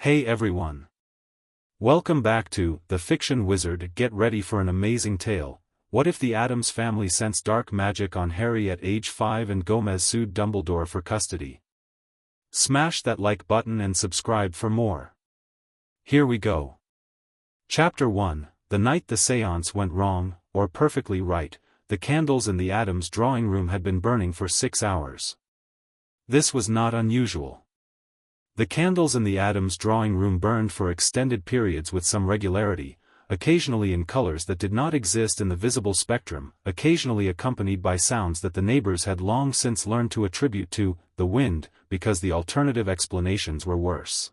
Hey everyone. Welcome back to The Fiction Wizard. Get ready for an amazing tale. What if the Addams family sensed dark magic on Harry at age 5 and Gomez sued Dumbledore for custody? Smash that like button and subscribe for more. Here we go. Chapter 1. The night the séance went wrong, or perfectly right, the candles in the Addams drawing room had been burning for 6 hours. This was not unusual. The candles in the Addams drawing room burned for extended periods with some regularity, occasionally in colors that did not exist in the visible spectrum, occasionally accompanied by sounds that the neighbors had long since learned to attribute to the wind, because the alternative explanations were worse.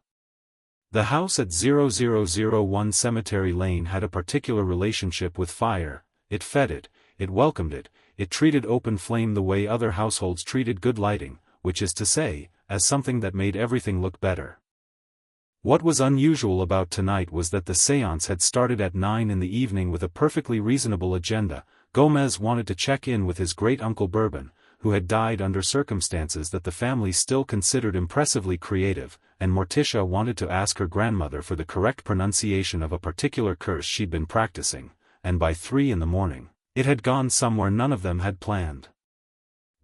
The house at 0001 Cemetery Lane had a particular relationship with fire. It fed it, it welcomed it, it treated open flame the way other households treated good lighting, which is to say, as something that made everything look better. What was unusual about tonight was that the séance had started at 9 in the evening with a perfectly reasonable agenda. Gomez wanted to check in with his great-uncle Bourbon, who had died under circumstances that the family still considered impressively creative, and Morticia wanted to ask her grandmother for the correct pronunciation of a particular curse she'd been practicing, and by 3 in the morning, it had gone somewhere none of them had planned.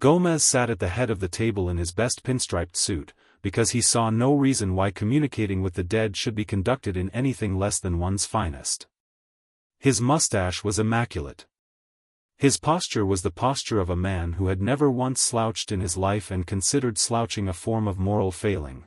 Gomez sat at the head of the table in his best pinstriped suit, because he saw no reason why communicating with the dead should be conducted in anything less than one's finest. His mustache was immaculate. His posture was the posture of a man who had never once slouched in his life and considered slouching a form of moral failing.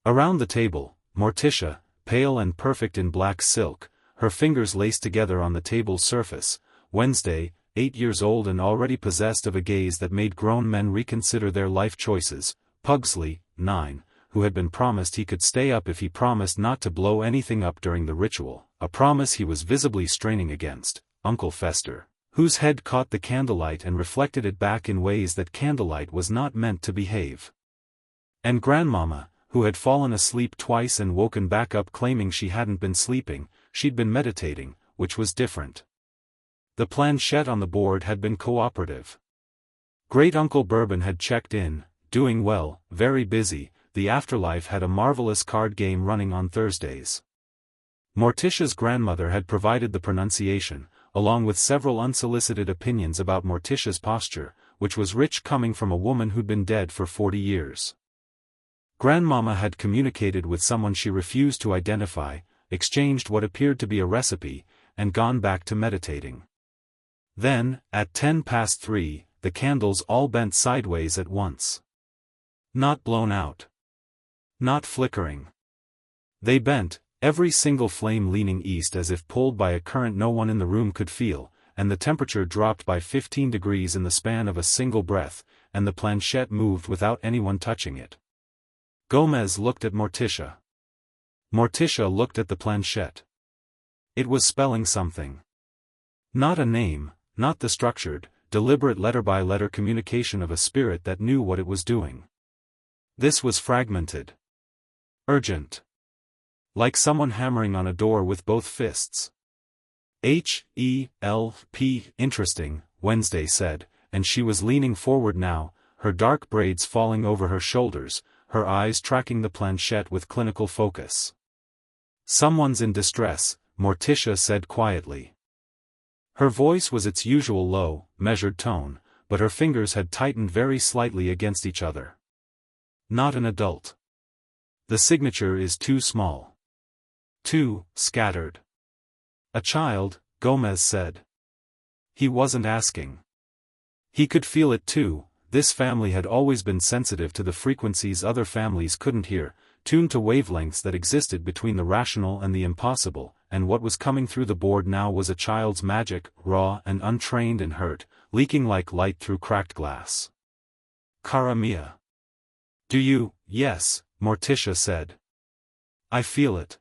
Around the table, Morticia, pale and perfect in black silk, her fingers laced together on the table's surface, Wednesday, 8 years old and already possessed of a gaze that made grown men reconsider their life choices, Pugsley, 9, who had been promised he could stay up if he promised not to blow anything up during the ritual, a promise he was visibly straining against, Uncle Fester, whose head caught the candlelight and reflected it back in ways that candlelight was not meant to behave. And Grandmama, who had fallen asleep twice and woken back up claiming she hadn't been sleeping, she'd been meditating, which was different. The planchette on the board had been cooperative. Great-Uncle Bourbon had checked in, doing well, very busy. The afterlife had a marvelous card game running on Thursdays. Morticia's grandmother had provided the pronunciation, along with several unsolicited opinions about Morticia's posture, which was rich coming from a woman who'd been dead for 40 years. Grandmama had communicated with someone she refused to identify, exchanged what appeared to be a recipe, and gone back to meditating. Then, at 3:10, the candles all bent sideways at once. Not blown out. Not flickering. They bent, every single flame leaning east as if pulled by a current no one in the room could feel, and the temperature dropped by 15 degrees in the span of a single breath, and the planchette moved without anyone touching it. Gomez looked at Morticia. Morticia looked at the planchette. It was spelling something. Not a name, not the structured, deliberate letter-by-letter communication of a spirit that knew what it was doing. This was fragmented. Urgent. Like someone hammering on a door with both fists. H-E-L-P. Interesting, Wednesday said, and she was leaning forward now, her dark braids falling over her shoulders, her eyes tracking the planchette with clinical focus. Someone's in distress, Morticia said quietly. Her voice was its usual low, measured tone, but her fingers had tightened very slightly against each other. Not an adult. The signature is too small. Too scattered. A child, Gomez said. He wasn't asking. He could feel it too. This family had always been sensitive to the frequencies other families couldn't hear, tuned to wavelengths that existed between the rational and the impossible, and what was coming through the board now was a child's magic, raw and untrained and hurt, leaking like light through cracked glass. Cara mia. Do you? Yes, Morticia said. I feel it.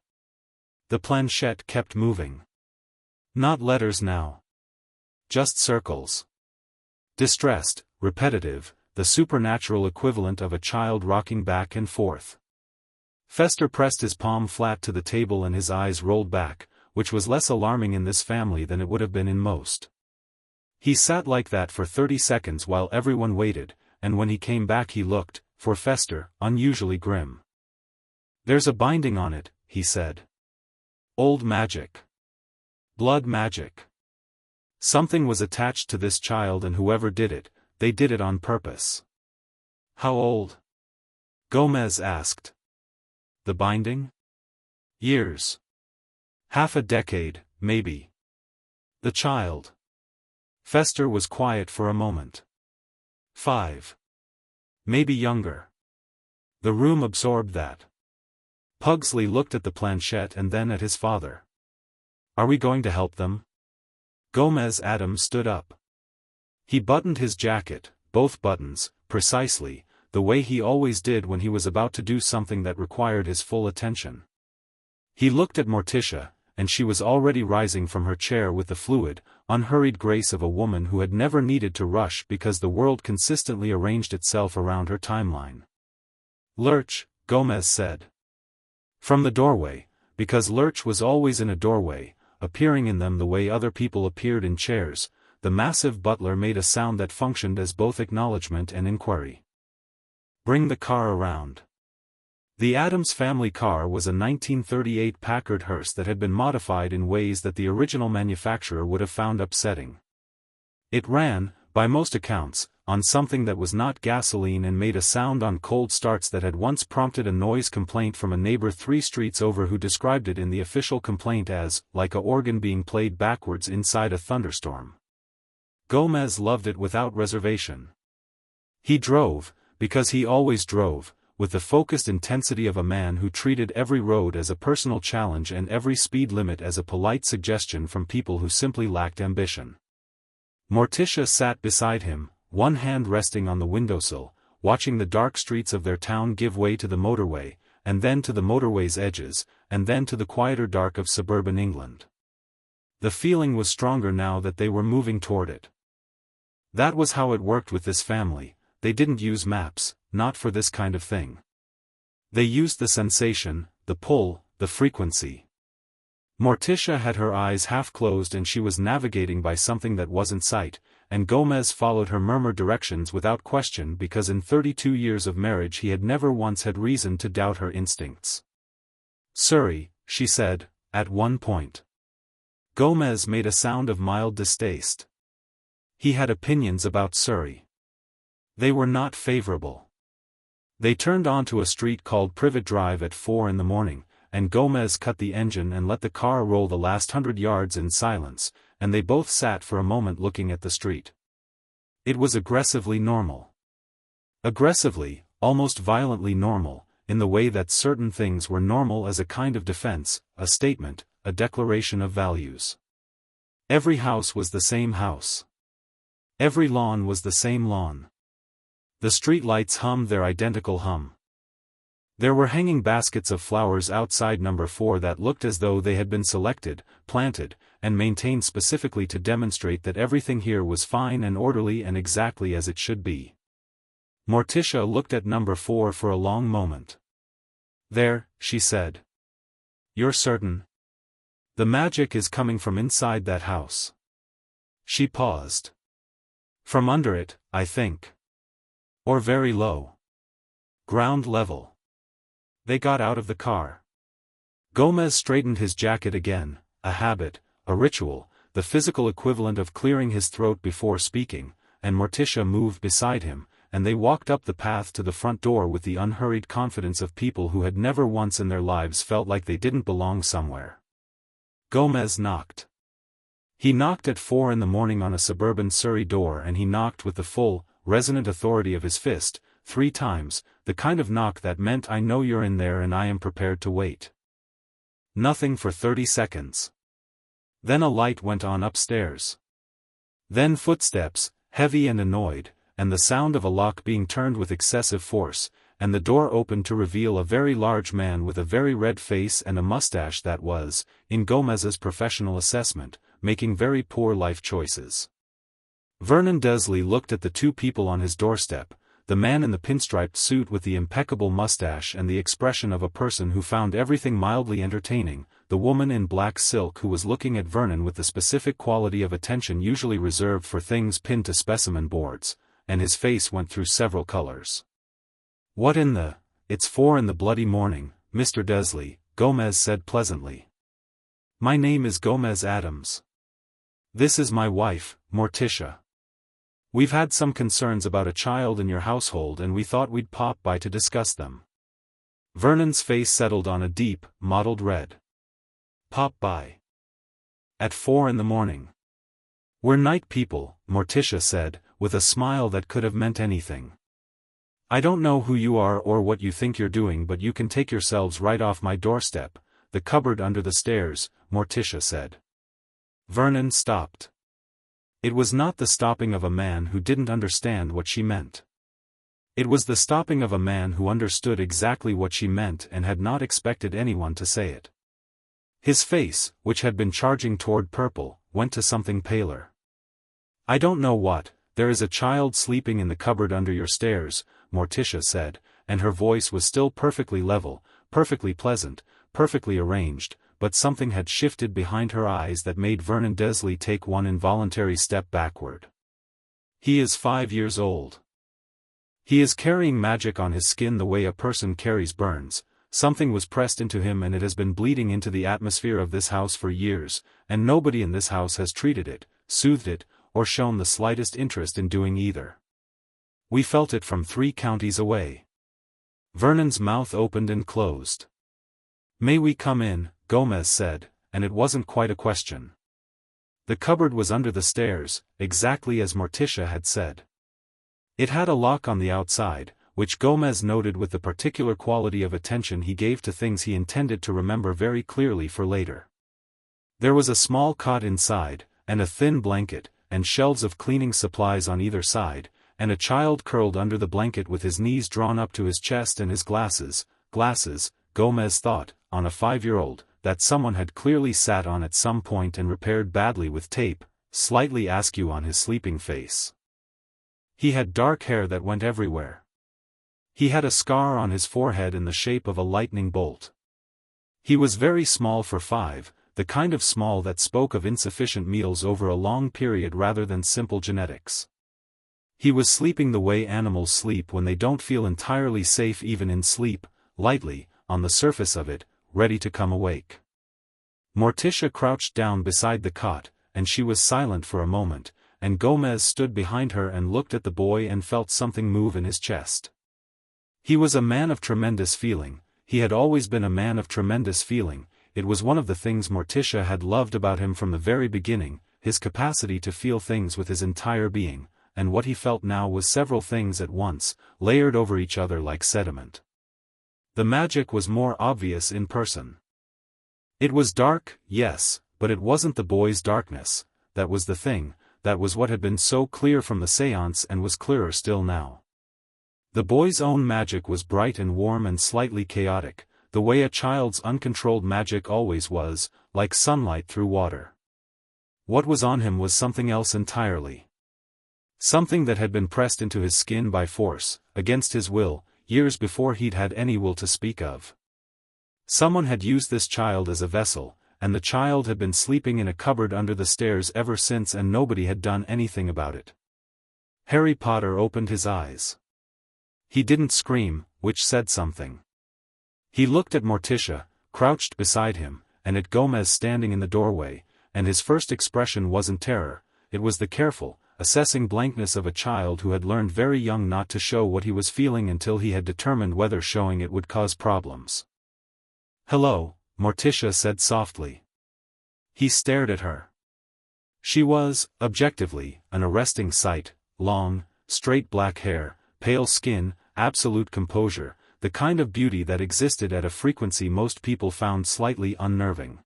The planchette kept moving. Not letters now. Just circles. Distressed, repetitive, the supernatural equivalent of a child rocking back and forth. Fester pressed his palm flat to the table and his eyes rolled back, which was less alarming in this family than it would have been in most. He sat like that for 30 seconds while everyone waited, and when he came back he looked, for Fester, unusually grim. There's a binding on it, he said. Old magic. Blood magic. Something was attached to this child, and whoever did it, they did it on purpose. How old? Gomez asked. The binding? Years. Half a decade, maybe. The child. Fester was quiet for a moment. 5. Maybe younger. The room absorbed that. Pugsley looked at the planchette and then at his father. Are we going to help them? Addams stood up. He buttoned his jacket, both buttons, precisely, the way he always did when he was about to do something that required his full attention. He looked at Morticia, and she was already rising from her chair with the fluid, unhurried grace of a woman who had never needed to rush because the world consistently arranged itself around her timeline. Lurch, Gomez said. From the doorway, because Lurch was always in a doorway, appearing in them the way other people appeared in chairs, the massive butler made a sound that functioned as both acknowledgement and inquiry. Bring the car around. The Addams Family car was a 1938 Packard hearse that had been modified in ways that the original manufacturer would have found upsetting. It ran, by most accounts, on something that was not gasoline and made a sound on cold starts that had once prompted a noise complaint from a neighbor 3 streets over who described it in the official complaint as, like a organ being played backwards inside a thunderstorm. Gomez loved it without reservation. He drove, because he always drove, with the focused intensity of a man who treated every road as a personal challenge and every speed limit as a polite suggestion from people who simply lacked ambition. Morticia sat beside him, one hand resting on the windowsill, watching the dark streets of their town give way to the motorway, and then to the motorway's edges, and then to the quieter dark of suburban England. The feeling was stronger now that they were moving toward it. That was how it worked with this family. They didn't use maps, not for this kind of thing. They used the sensation, the pull, the frequency. Morticia had her eyes half closed and she was navigating by something that wasn't sight, and Gomez followed her murmured directions without question because in 32 years of marriage he had never once had reason to doubt her instincts. Surrey, she said, at one point. Gomez made a sound of mild distaste. He had opinions about Surrey. They were not favorable. They turned onto a street called Privet Drive at 4 in the morning, and Gomez cut the engine and let the car roll the last 100 yards in silence, and they both sat for a moment looking at the street. It was aggressively normal. Aggressively, almost violently normal, in the way that certain things were normal as a kind of defense, a statement, a declaration of values. Every house was the same house. Every lawn was the same lawn. The street lights hummed their identical hum. There were hanging baskets of flowers outside number 4 that looked as though they had been selected, planted, and maintained specifically to demonstrate that everything here was fine and orderly and exactly as it should be. Morticia looked at number 4 for a long moment. There, she said. You're certain? The magic is coming from inside that house. She paused. From under it, I think. Or very low. Ground level. They got out of the car. Gomez straightened his jacket again, a habit, a ritual, the physical equivalent of clearing his throat before speaking, and Morticia moved beside him, and they walked up the path to the front door with the unhurried confidence of people who had never once in their lives felt like they didn't belong somewhere. Gomez knocked. He knocked at 4 in the morning on a suburban Surrey door, and he knocked with the full, resonant authority of his fist, 3 times, the kind of knock that meant I know you're in there and I am prepared to wait. Nothing for 30 seconds. Then a light went on upstairs. Then footsteps, heavy and annoyed, and the sound of a lock being turned with excessive force, and the door opened to reveal a very large man with a very red face and a mustache that was, in Gomez's professional assessment, making very poor life choices. Vernon Desley looked at the 2 people on his doorstep, the man in the pinstriped suit with the impeccable mustache and the expression of a person who found everything mildly entertaining, the woman in black silk who was looking at Vernon with the specific quality of attention usually reserved for things pinned to specimen boards, and his face went through several colors. What in the, it's 4 in the bloody morning, Mr. Desley," Gomez said pleasantly. "My name is Gomez Addams. This is my wife, Morticia. We've had some concerns about a child in your household and we thought we'd pop by to discuss them." Vernon's face settled on a deep, mottled red. "Pop by? At 4 in the morning? We're night people," Morticia said, with a smile that could have meant anything. "I don't know who you are or what you think you're doing, but you can take yourselves right off my doorstep, the cupboard under the stairs," Morticia said. Vernon stopped. It was not the stopping of a man who didn't understand what she meant. It was the stopping of a man who understood exactly what she meant and had not expected anyone to say it. His face, which had been charging toward purple, went to something paler. "I don't know what, there is a child sleeping in the cupboard under your stairs," Morticia said, and her voice was still perfectly level, perfectly pleasant, perfectly arranged, but something had shifted behind her eyes that made Vernon Desley take one involuntary step backward. "He is 5 years old. He is carrying magic on his skin the way a person carries burns. Something was pressed into him and it has been bleeding into the atmosphere of this house for years, and nobody in this house has treated it, soothed it, or shown the slightest interest in doing either. We felt it from 3 counties away." Vernon's mouth opened and closed. "May we come in?" Gomez said, and it wasn't quite a question. The cupboard was under the stairs, exactly as Morticia had said. It had a lock on the outside, which Gomez noted with the particular quality of attention he gave to things he intended to remember very clearly for later. There was a small cot inside, and a thin blanket, and shelves of cleaning supplies on either side, and a child curled under the blanket with his knees drawn up to his chest and his glasses, Gomez thought, on a 5-year-old, that someone had clearly sat on at some point and repaired badly with tape, slightly askew on his sleeping face. He had dark hair that went everywhere. He had a scar on his forehead in the shape of a lightning bolt. He was very small for 5, the kind of small that spoke of insufficient meals over a long period rather than simple genetics. He was sleeping the way animals sleep when they don't feel entirely safe even in sleep, lightly, on the surface of it, ready to come awake. Morticia crouched down beside the cot, and she was silent for a moment, and Gomez stood behind her and looked at the boy and felt something move in his chest. He was a man of tremendous feeling, he had always been a man of tremendous feeling, it was one of the things Morticia had loved about him from the very beginning, his capacity to feel things with his entire being, and what he felt now was several things at once, layered over each other like sediment. The magic was more obvious in person. It was dark, yes, but it wasn't the boy's darkness, that was the thing, that was what had been so clear from the séance and was clearer still now. The boy's own magic was bright and warm and slightly chaotic, the way a child's uncontrolled magic always was, like sunlight through water. What was on him was something else entirely. Something that had been pressed into his skin by force, against his will, years before he'd had any will to speak of. Someone had used this child as a vessel, and the child had been sleeping in a cupboard under the stairs ever since and nobody had done anything about it. Harry Potter opened his eyes. He didn't scream, which said something. He looked at Morticia, crouched beside him, and at Gomez standing in the doorway, and his first expression wasn't terror, it was the careful, assessing blankness of a child who had learned very young not to show what he was feeling until he had determined whether showing it would cause problems. "Hello," Morticia said softly. He stared at her. She was, objectively, an arresting sight, long, straight black hair, pale skin, absolute composure, the kind of beauty that existed at a frequency most people found slightly unnerving.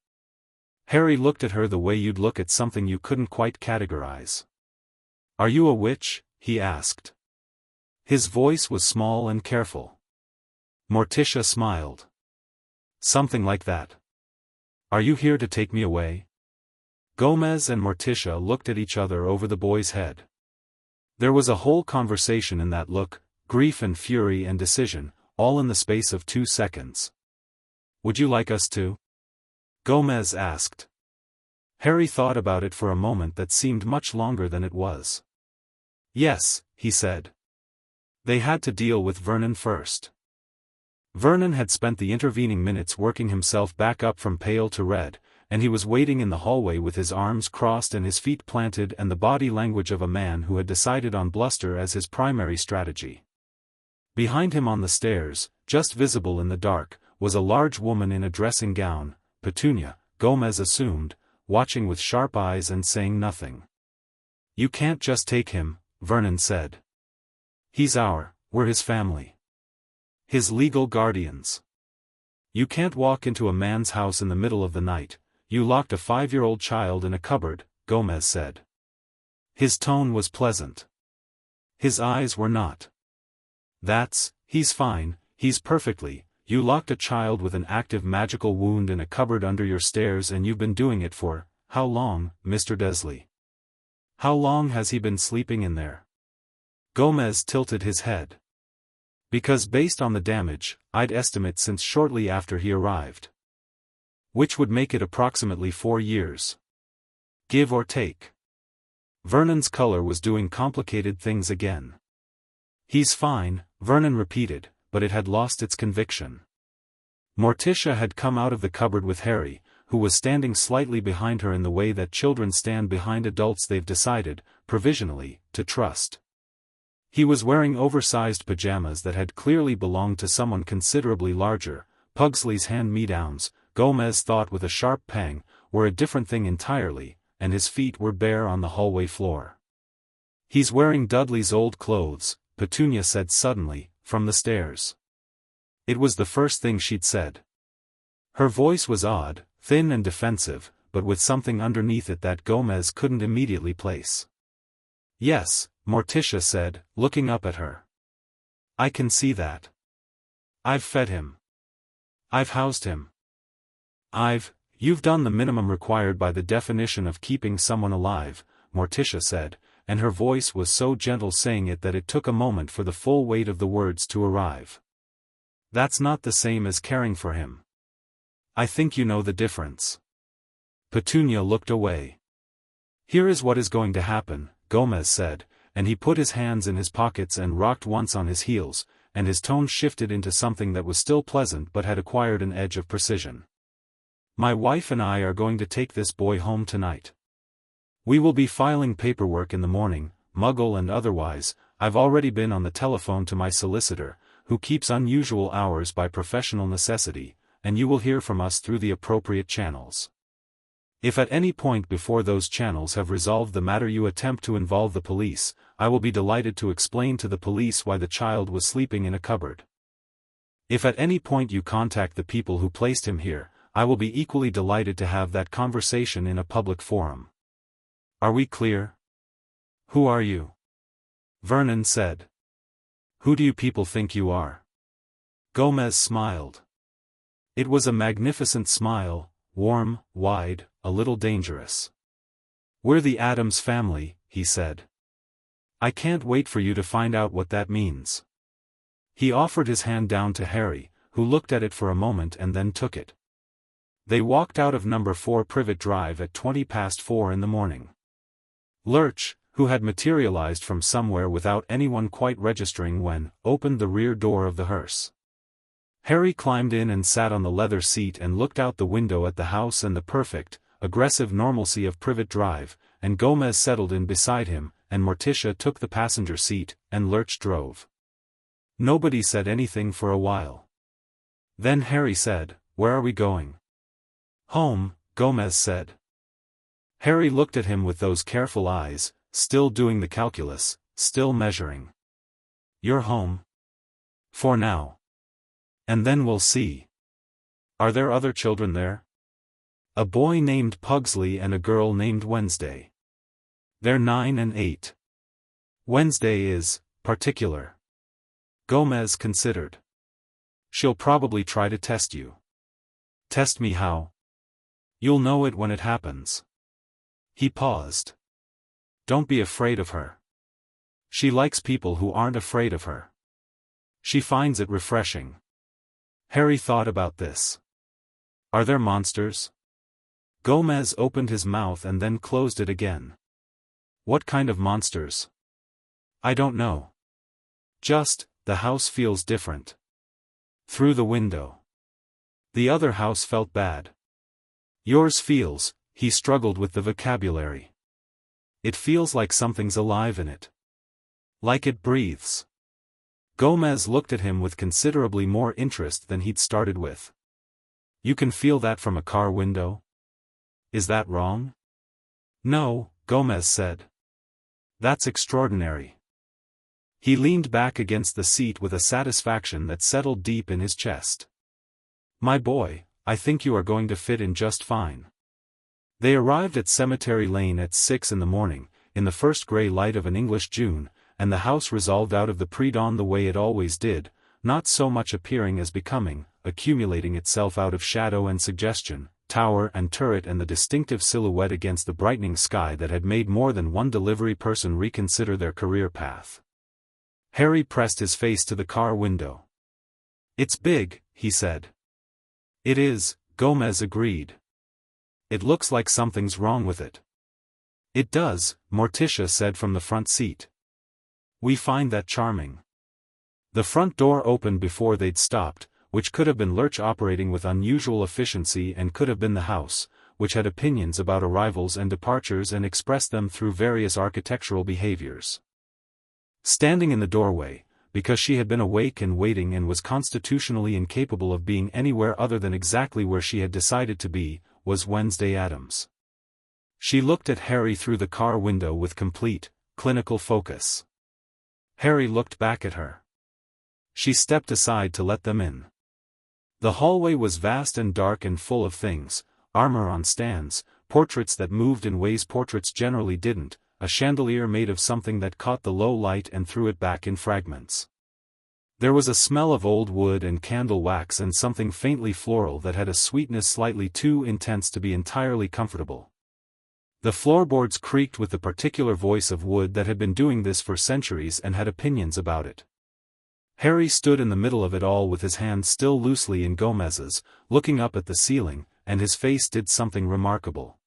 Harry looked at her the way you'd look at something you couldn't quite categorize. "Are you a witch?" he asked. His voice was small and careful. Morticia smiled. "Something like that. Are you here to take me away?" Gomez and Morticia looked at each other over the boy's head. There was a whole conversation in that look, grief and fury and decision, all in the space of 2 seconds. "Would you like us to?" Gomez asked. Harry thought about it for a moment that seemed much longer than it was. "Yes," he said. They had to deal with Vernon first. Vernon had spent the intervening minutes working himself back up from pale to red, and he was waiting in the hallway with his arms crossed and his feet planted and the body language of a man who had decided on bluster as his primary strategy. Behind him on the stairs, just visible in the dark, was a large woman in a dressing gown, Petunia, Gomez assumed, watching with sharp eyes and saying nothing. "You can't just take him," Vernon said. We're his family. His legal guardians. You can't walk into a man's house in the middle of the night. You locked a 5-year-old child in a cupboard, Gomez said. His tone was pleasant. His eyes were not. He's fine, he's perfectly. You locked a child with an active magical wound in a cupboard under your stairs and you've been doing it for, how long, Mr. Desley? How long has he been sleeping in there? Gomez tilted his head. Because based on the damage, I'd estimate since shortly after he arrived. Which would make it approximately 4 years. Give or take. Vernon's color was doing complicated things again. He's fine, Vernon repeated, but it had lost its conviction. Morticia had come out of the cupboard with Harry, who was standing slightly behind her in the way that children stand behind adults they've decided, provisionally, to trust. He was wearing oversized pajamas that had clearly belonged to someone considerably larger. Pugsley's hand-me-downs, Gomez thought with a sharp pang, were a different thing entirely, and his feet were bare on the hallway floor. He's wearing Dudley's old clothes, Petunia said suddenly, from the stairs. It was the first thing she'd said. Her voice was odd, thin and defensive, but with something underneath it that Gomez couldn't immediately place. Yes, Morticia said, looking up at her. I can see that. I've fed him. I've housed him. You've done the minimum required by the definition of keeping someone alive, Morticia said, and her voice was so gentle saying it that it took a moment for the full weight of the words to arrive. That's not the same as caring for him. I think you know the difference. Petunia looked away. Here is what is going to happen, Gomez said, and he put his hands in his pockets and rocked once on his heels, and his tone shifted into something that was still pleasant but had acquired an edge of precision. My wife and I are going to take this boy home tonight. We will be filing paperwork in the morning, Muggle and otherwise. I've already been on the telephone to my solicitor, who keeps unusual hours by professional necessity, and you will hear from us through the appropriate channels. If at any point before those channels have resolved the matter you attempt to involve the police, I will be delighted to explain to the police why the child was sleeping in a cupboard. If at any point you contact the people who placed him here, I will be equally delighted to have that conversation in a public forum. Are we clear? Who are you? Vernon said. Who do you people think you are? Gomez smiled. It was a magnificent smile, warm, wide, a little dangerous. We're the Addams Family, he said. I can't wait for you to find out what that means. He offered his hand down to Harry, who looked at it for a moment and then took it. They walked out of number 4 Privet Drive at 4:20 in the morning. Lurch, who had materialized from somewhere without anyone quite registering when, opened the rear door of the hearse. Harry climbed in and sat on the leather seat and looked out the window at the house and the perfect, aggressive normalcy of Privet Drive, and Gomez settled in beside him, and Morticia took the passenger seat, and Lurch drove. Nobody said anything for a while. Then Harry said, "Where are we going?" "Home," Gomez said. Harry looked at him with those careful eyes, still doing the calculus, still measuring. "You're home? For now. And then we'll see. Are there other children there?" "A boy named Pugsley and a girl named Wednesday. They're 9 and 8. Wednesday is particular." Gomez considered. "She'll probably try to test you." "Test me how?" "You'll know it when it happens." He paused. "Don't be afraid of her. She likes people who aren't afraid of her. She finds it refreshing." Harry thought about this. "Are there monsters?" Gomez opened his mouth and then closed it again. "What kind of monsters?" "I don't know. Just, the house feels different." Through the window. The other house felt bad. Yours feels, he struggled with the vocabulary. It feels like something's alive in it. Like it breathes. Gomez looked at him with considerably more interest than he'd started with. You can feel that from a car window? Is that wrong? No, Gomez said. That's extraordinary. He leaned back against the seat with a satisfaction that settled deep in his chest. My boy, I think you are going to fit in just fine. They arrived at Cemetery Lane at 6 in the morning, in the first grey light of an English June, and the house resolved out of the pre-dawn the way it always did, not so much appearing as becoming, accumulating itself out of shadow and suggestion, tower and turret and the distinctive silhouette against the brightening sky that had made more than one delivery person reconsider their career path. Harry pressed his face to the car window. It's big, he said. It is, Gomez agreed. It looks like something's wrong with it. It does, Morticia said from the front seat. We find that charming. The front door opened before they'd stopped, which could have been Lurch operating with unusual efficiency and could have been the house, which had opinions about arrivals and departures and expressed them through various architectural behaviors. Standing in the doorway, because she had been awake and waiting and was constitutionally incapable of being anywhere other than exactly where she had decided to be, was Wednesday Addams. She looked at Harry through the car window with complete, clinical focus. Harry looked back at her. She stepped aside to let them in. The hallway was vast and dark and full of things, armor on stands, portraits that moved in ways portraits generally didn't, a chandelier made of something that caught the low light and threw it back in fragments. There was a smell of old wood and candle wax and something faintly floral that had a sweetness slightly too intense to be entirely comfortable. The floorboards creaked with the particular voice of wood that had been doing this for centuries and had opinions about it. Harry stood in the middle of it all with his hand still loosely in Gomez's, looking up at the ceiling, and his face did something remarkable.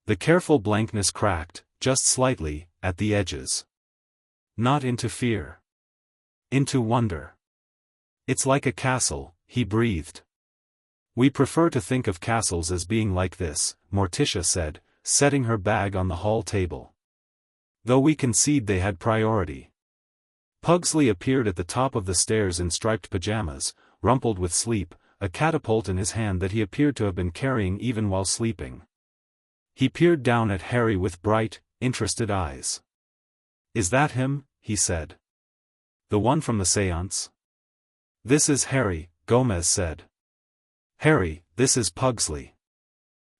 The careful blankness cracked, just slightly, at the edges. Not into fear. Into wonder. It's like a castle, he breathed. We prefer to think of castles as being like this, Morticia said, setting her bag on the hall table. Though we concede they had priority. Pugsley appeared at the top of the stairs in striped pajamas, rumpled with sleep, a catapult in his hand that he appeared to have been carrying even while sleeping. He peered down at Harry with bright, interested eyes. Is that him? He said. The one from the séance? This is Harry, Gomez said. Harry, this is Pugsley.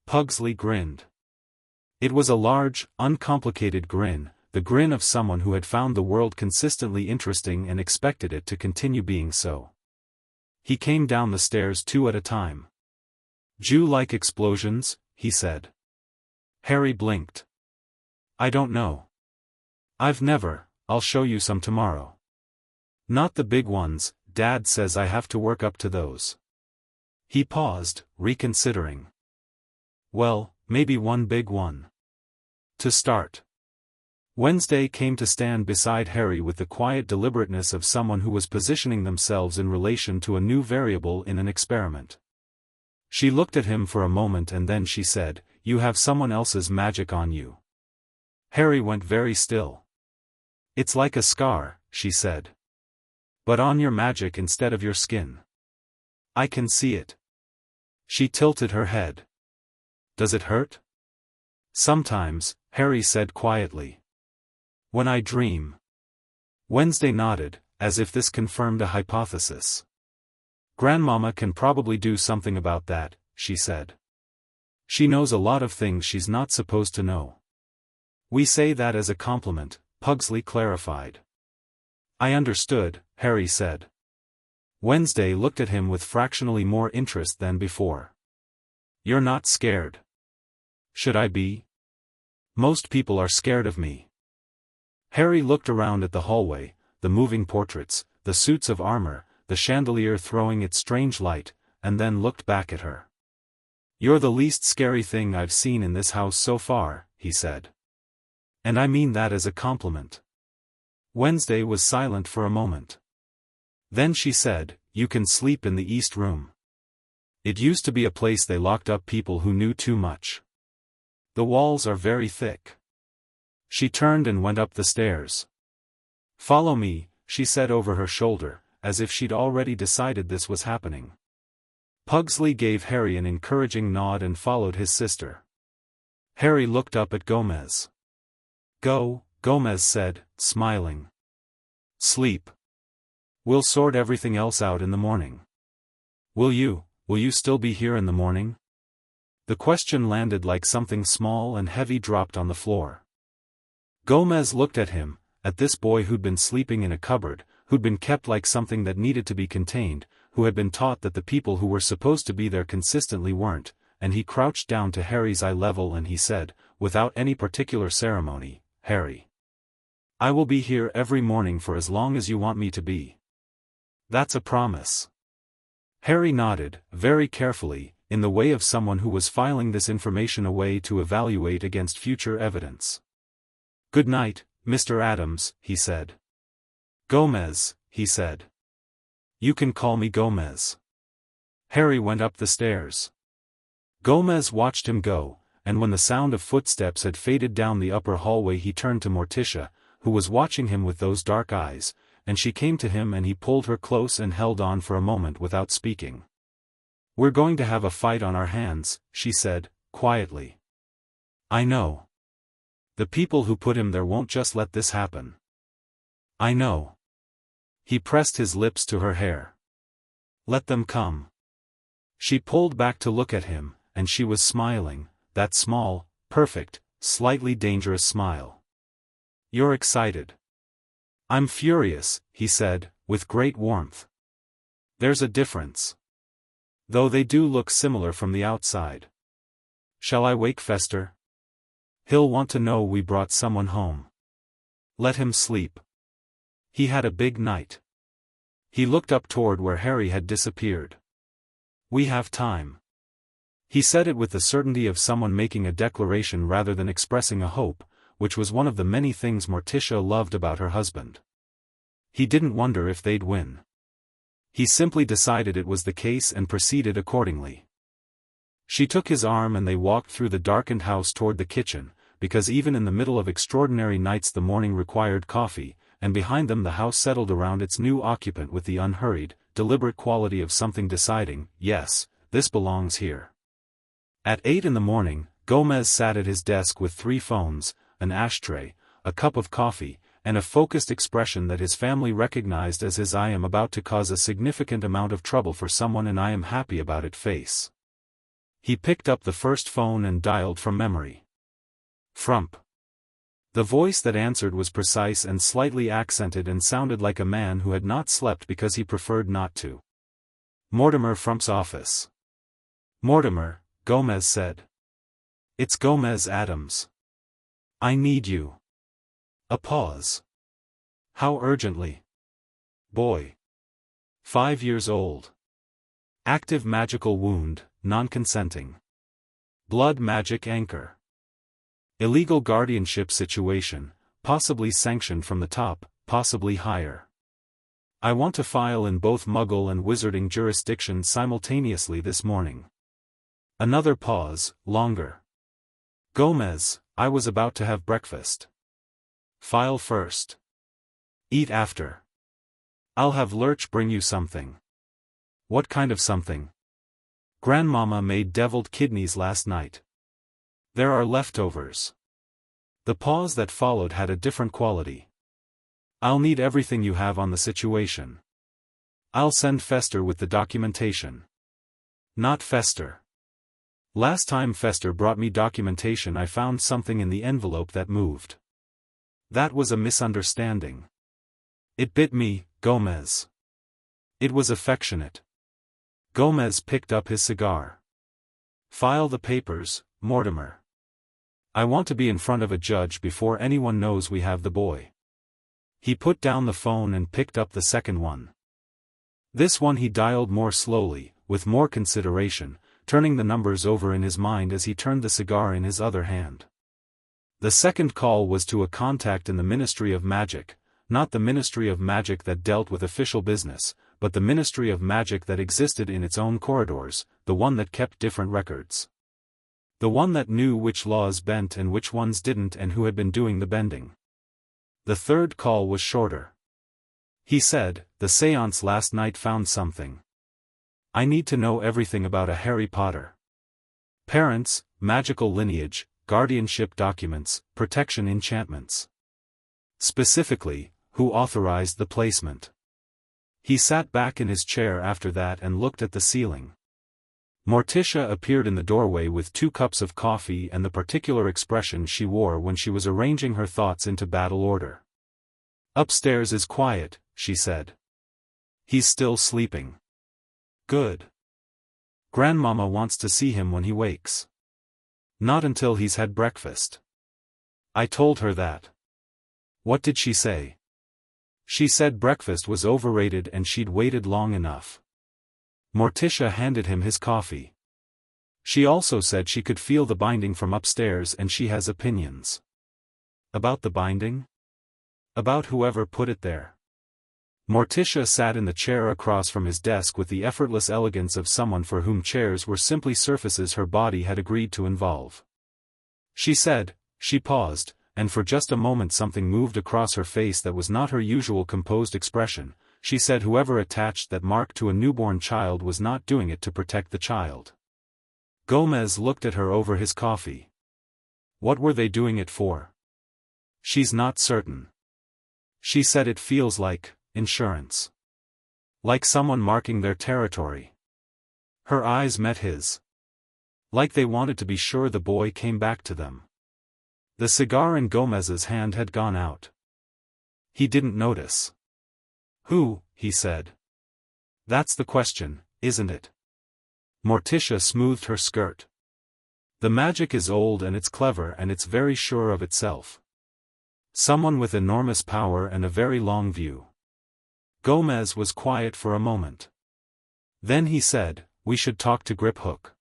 Pugsley grinned. It was a large, uncomplicated grin, the grin of someone who had found the world consistently interesting and expected it to continue being so. He came down the stairs 2 at a time. "D'you like explosions?" he said. Harry blinked. "I don't know. I've never, I'll show you some tomorrow." "Not the big ones, Dad says I have to work up to those." He paused, reconsidering. "Well, maybe one big one. To start." Wednesday came to stand beside Harry with the quiet deliberateness of someone who was positioning themselves in relation to a new variable in an experiment. She looked at him for a moment and then she said, "You have someone else's magic on you." Harry went very still. "It's like a scar," she said. "But on your magic instead of your skin. I can see it." She tilted her head. "Does it hurt?" "Sometimes," Harry said quietly. "When I dream." Wednesday nodded, as if this confirmed a hypothesis. "Grandmama can probably do something about that," she said. "She knows a lot of things she's not supposed to know." "We say that as a compliment," Pugsley clarified. "I understood," Harry said. Wednesday looked at him with fractionally more interest than before. "You're not scared." "Should I be? Most people are scared of me." Harry looked around at the hallway, the moving portraits, the suits of armor, the chandelier throwing its strange light, and then looked back at her. "You're the least scary thing I've seen in this house so far," he said. "And I mean that as a compliment." Wednesday was silent for a moment. Then she said, you can sleep in the East Room. It used to be a place they locked up people who knew too much. The walls are very thick. She turned and went up the stairs. Follow me, she said over her shoulder, as if she'd already decided this was happening. Pugsley gave Harry an encouraging nod and followed his sister. Harry looked up at Gomez. Go, Gomez said, smiling. Sleep. We'll sort everything else out in the morning. Will you still be here in the morning? The question landed like something small and heavy dropped on the floor. Gomez looked at him, at this boy who'd been sleeping in a cupboard, who'd been kept like something that needed to be contained, who had been taught that the people who were supposed to be there consistently weren't, and he crouched down to Harry's eye level and he said, without any particular ceremony, Harry. I will be here every morning for as long as you want me to be. That's a promise. Harry nodded, very carefully, in the way of someone who was filing this information away to evaluate against future evidence. Good night, Mr. Addams, he said. Gomez, he said. You can call me Gomez. Harry went up the stairs. Gomez watched him go, and when the sound of footsteps had faded down the upper hallway he turned to Morticia, who was watching him with those dark eyes, and she came to him and he pulled her close and held on for a moment without speaking. We're going to have a fight on our hands, she said, quietly. I know. The people who put him there won't just let this happen. I know. He pressed his lips to her hair. Let them come. She pulled back to look at him, and she was smiling, that small, perfect, slightly dangerous smile. You're excited. I'm furious, he said, with great warmth. There's a difference. Though they do look similar from the outside. Shall I wake Fester? He'll want to know we brought someone home. Let him sleep. He had a big night. He looked up toward where Harry had disappeared. We have time. He said it with the certainty of someone making a declaration rather than expressing a hope, which was one of the many things Morticia loved about her husband. He didn't wonder if they'd win. He simply decided it was the case and proceeded accordingly. She took his arm and they walked through the darkened house toward the kitchen, because even in the middle of extraordinary nights the morning required coffee, and behind them the house settled around its new occupant with the unhurried, deliberate quality of something deciding, yes, this belongs here. At 8 in the morning, Gomez sat at his desk with 3 phones, an ashtray, a cup of coffee, and a focused expression that his family recognized as his "I am about to cause a significant amount of trouble for someone and I am happy about it" face. He picked up the first phone and dialed from memory. Frump. The voice that answered was precise and slightly accented and sounded like a man who had not slept because he preferred not to. Mortimer Frump's office. Mortimer, Gomez said. It's Gomez Addams. I need you. A pause. How urgently? Boy. 5 years old. Active magical wound, non-consenting. Blood magic anchor. Illegal guardianship situation, possibly sanctioned from the top, possibly higher. I want to file in both Muggle and Wizarding jurisdictions simultaneously this morning. Another pause, longer. Gomez, I was about to have breakfast. File first. Eat after. I'll have Lurch bring you something. What kind of something? Grandmama made deviled kidneys last night. There are leftovers. The pause that followed had a different quality. I'll need everything you have on the situation. I'll send Fester with the documentation. Not Fester. Last time Fester brought me documentation I found something in the envelope that moved. That was a misunderstanding. It bit me, Gomez. It was affectionate. Gomez picked up his cigar. File the papers, Mortimer. I want to be in front of a judge before anyone knows we have the boy. He put down the phone and picked up the second one. This one he dialed more slowly, with more consideration, turning the numbers over in his mind as he turned the cigar in his other hand. The second call was to a contact in the Ministry of Magic, not the Ministry of Magic that dealt with official business, but the Ministry of Magic that existed in its own corridors, the one that kept different records. The one that knew which laws bent and which ones didn't and who had been doing the bending. The third call was shorter. He said, "The séance last night found something. I need to know everything about a Harry Potter. Parents, magical lineage, guardianship documents, protection enchantments. Specifically, who authorized the placement." He sat back in his chair after that and looked at the ceiling. Morticia appeared in the doorway with 2 cups of coffee and the particular expression she wore when she was arranging her thoughts into battle order. "Upstairs is quiet," she said. "He's still sleeping." "Good. Grandmama wants to see him when he wakes. Not until he's had breakfast. I told her that." "What did she say?" "She said breakfast was overrated and she'd waited long enough." Morticia handed him his coffee. "She also said she could feel the binding from upstairs and she has opinions." "About the binding?" "About whoever put it there." Morticia sat in the chair across from his desk with the effortless elegance of someone for whom chairs were simply surfaces her body had agreed to involve. She said, she paused, and for just a moment something moved across her face that was not her usual composed expression. She said whoever attached that mark to a newborn child was not doing it to protect the child. Gomez looked at her over his coffee. "What were they doing it for?" "She's not certain. She said it feels like insurance. Like someone marking their territory." Her eyes met his. Like they wanted to be sure the boy came back to them. The cigar in Gomez's hand had gone out. He didn't notice. "Who?" he said. "That's the question, isn't it?" Morticia smoothed her skirt. "The magic is old and it's clever and it's very sure of itself. Someone with enormous power and a very long view." Gomez was quiet for a moment. Then he said, "We should talk to Griphook."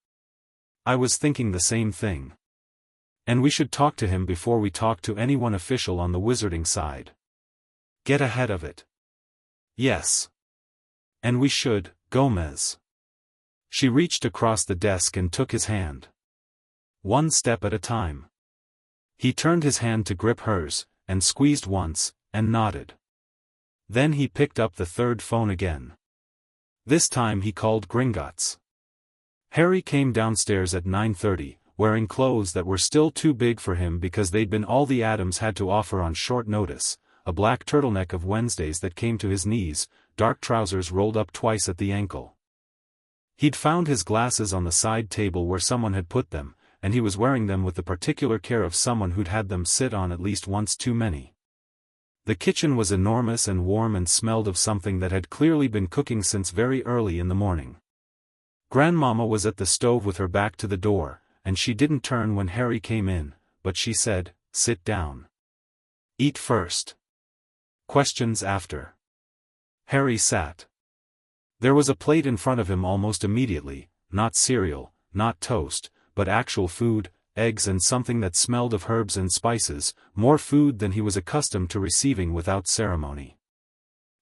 "I was thinking the same thing. And we should talk to him before we talk to anyone official on the wizarding side. Get ahead of it." "Yes. And we should, Gomez." She reached across the desk and took his hand. "One step at a time." He turned his hand to grip hers, and squeezed once, and nodded. Then he picked up the third phone again. This time he called Gringotts. Harry came downstairs at 9:30, wearing clothes that were still too big for him because they'd been all the Addams had to offer on short notice, a black turtleneck of Wednesdays that came to his knees, dark trousers rolled up twice at the ankle. He'd found his glasses on the side table where someone had put them, and he was wearing them with the particular care of someone who'd had them sit on at least once too many. The kitchen was enormous and warm and smelled of something that had clearly been cooking since very early in the morning. Grandmama was at the stove with her back to the door, and she didn't turn when Harry came in, but she said, "Sit down. Eat first. Questions after." Harry sat. There was a plate in front of him almost immediately, not cereal, not toast, but actual food, eggs and something that smelled of herbs and spices, more food than he was accustomed to receiving without ceremony.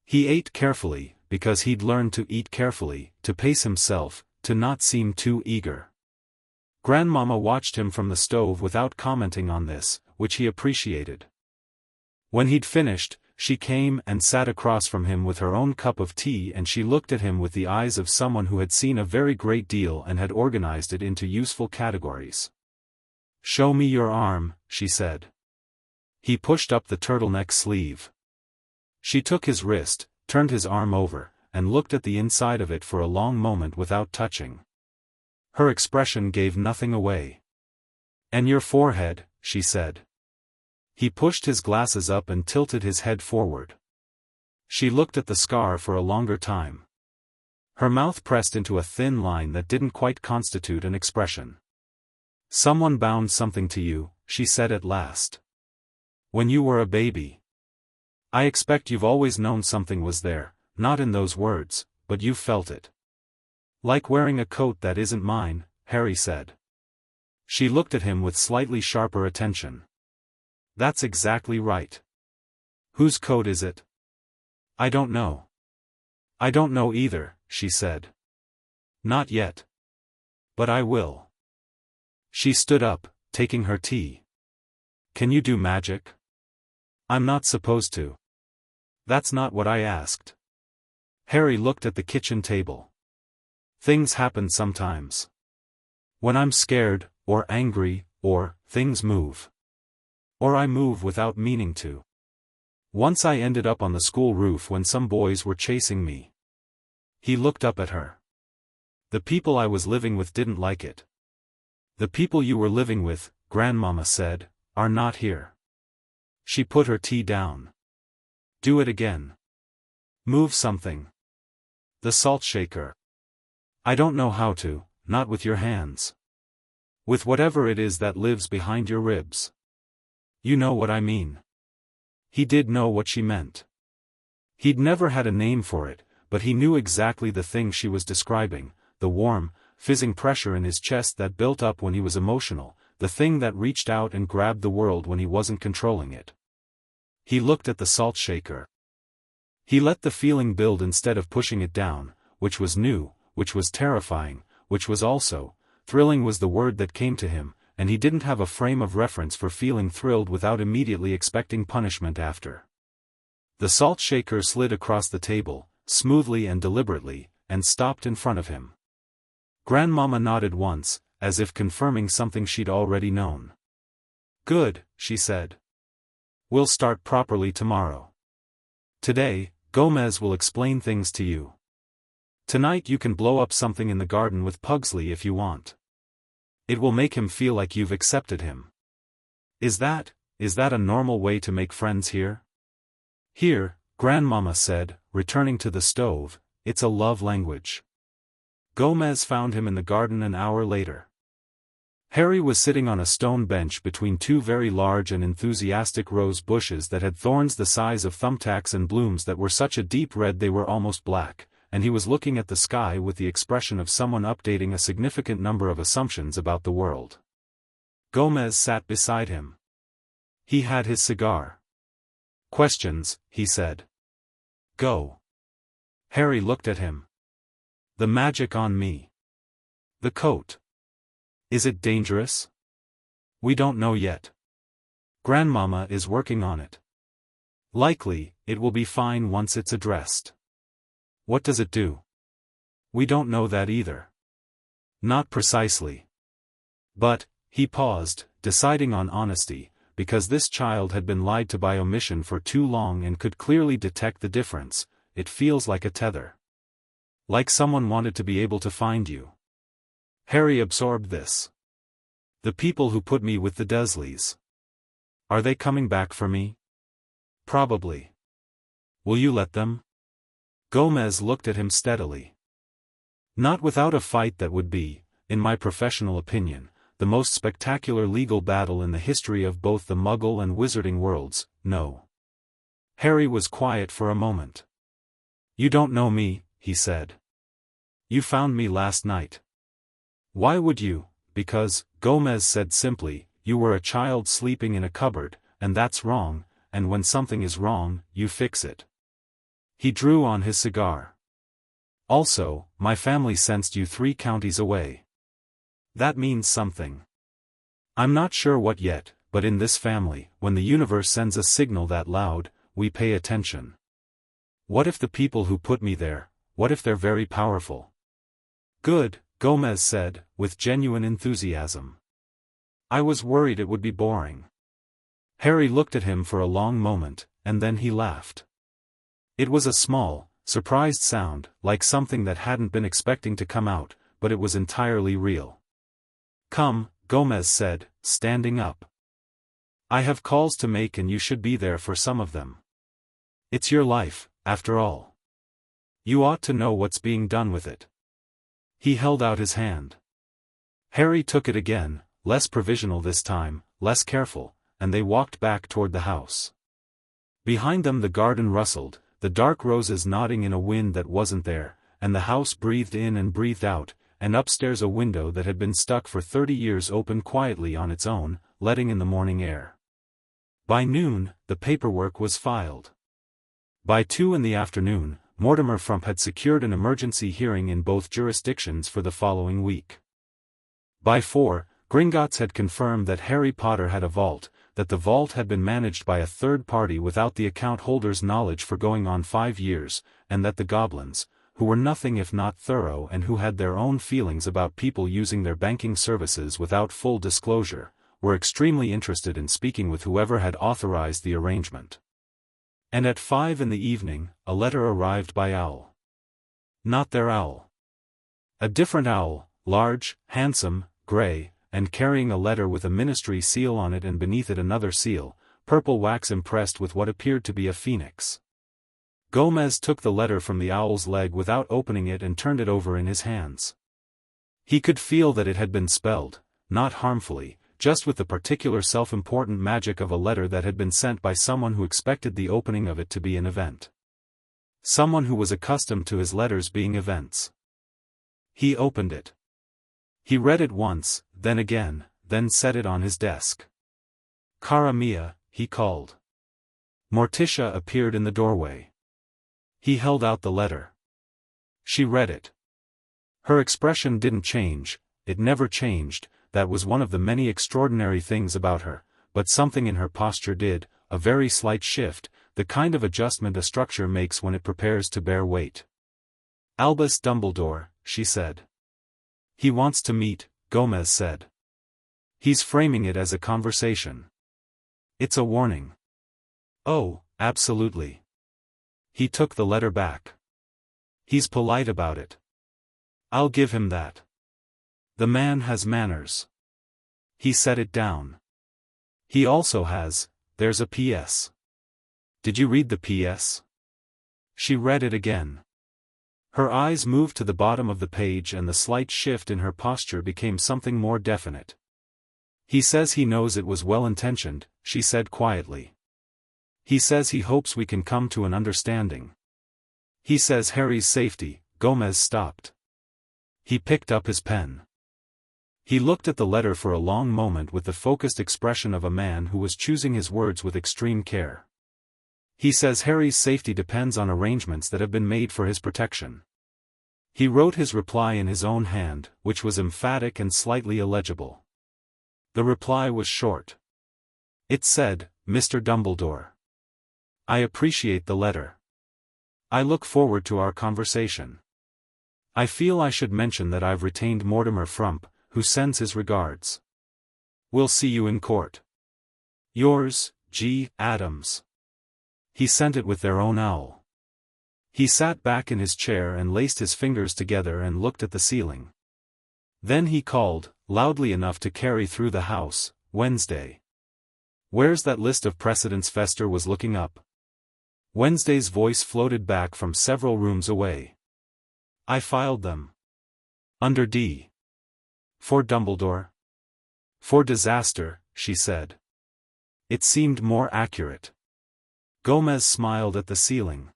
He ate carefully, because he'd learned to eat carefully, to pace himself, to not seem too eager. Grandmama watched him from the stove without commenting on this, which he appreciated. When he'd finished, she came and sat across from him with her own cup of tea and she looked at him with the eyes of someone who had seen a very great deal and had organized it into useful categories. "Show me your arm," she said. He pushed up the turtleneck sleeve. She took his wrist, turned his arm over, and looked at the inside of it for a long moment without touching. Her expression gave nothing away. "And your forehead," she said. He pushed his glasses up and tilted his head forward. She looked at the scar for a longer time. Her mouth pressed into a thin line that didn't quite constitute an expression. "Someone bound something to you," she said at last. "When you were a baby. I expect you've always known something was there, not in those words, but you felt it." "Like wearing a coat that isn't mine," Harry said. She looked at him with slightly sharper attention. "That's exactly right. Whose coat is it?" "I don't know." I don't know either, she said. Not yet. But I will. She stood up, taking her tea. Can you do magic? I'm not supposed to. That's not what I asked. Harry looked at the kitchen table. Things happen sometimes. When I'm scared, or angry, or things move. Or I move without meaning to. Once I ended up on the school roof when some boys were chasing me. He looked up at her. The people I was living with didn't like it. The people you were living with, Grandmama said, are not here. She put her tea down. Do it again. Move something. The salt shaker. I don't know how to, not with your hands. With whatever it is that lives behind your ribs. You know what I mean. He did know what she meant. He'd never had a name for it, but he knew exactly the thing she was describing, the warm, fizzing pressure in his chest that built up when he was emotional, the thing that reached out and grabbed the world when he wasn't controlling it. He looked at the salt shaker. He let the feeling build instead of pushing it down, which was new, which was terrifying, which was also, thrilling was the word that came to him, and he didn't have a frame of reference for feeling thrilled without immediately expecting punishment after. The salt shaker slid across the table, smoothly and deliberately, and stopped in front of him. Grandmama nodded once, as if confirming something she'd already known. Good, she said. We'll start properly tomorrow. Today, Gomez will explain things to you. Tonight you can blow up something in the garden with Pugsley if you want. It will make him feel like you've accepted him. Is that a normal way to make friends here? Here, Grandmama said, returning to the stove, it's a love language. Gomez found him in the garden an hour later. Harry was sitting on a stone bench between two very large and enthusiastic rose bushes that had thorns the size of thumbtacks and blooms that were such a deep red they were almost black, and he was looking at the sky with the expression of someone updating a significant number of assumptions about the world. Gomez sat beside him. He had his cigar. Questions, he said. Go. Harry looked at him. The magic on me. The coat. Is it dangerous? We don't know yet. Grandmama is working on it. Likely, it will be fine once it's addressed. What does it do? We don't know that either. Not precisely. But, he paused, deciding on honesty, because this child had been lied to by omission for too long and could clearly detect the difference. It feels like a tether. Like someone wanted to be able to find you. Harry absorbed this. The people who put me with the Dursleys. Are they coming back for me? Probably. Will you let them? Gomez looked at him steadily. Not without a fight that would be, in my professional opinion, the most spectacular legal battle in the history of both the Muggle and Wizarding worlds, no. Harry was quiet for a moment. You don't know me, he said. You found me last night. Why would you? Because, Gomez said simply, you were a child sleeping in a cupboard, and that's wrong, and when something is wrong, you fix it. He drew on his cigar. Also, my family sensed you 3 counties away. That means something. I'm not sure what yet, but in this family, when the universe sends a signal that loud, we pay attention. What if the people who put me there, what if they're very powerful? Good, Gomez said, with genuine enthusiasm. I was worried it would be boring. Harry looked at him for a long moment, and then he laughed. It was a small, surprised sound, like something that hadn't been expecting to come out, but it was entirely real. Come, Gomez said, standing up. I have calls to make and you should be there for some of them. It's your life, after all. You ought to know what's being done with it. He held out his hand. Harry took it again, less provisional this time, less careful, and they walked back toward the house. Behind them the garden rustled, the dark roses nodding in a wind that wasn't there, and the house breathed in and breathed out, and upstairs a window that had been stuck for 30 years opened quietly on its own, letting in the morning air. By noon, the paperwork was filed. By 2 in the afternoon, Mortimer Frump had secured an emergency hearing in both jurisdictions for the following week. By 4, Gringotts had confirmed that Harry Potter had a vault, that the vault had been managed by a third party without the account holder's knowledge for going on 5 years, and that the goblins, who were nothing if not thorough and who had their own feelings about people using their banking services without full disclosure, were extremely interested in speaking with whoever had authorized the arrangement. And at 5 in the evening, a letter arrived by owl. Not their owl. A different owl, large, handsome, gray, and carrying a letter with a ministry seal on it and beneath it another seal, purple wax impressed with what appeared to be a phoenix. Gomez took the letter from the owl's leg without opening it and turned it over in his hands. He could feel that it had been spelled, not harmfully, just with the particular self-important magic of a letter that had been sent by someone who expected the opening of it to be an event. Someone who was accustomed to his letters being events. He opened it. He read it once, then again, then set it on his desk. "Cara mia," he called. Morticia appeared in the doorway. He held out the letter. She read it. Her expression didn't change, it never changed. That was one of the many extraordinary things about her, but something in her posture did, a very slight shift, the kind of adjustment a structure makes when it prepares to bear weight. "Albus Dumbledore," she said. "He wants to meet," Gomez said. "He's framing it as a conversation. It's a warning." "Oh, absolutely." He took the letter back. "He's polite about it. I'll give him that. The man has manners." He set it down. "He also has, there's a P.S. Did you read the P.S.? She read it again. Her eyes moved to the bottom of the page and the slight shift in her posture became something more definite. "He says he knows it was well-intentioned," she said quietly. "He says he hopes we can come to an understanding. He says Harry's safety." Gomez stopped. He picked up his pen. He looked at the letter for a long moment with the focused expression of a man who was choosing his words with extreme care. "He says Harry's safety depends on arrangements that have been made for his protection." He wrote his reply in his own hand, which was emphatic and slightly illegible. The reply was short. It said, "Mr. Dumbledore. I appreciate the letter. I look forward to our conversation. I feel I should mention that I've retained Mortimer Frump, who sends his regards. We'll see you in court. Yours, G. Addams." He sent it with their own owl. He sat back in his chair and laced his fingers together and looked at the ceiling. Then he called, loudly enough to carry through the house, "Wednesday. Where's that list of precedents?" Fester was looking up. Wednesday's voice floated back from several rooms away. "I filed them. Under D. For Dumbledore? For disaster," she said. It seemed more accurate. Gomez smiled at the ceiling.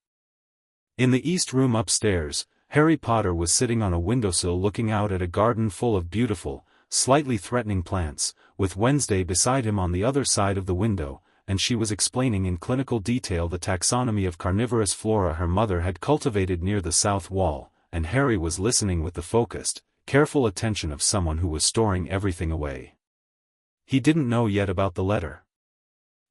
In the east room upstairs, Harry Potter was sitting on a windowsill looking out at a garden full of beautiful, slightly threatening plants, with Wednesday beside him on the other side of the window, and she was explaining in clinical detail the taxonomy of carnivorous flora her mother had cultivated near the south wall, and Harry was listening with the focused, careful attention of someone who was storing everything away. He didn't know yet about the letter.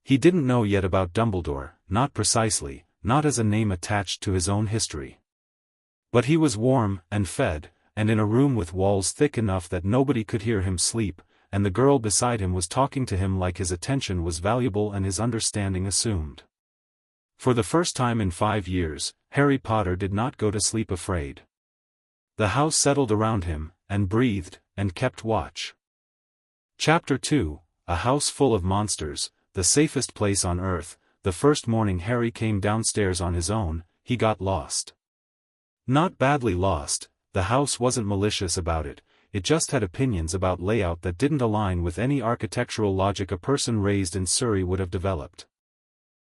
He didn't know yet about Dumbledore, not precisely, not as a name attached to his own history. But he was warm and fed, and in a room with walls thick enough that nobody could hear him sleep, and the girl beside him was talking to him like his attention was valuable and his understanding assumed. For the first time in 5 years, Harry Potter did not go to sleep afraid. The house settled around him, and breathed, and kept watch. Chapter 2, A House Full of Monsters, the Safest Place on Earth. The first morning Harry came downstairs on his own, he got lost. Not badly lost, the house wasn't malicious about it, it just had opinions about layout that didn't align with any architectural logic a person raised in Surrey would have developed.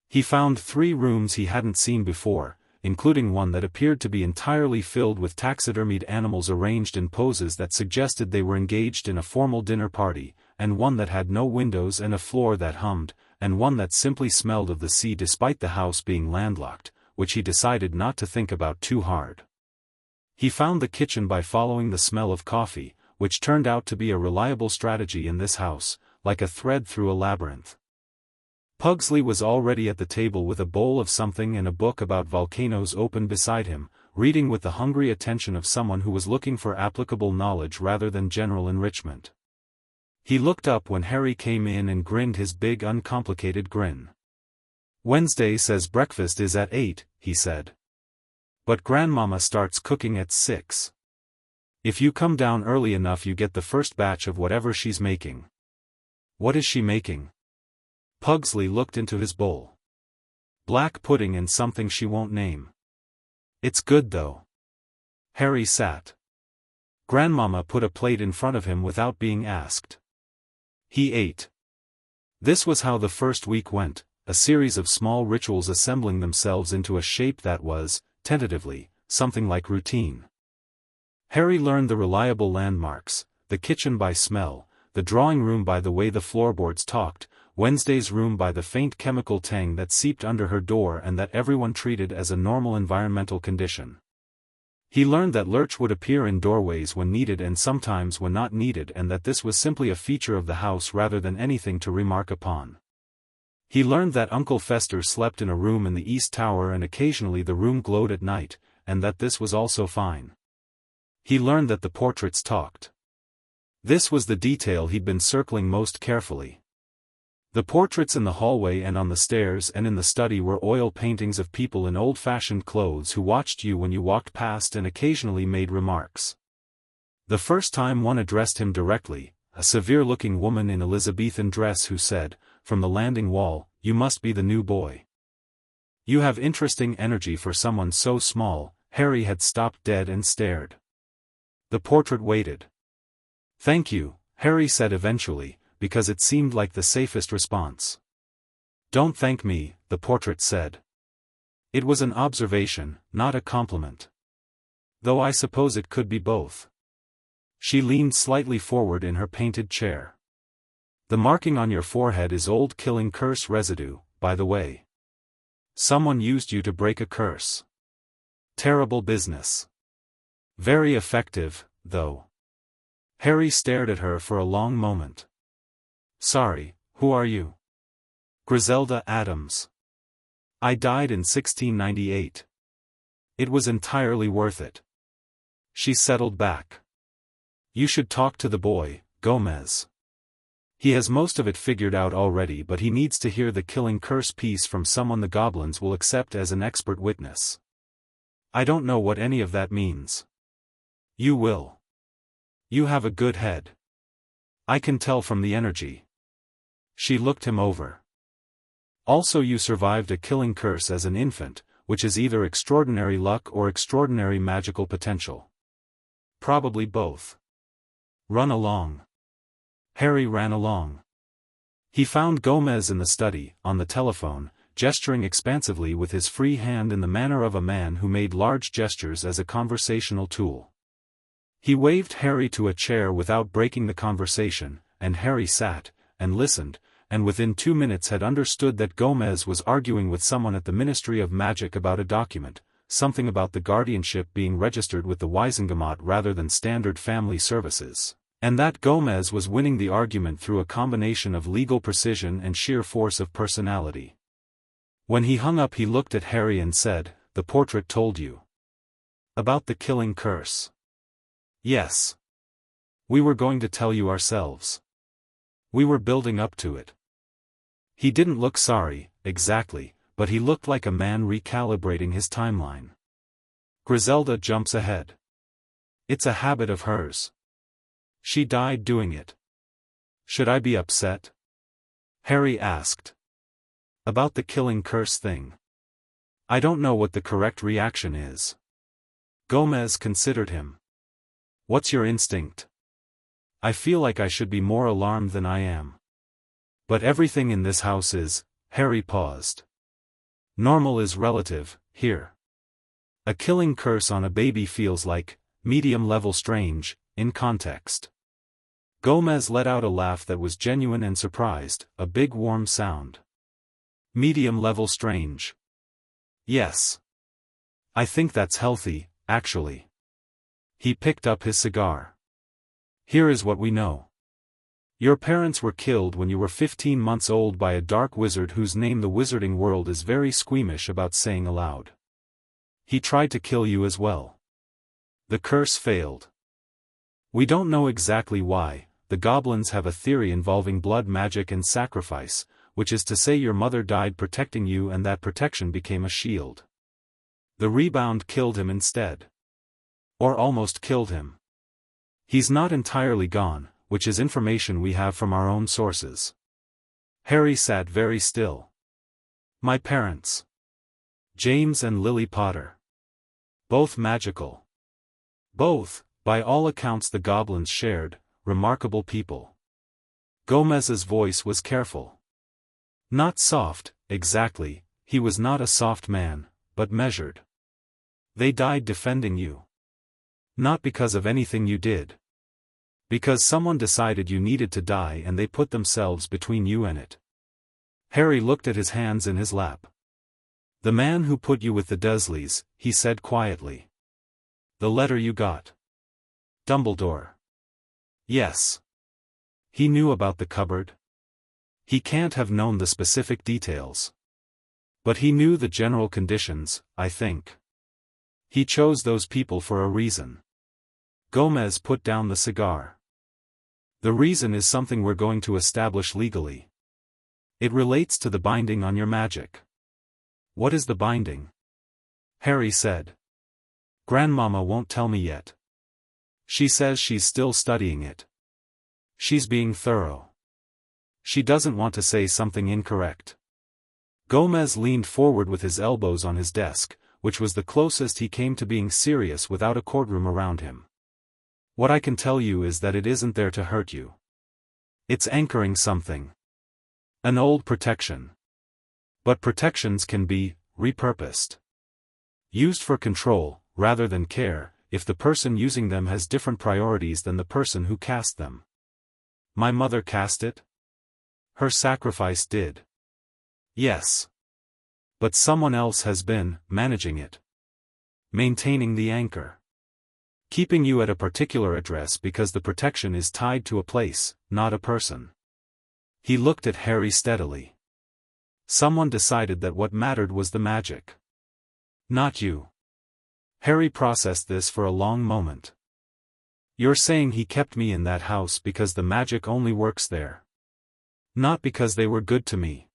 He found 3 rooms he hadn't seen before, including one that appeared to be entirely filled with taxidermied animals arranged in poses that suggested they were engaged in a formal dinner party, and one that had no windows and a floor that hummed, and one that simply smelled of the sea despite the house being landlocked, which he decided not to think about too hard. He found the kitchen by following the smell of coffee, which turned out to be a reliable strategy in this house, like a thread through a labyrinth. Pugsley was already at the table with a bowl of something and a book about volcanoes open beside him, reading with the hungry attention of someone who was looking for applicable knowledge rather than general enrichment. He looked up when Harry came in and grinned his big uncomplicated grin. "Wednesday says breakfast is at 8, he said. "But Grandmama starts cooking at 6. If you come down early enough you get the first batch of whatever she's making." "What is she making?" Pugsley looked into his bowl. "Black pudding and something she won't name. It's good though." Harry sat. Grandmama put a plate in front of him without being asked. He ate. This was how the first week went, a series of small rituals assembling themselves into a shape that was, tentatively, something like routine. Harry learned the reliable landmarks, the kitchen by smell, the drawing room by the way the floorboards talked, Wednesday's room by the faint chemical tang that seeped under her door and that everyone treated as a normal environmental condition. He learned that Lurch would appear in doorways when needed and sometimes when not needed, and that this was simply a feature of the house rather than anything to remark upon. He learned that Uncle Fester slept in a room in the East Tower and occasionally the room glowed at night, and that this was also fine. He learned that the portraits talked. This was the detail he'd been circling most carefully. The portraits in the hallway and on the stairs and in the study were oil paintings of people in old-fashioned clothes who watched you when you walked past and occasionally made remarks. The first time one addressed him directly, a severe-looking woman in Elizabethan dress who said, from the landing wall, "You must be the new boy. You have interesting energy for someone so small." Harry had stopped dead and stared. The portrait waited. "Thank you," Harry said eventually, because it seemed like the safest response. "Don't thank me," the portrait said. It was an observation, not a compliment. "Though I suppose it could be both." She leaned slightly forward in her painted chair. "The marking on your forehead is old killing curse residue, by the way. Someone used you to break a curse. Terrible business. Very effective, though." Harry stared at her for a long moment. "Sorry, who are you?" "Griselda Addams. I died in 1698. It was entirely worth it." She settled back. "You should talk to the boy, Gomez. He has most of it figured out already, but he needs to hear the killing curse piece from someone the goblins will accept as an expert witness." "I don't know what any of that means." "You will. You have a good head. I can tell from the energy." She looked him over. "Also you survived a killing curse as an infant, which is either extraordinary luck or extraordinary magical potential. Probably both. Run along." Harry ran along. He found Gomez in the study, on the telephone, gesturing expansively with his free hand in the manner of a man who made large gestures as a conversational tool. He waved Harry to a chair without breaking the conversation, and Harry sat, and listened, and within 2 minutes had understood that Gomez was arguing with someone at the Ministry of Magic about a document, something about the guardianship being registered with the Wisengamot rather than standard family services, and that Gomez was winning the argument through a combination of legal precision and sheer force of personality. When he hung up he looked at Harry and said, "The portrait told you about the killing curse?" "Yes. We were going to tell you ourselves. We were building up to it." He didn't look sorry, exactly, but he looked like a man recalibrating his timeline. "Griselda jumps ahead. It's a habit of hers. She died doing it. Should I be upset?" Harry asked. "About the killing curse thing. I don't know what the correct reaction is." Gomez considered him. "What's your instinct?" "I feel like I should be more alarmed than I am. But everything in this house is." Harry paused. "Normal is relative, here. A killing curse on a baby feels like medium-level strange, in context." Gomez let out a laugh that was genuine and surprised, a big warm sound. "Medium-level strange. Yes. I think that's healthy, actually. He picked up his cigar. Here is what we know. Your parents were killed when you were 15 months old by a dark wizard whose name the wizarding world is very squeamish about saying aloud. He tried to kill you as well. The curse failed. We don't know exactly why. The goblins have a theory involving blood magic and sacrifice, which is to say your mother died protecting you and that protection became a shield. The rebound killed him instead. Or almost killed him. He's not entirely gone, which is information we have from our own sources. Harry sat very still. My parents. James and Lily Potter. Both magical. Both, by all accounts the goblins shared, remarkable people. Gomez's voice was careful. Not soft, exactly, he was not a soft man, but measured. They died defending you. Not because of anything you did. Because someone decided you needed to die and they put themselves between you and it. Harry looked at his hands in his lap. The man who put you with the Dursleys, he said quietly. The letter you got. Dumbledore. Yes. He knew about the cupboard. He can't have known the specific details. But he knew the general conditions, I think. He chose those people for a reason. Gomez put down the cigar. The reason is something we're going to establish legally. It relates to the binding on your magic. What is the binding? Harry said. Grandmama won't tell me yet. She says she's still studying it. She's being thorough. She doesn't want to say something incorrect. Gomez leaned forward with his elbows on his desk, which was the closest he came to being serious without a courtroom around him. What I can tell you is that it isn't there to hurt you. It's anchoring something. An old protection. But protections can be repurposed. Used for control, rather than care, if the person using them has different priorities than the person who cast them. My mother cast it? Her sacrifice did. Yes. But someone else has been managing it. Maintaining the anchor. Keeping you at a particular address because the protection is tied to a place, not a person. He looked at Harry steadily. Someone decided that what mattered was the magic. Not you. Harry processed this for a long moment. You're saying he kept me in that house because the magic only works there. Not because they were good to me.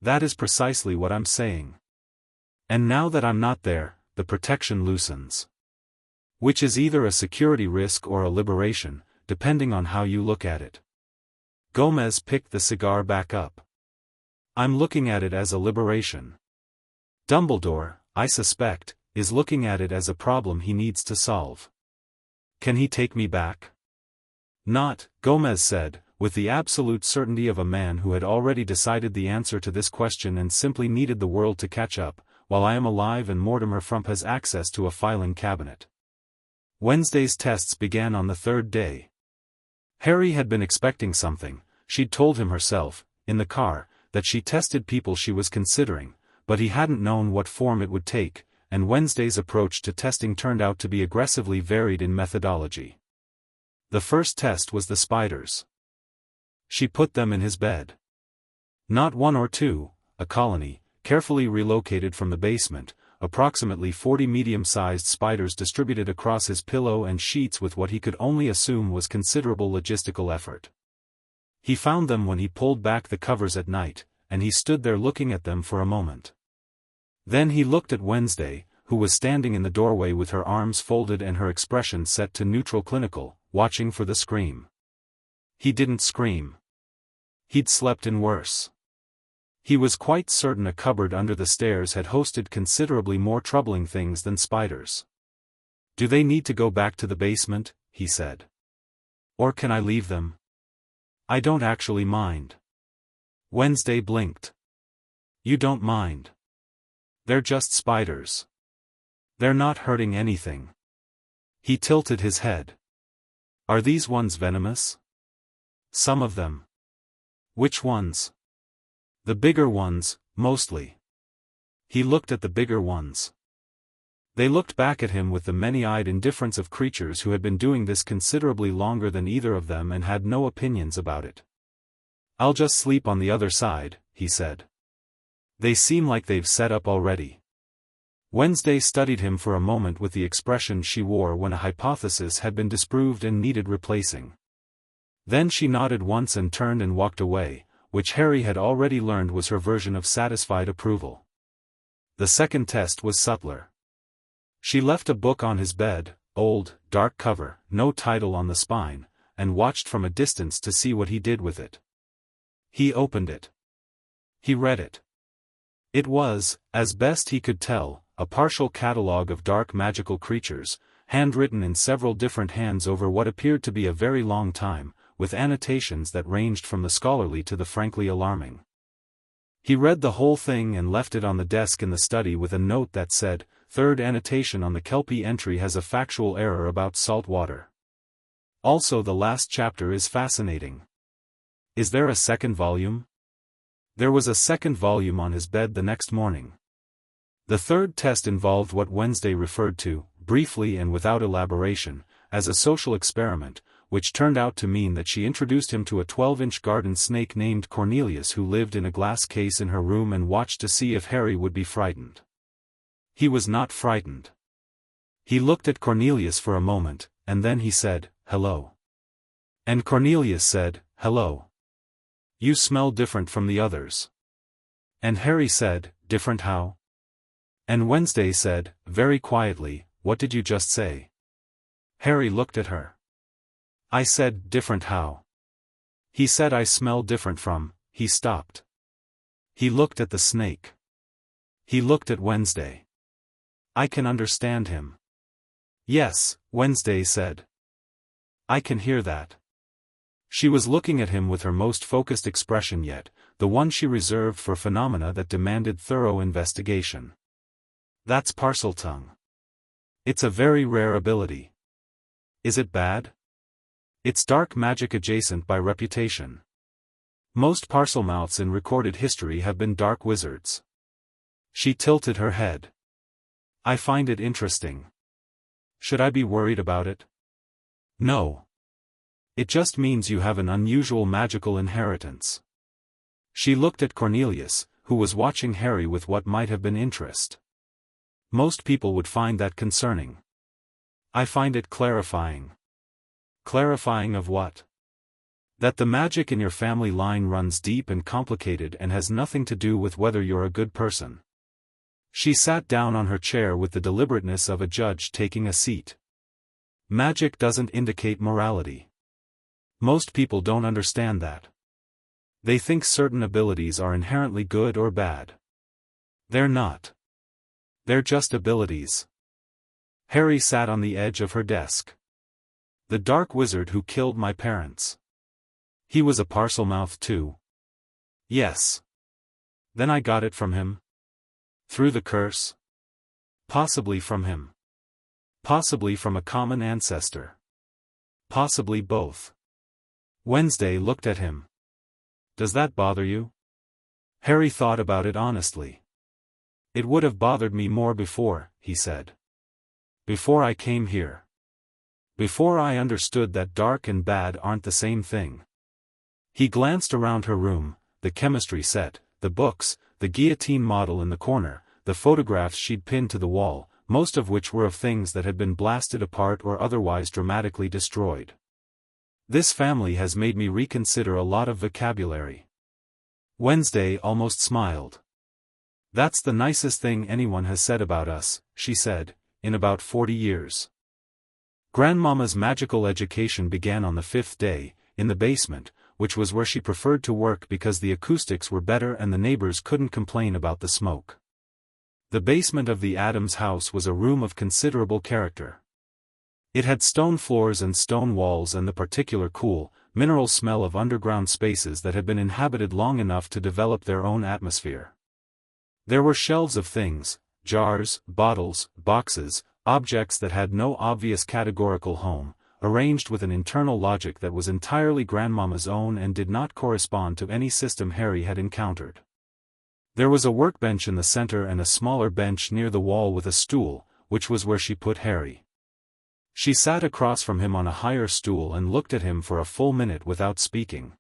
That is precisely what I'm saying. And now that I'm not there, the protection loosens. Which is either a security risk or a liberation, depending on how you look at it. Gomez picked the cigar back up. I'm looking at it as a liberation. Dumbledore, I suspect, is looking at it as a problem he needs to solve. Can he take me back? Not, Gomez said, with the absolute certainty of a man who had already decided the answer to this question and simply needed the world to catch up, while I am alive and Mortimer Frump has access to a filing cabinet. Wednesday's tests began on the third day. Harry had been expecting something. She'd told him herself, in the car, that she tested people she was considering, but he hadn't known what form it would take, and Wednesday's approach to testing turned out to be aggressively varied in methodology. The first test was the spiders. She put them in his bed. Not one or two, a colony, carefully relocated from the basement, approximately 40 medium-sized spiders distributed across his pillow and sheets with what he could only assume was considerable logistical effort. He found them when he pulled back the covers at night, and he stood there looking at them for a moment. Then he looked at Wednesday, who was standing in the doorway with her arms folded and her expression set to neutral clinical, watching for the scream. He didn't scream. He'd slept in worse. He was quite certain a cupboard under the stairs had hosted considerably more troubling things than spiders. Do they need to go back to the basement? He said. Or can I leave them? I don't actually mind. Wednesday blinked. You don't mind. They're just spiders. They're not hurting anything. He tilted his head. Are these ones venomous? Some of them. Which ones? The bigger ones, mostly. He looked at the bigger ones. They looked back at him with the many-eyed indifference of creatures who had been doing this considerably longer than either of them and had no opinions about it. "I'll just sleep on the other side," he said. "They seem like they've set up already." Wednesday studied him for a moment with the expression she wore when a hypothesis had been disproved and needed replacing. Then she nodded once and turned and walked away, which Harry had already learned was her version of satisfied approval. The second test was subtler. She left a book on his bed, old, dark cover, no title on the spine, and watched from a distance to see what he did with it. He opened it. He read it. It was, as best he could tell, a partial catalogue of dark magical creatures, handwritten in several different hands over what appeared to be a very long time, with annotations that ranged from the scholarly to the frankly alarming. He read the whole thing and left it on the desk in the study with a note that said, "Third annotation on the Kelpie entry has a factual error about salt water. Also the last chapter is fascinating. Is there a second volume?" There was a second volume on his bed the next morning. The third test involved what Wednesday referred to, briefly and without elaboration, as a social experiment, which turned out to mean that she introduced him to a 12-inch garden snake named Cornelius who lived in a glass case in her room and watched to see if Harry would be frightened. He was not frightened. He looked at Cornelius for a moment, and then he said, "Hello." And Cornelius said, "Hello. You smell different from the others." And Harry said, "Different how?" And Wednesday said, very quietly, "What did you just say?" Harry looked at her. "I said, different how?" He said, "I smell different from." He stopped. He looked at the snake. He looked at Wednesday. "I can understand him." "Yes," Wednesday said. "I can hear that." She was looking at him with her most focused expression yet, the one she reserved for phenomena that demanded thorough investigation. "That's Parseltongue. It's a very rare ability." "Is it bad?" "It's dark magic adjacent by reputation. Most Parselmouths in recorded history have been dark wizards." She tilted her head. "I find it interesting. Should I be worried about it?" "No. It just means you have an unusual magical inheritance." She looked at Cornelius, who was watching Harry with what might have been interest. "Most people would find that concerning. I find it clarifying." "Clarifying of what?" "That the magic in your family line runs deep and complicated and has nothing to do with whether you're a good person." She sat down on her chair with the deliberateness of a judge taking a seat. "Magic doesn't indicate morality. Most people don't understand that. They think certain abilities are inherently good or bad. They're not. They're just abilities." Harry sat on the edge of her desk. "The dark wizard who killed my parents. He was a Parselmouth too?" "Yes." "Then I got it from him?" "Through the curse?" "Possibly from him. Possibly from a common ancestor. Possibly both." Wednesday looked at him. "Does that bother you?" Harry thought about it honestly. "It would have bothered me more before," he said. "Before I came here. Before I understood that dark and bad aren't the same thing." He glanced around her room, the chemistry set, the books, the guillotine model in the corner, the photographs she'd pinned to the wall, most of which were of things that had been blasted apart or otherwise dramatically destroyed. "This family has made me reconsider a lot of vocabulary." Wednesday almost smiled. "That's the nicest thing anyone has said about us," she said, "in about 40 years. Grandmama's magical education began on the 5th day, in the basement, which was where she preferred to work because the acoustics were better and the neighbors couldn't complain about the smoke. The basement of the Addams house was a room of considerable character. It had stone floors and stone walls and the particular cool, mineral smell of underground spaces that had been inhabited long enough to develop their own atmosphere. There were shelves of things, jars, bottles, boxes, objects that had no obvious categorical home, arranged with an internal logic that was entirely Grandmama's own and did not correspond to any system Harry had encountered. There was a workbench in the center and a smaller bench near the wall with a stool, which was where she put Harry. She sat across from him on a higher stool and looked at him for a full minute without speaking.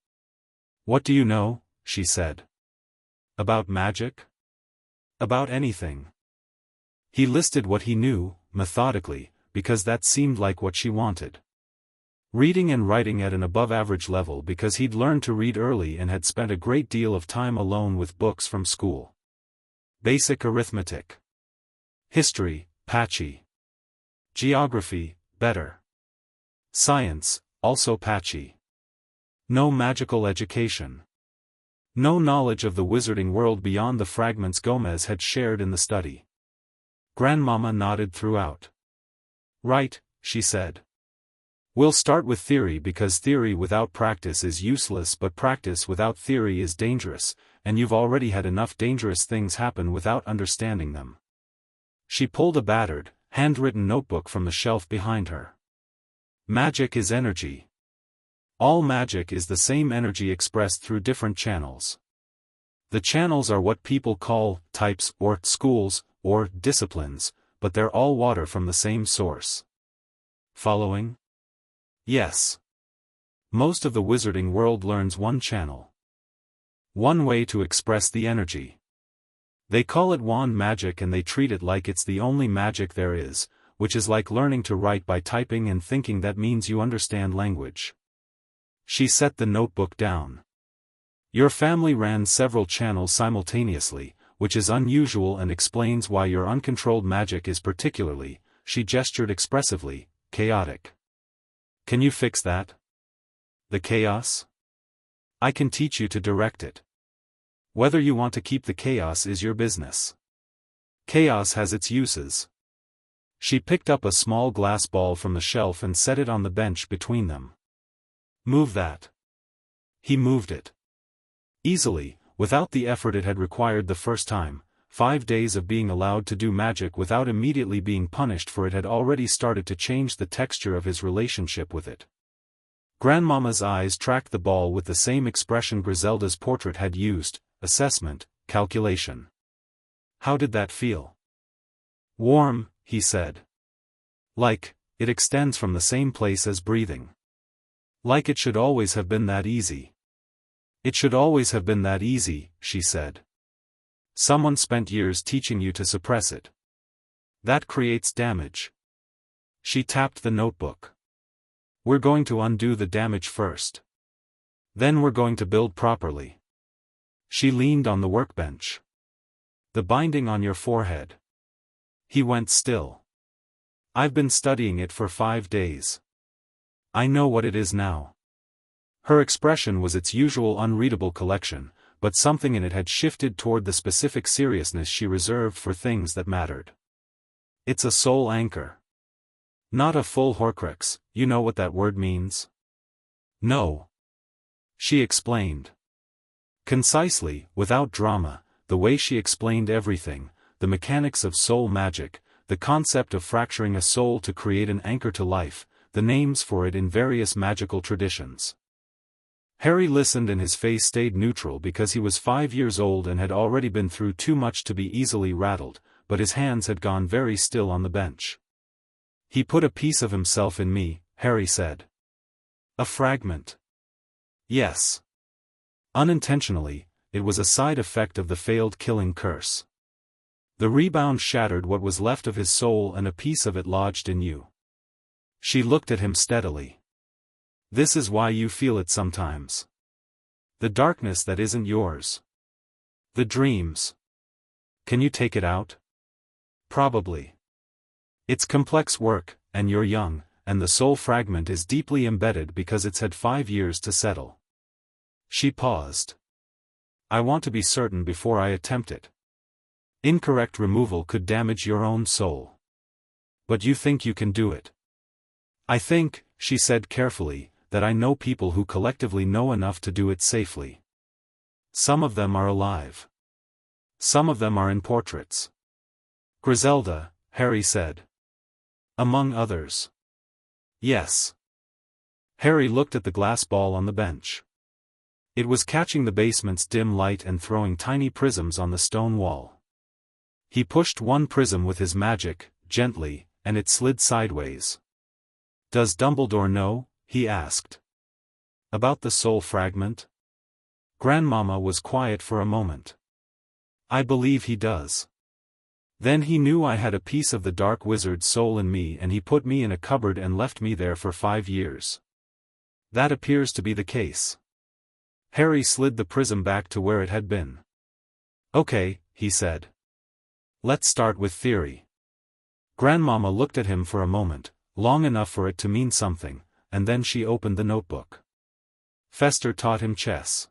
"What do you know?" she said. "About magic?" "About anything." He listed what he knew, methodically, because that seemed like what she wanted. Reading and writing at an above-average level because he'd learned to read early and had spent a great deal of time alone with books from school. Basic arithmetic. History, patchy. Geography, better. Science, also patchy. No magical education. No knowledge of the wizarding world beyond the fragments Gomez had shared in the study. Grandmama nodded throughout. "Right," she said. "We'll start with theory because theory without practice is useless, but practice without theory is dangerous, and you've already had enough dangerous things happen without understanding them." She pulled a battered, handwritten notebook from the shelf behind her. "Magic is energy. All magic is the same energy expressed through different channels. The channels are what people call types, or schools, or disciplines, but they're all water from the same source. Following? Yes. Most of the wizarding world learns one channel. One way to express the energy. They call it wand magic and they treat it like it's the only magic there is, which is like learning to write by typing and thinking that means you understand language." She set the notebook down. "Your family ran several channels simultaneously, which is unusual and explains why your uncontrolled magic is particularly," she gestured expressively, "chaotic. Can you fix that? The chaos? I can teach you to direct it. Whether you want to keep the chaos is your business. Chaos has its uses." She picked up a small glass ball from the shelf and set it on the bench between them. "Move that." He moved it. Easily, without the effort it had required the first time. 5 days of being allowed to do magic without immediately being punished for it had already started to change the texture of his relationship with it. Grandmama's eyes tracked the ball with the same expression Griselda's portrait had used: assessment, calculation. "How did that feel?" "Warm," he said. "Like, it extends from the same place as breathing. Like it should always have been that easy." "It should always have been that easy," she said. "Someone spent years teaching you to suppress it. That creates damage." She tapped the notebook. "We're going to undo the damage first. Then we're going to build properly." She leaned on the workbench. "The binding on your forehead." He went still. "I've been studying it for 5 days. I know what it is now." Her expression was its usual unreadable collection, but something in it had shifted toward the specific seriousness she reserved for things that mattered. "It's a soul anchor. Not a full Horcrux, you know what that word means?" "No." She explained. Concisely, without drama, the way she explained everything, the mechanics of soul magic, the concept of fracturing a soul to create an anchor to life, the names for it in various magical traditions. Harry listened and his face stayed neutral because he was 5 years old and had already been through too much to be easily rattled, but his hands had gone very still on the bench. "He put a piece of himself in me," Harry said. "A fragment." "Yes. Unintentionally, it was a side effect of the failed killing curse. The rebound shattered what was left of his soul and a piece of it lodged in you." She looked at him steadily. "This is why you feel it sometimes. The darkness that isn't yours. The dreams. Can you take it out?" "Probably. It's complex work, and you're young, and the soul fragment is deeply embedded because it's had 5 years to settle." She paused. "I want to be certain before I attempt it. Incorrect removal could damage your own soul. But you think you can do it?" "I think," she said carefully, "that I know people who collectively know enough to do it safely. Some of them are alive. Some of them are in portraits." "Griselda," Harry said. "Among others." "Yes." Harry looked at the glass ball on the bench. It was catching the basement's dim light and throwing tiny prisms on the stone wall. He pushed one prism with his magic, gently, and it slid sideways. "Does Dumbledore know?" he asked. "About the soul fragment?" Grandmama was quiet for a moment. "I believe he does. Then he knew I had a piece of the dark wizard's soul in me, and he put me in a cupboard and left me there for 5 years. That appears to be the case." Harry slid the prism back to where it had been. "Okay," he said. "Let's start with theory." Grandmama looked at him for a moment, long enough for it to mean something, and then she opened the notebook. "Fester taught him chess.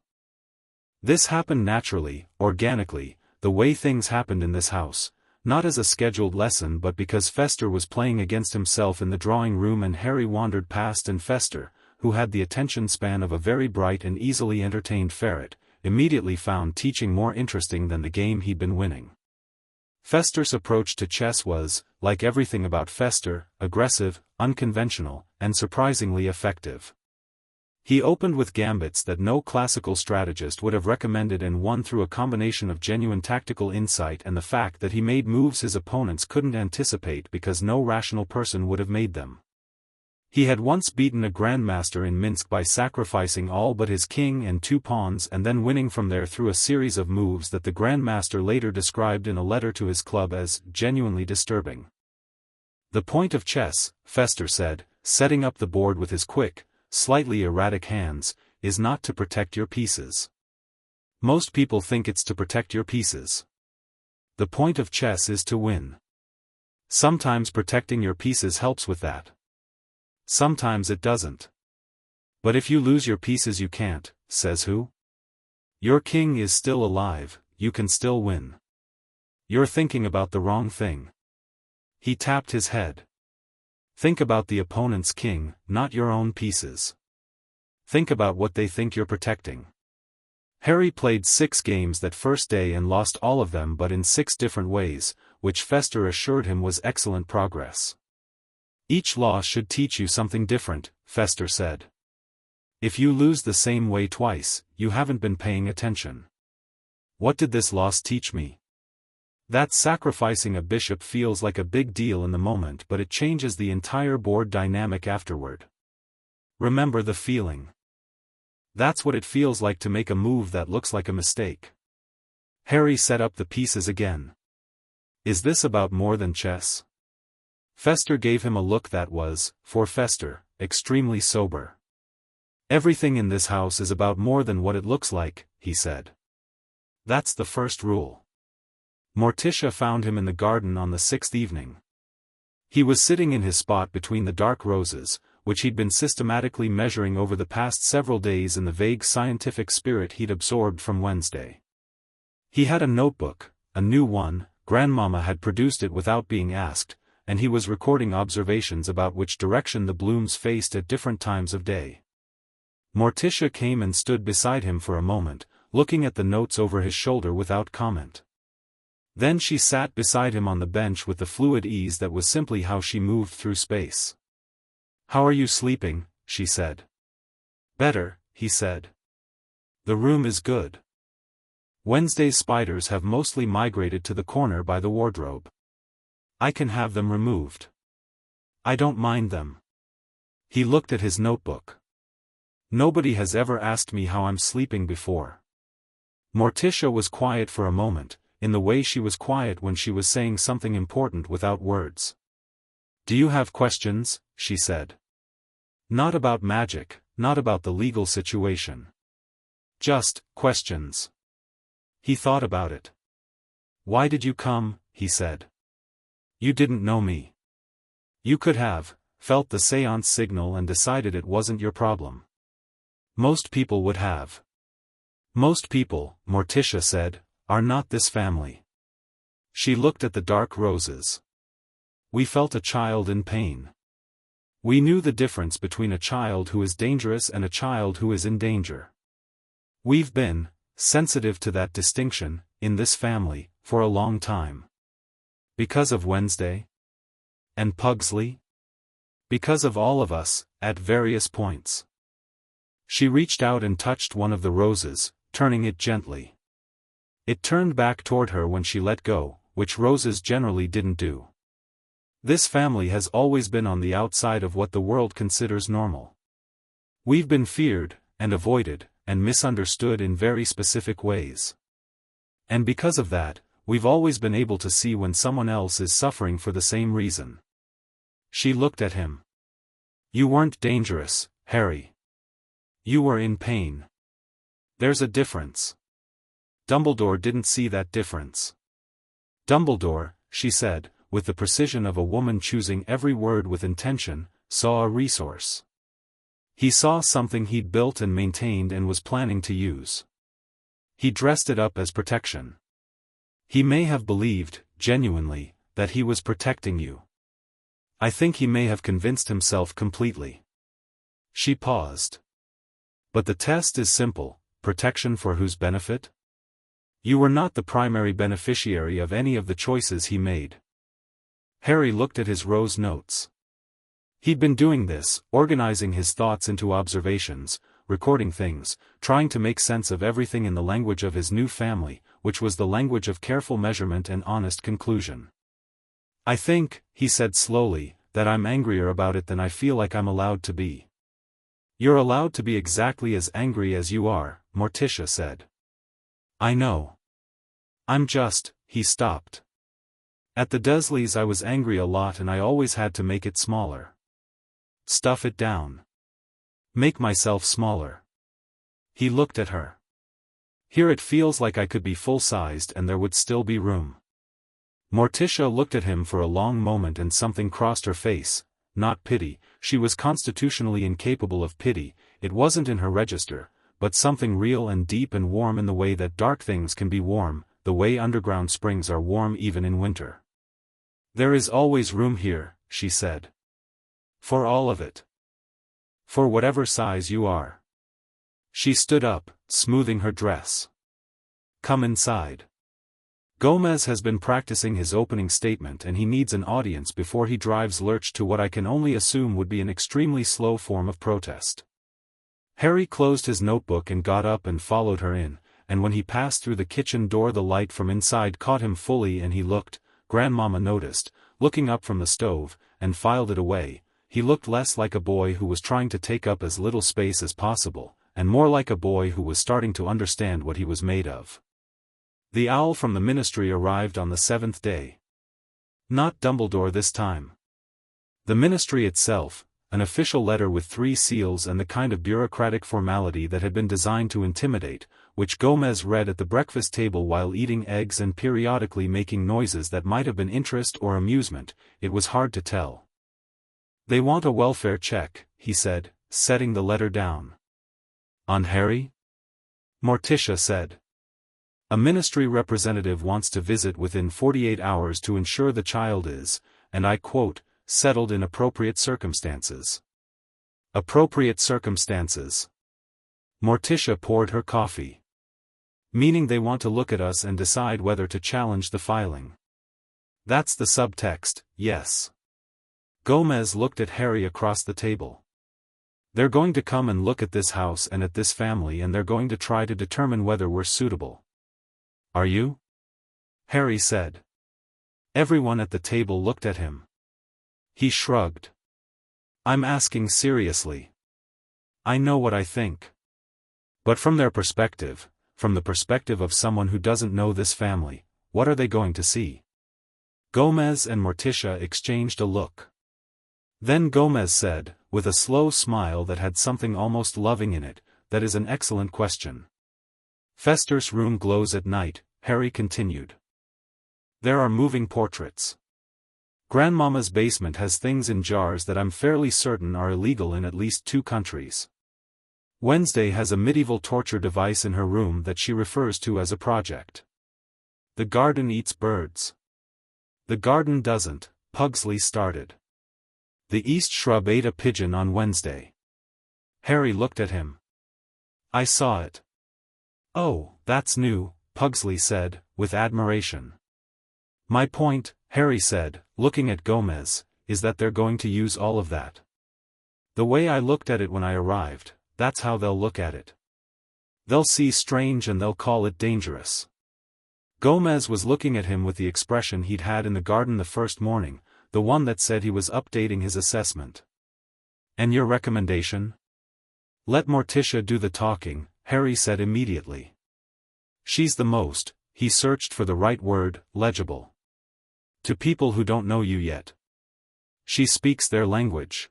This happened naturally, organically, the way things happened in this house, not as a scheduled lesson but because Fester was playing against himself in the drawing room and Harry wandered past and Fester, who had the attention span of a very bright and easily entertained ferret, immediately found teaching more interesting than the game he'd been winning. Fester's approach to chess was, like everything about Fester, aggressive, unconventional, and surprisingly effective. He opened with gambits that no classical strategist would have recommended and won through a combination of genuine tactical insight and the fact that he made moves his opponents couldn't anticipate because no rational person would have made them. He had once beaten a grandmaster in Minsk by sacrificing all but his king and 2 pawns and then winning from there through a series of moves that the grandmaster later described in a letter to his club as genuinely disturbing. "The point of chess," Fester said, setting up the board with his quick, slightly erratic hands, "is not to protect your pieces. Most people think it's to protect your pieces. The point of chess is to win. Sometimes protecting your pieces helps with that. Sometimes it doesn't. But if you lose your pieces you can't, says who? Your king is still alive, you can still win. You're thinking about the wrong thing." He tapped his head. "Think about the opponent's king, not your own pieces. Think about what they think you're protecting." Harry played 6 games that first day and lost all of them but in 6 different ways, which Fester assured him was excellent progress. "Each loss should teach you something different," Fester said. "If you lose the same way twice, you haven't been paying attention. What did this loss teach me? That sacrificing a bishop feels like a big deal in the moment but it changes the entire board dynamic afterward. Remember the feeling. That's what it feels like to make a move that looks like a mistake." Harry set up the pieces again. "Is this about more than chess?" Fester gave him a look that was, for Fester, extremely sober. "Everything in this house is about more than what it looks like," he said. "That's the first rule." Morticia found him in the garden on the 6th evening. He was sitting in his spot between the dark roses, which he'd been systematically measuring over the past several days in the vague scientific spirit he'd absorbed from Wednesday. He had a notebook, a new one, Grandmama had produced it without being asked, and he was recording observations about which direction the blooms faced at different times of day. Morticia came and stood beside him for a moment, looking at the notes over his shoulder without comment. Then she sat beside him on the bench with the fluid ease that was simply how she moved through space. "How are you sleeping?" she said. "Better," he said. "The room is good. Wednesday's spiders have mostly migrated to the corner by the wardrobe. I can have them removed. I don't mind them." He looked at his notebook. "Nobody has ever asked me how I'm sleeping before." Morticia was quiet for a moment, in the way she was quiet when she was saying something important without words. "Do you have questions?" she said. "Not about magic, not about the legal situation. Just questions." He thought about it. "Why did you come?" he said. "You didn't know me. You could have felt the séance signal and decided it wasn't your problem. Most people would have." "Most people," Morticia said, "are not this family." She looked at the dark roses. "We felt a child in pain. We knew the difference between a child who is dangerous and a child who is in danger. We've been sensitive to that distinction, in this family, for a long time. Because of Wednesday? And Pugsley? Because of all of us, at various points." She reached out and touched one of the roses, turning it gently. It turned back toward her when she let go, which roses generally didn't do. This family has always been on the outside of what the world considers normal. We've been feared, and avoided, and misunderstood in very specific ways. And because of that, we've always been able to see when someone else is suffering for the same reason. She looked at him. You weren't dangerous, Harry. You were in pain. There's a difference. Dumbledore didn't see that difference. Dumbledore, she said, with the precision of a woman choosing every word with intention, saw a resource. He saw something he'd built and maintained and was planning to use. He dressed it up as protection. He may have believed, genuinely, that he was protecting you. I think he may have convinced himself completely. She paused. But the test is simple, protection for whose benefit? You were not the primary beneficiary of any of the choices he made. Harry looked at his rose notes. He'd been doing this, organizing his thoughts into observations, recording things, trying to make sense of everything in the language of his new family, which was the language of careful measurement and honest conclusion. I think, he said slowly, that I'm angrier about it than I feel like I'm allowed to be. You're allowed to be exactly as angry as you are, Morticia said. I know. I'm just, he stopped. At the Dursleys I was angry a lot and I always had to make it smaller. Stuff it down. Make myself smaller. He looked at her. Here it feels like I could be full-sized and there would still be room. Morticia looked at him for a long moment and something crossed her face, not pity, she was constitutionally incapable of pity, it wasn't in her register, but something real and deep and warm in the way that dark things can be warm, the way underground springs are warm even in winter. There is always room here, she said. For all of it. For whatever size you are. She stood up, smoothing her dress. Come inside. Gomez has been practicing his opening statement and he needs an audience before he drives Lurch to what I can only assume would be an extremely slow form of protest. Harry closed his notebook and got up and followed her in, and when he passed through the kitchen door the light from inside caught him fully and he looked, Grandmama noticed, looking up from the stove, and filed it away. He looked less like a boy who was trying to take up as little space as possible, and more like a boy who was starting to understand what he was made of. The owl from the ministry arrived on the 7th day. Not Dumbledore this time. The ministry itself, an official letter with 3 seals and the kind of bureaucratic formality that had been designed to intimidate, which Gomez read at the breakfast table while eating eggs and periodically making noises that might have been interest or amusement, it was hard to tell. They want a welfare check, he said, setting the letter down. On Harry? Morticia said. A ministry representative wants to visit within 48 hours to ensure the child is, and I quote, settled in appropriate circumstances. Appropriate circumstances. Morticia poured her coffee. Meaning they want to look at us and decide whether to challenge the filing. That's the subtext, yes. Gomez looked at Harry across the table. They're going to come and look at this house and at this family and they're going to try to determine whether we're suitable. Are you? Harry said. Everyone at the table looked at him. He shrugged. I'm asking seriously. I know what I think. But from their perspective, from the perspective of someone who doesn't know this family, what are they going to see? Gomez and Morticia exchanged a look. Then Gomez said, with a slow smile that had something almost loving in it, that is an excellent question. Fester's room glows at night, Harry continued. There are moving portraits. Grandmama's basement has things in jars that I'm fairly certain are illegal in at least 2 countries. Wednesday has a medieval torture device in her room that she refers to as a project. The garden eats birds. The garden doesn't, Pugsley started. The east shrub ate a pigeon on Wednesday. Harry looked at him. I saw it. Oh, that's new, Pugsley said, with admiration. My point, Harry said, looking at Gomez, is that they're going to use all of that. The way I looked at it when I arrived, that's how they'll look at it. They'll see strange and they'll call it dangerous. Gomez was looking at him with the expression he'd had in the garden the first morning, the one that said he was updating his assessment. "And your recommendation?" "Let Morticia do the talking," Harry said immediately. "She's the most," he searched for the right word, legible. "To people who don't know you yet. She speaks their language.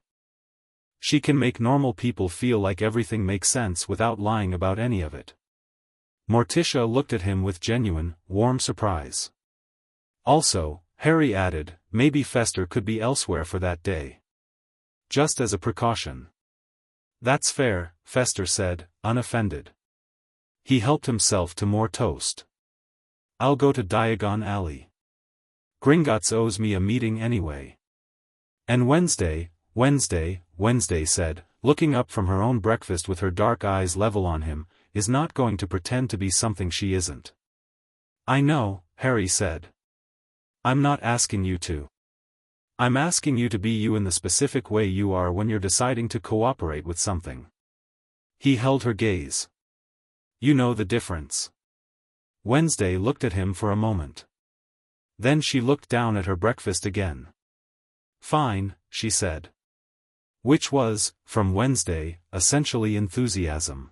She can make normal people feel like everything makes sense without lying about any of it." Morticia looked at him with genuine, warm surprise. "Also," Harry added, "maybe Fester could be elsewhere for that day. Just as a precaution." "That's fair," Fester said, unoffended. He helped himself to more toast. "I'll go to Diagon Alley. Gringotts owes me a meeting anyway." "And Wednesday," Wednesday said, looking up from her own breakfast with her dark eyes level on him, "is not going to pretend to be something she isn't." "I know," Harry said. "I'm not asking you to. I'm asking you to be you in the specific way you are when you're deciding to cooperate with something." He held her gaze. "You know the difference." Wednesday looked at him for a moment. Then she looked down at her breakfast again. "Fine," she said. Which was, from Wednesday, essentially enthusiasm.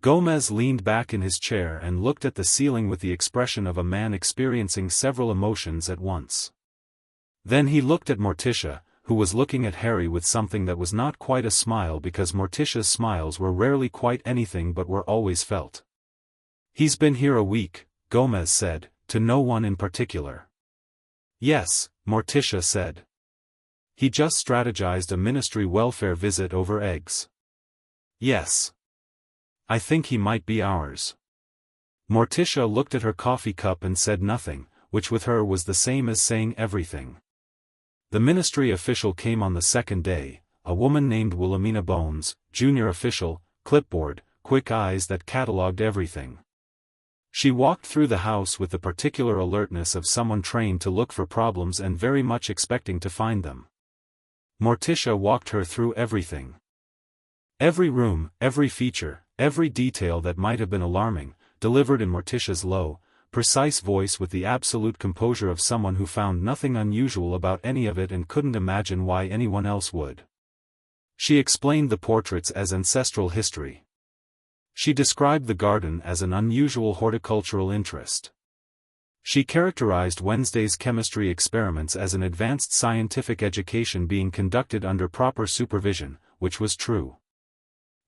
Gomez leaned back in his chair and looked at the ceiling with the expression of a man experiencing several emotions at once. Then he looked at Morticia, who was looking at Harry with something that was not quite a smile because Morticia's smiles were rarely quite anything but were always felt. "He's been here a week," Gomez said, to no one in particular. "Yes," Morticia said. "He just strategized a ministry welfare visit over eggs." "Yes. I think he might be ours." Morticia looked at her coffee cup and said nothing, which with her was the same as saying everything. The ministry official came on the second day, a woman named Wilhelmina Bones, junior official, clipboard, quick eyes that catalogued everything. She walked through the house with the particular alertness of someone trained to look for problems and very much expecting to find them. Morticia walked her through everything. Every room, every feature, every detail that might have been alarming, delivered in Morticia's low, precise voice with the absolute composure of someone who found nothing unusual about any of it and couldn't imagine why anyone else would. She explained the portraits as ancestral history. She described the garden as an unusual horticultural interest. She characterized Wednesday's chemistry experiments as an advanced scientific education being conducted under proper supervision, which was true.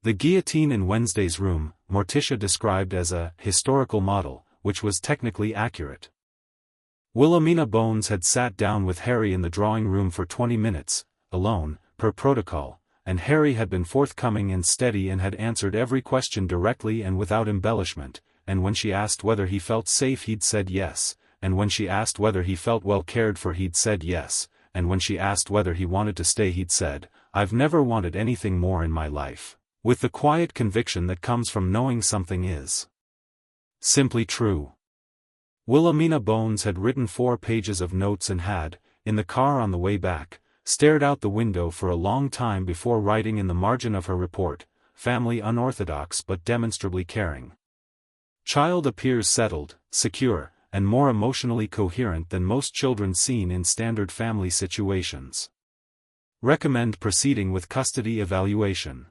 The guillotine in Wednesday's room, Morticia described as a historical model, which was technically accurate. Wilhelmina Bones had sat down with Harry in the drawing room for 20 minutes, alone, per protocol, and Harry had been forthcoming and steady and had answered every question directly and without embellishment, and when she asked whether he felt safe he'd said yes, and when she asked whether he felt well cared for he'd said yes, and when she asked whether he wanted to stay he'd said, "I've never wanted anything more in my life," with the quiet conviction that comes from knowing something is simply true. Wilhelmina Bones had written 4 pages of notes and had, in the car on the way back, stared out the window for a long time before writing in the margin of her report, "Family unorthodox but demonstrably caring. Child appears settled, secure, and more emotionally coherent than most children seen in standard family situations. Recommend proceeding with custody evaluation."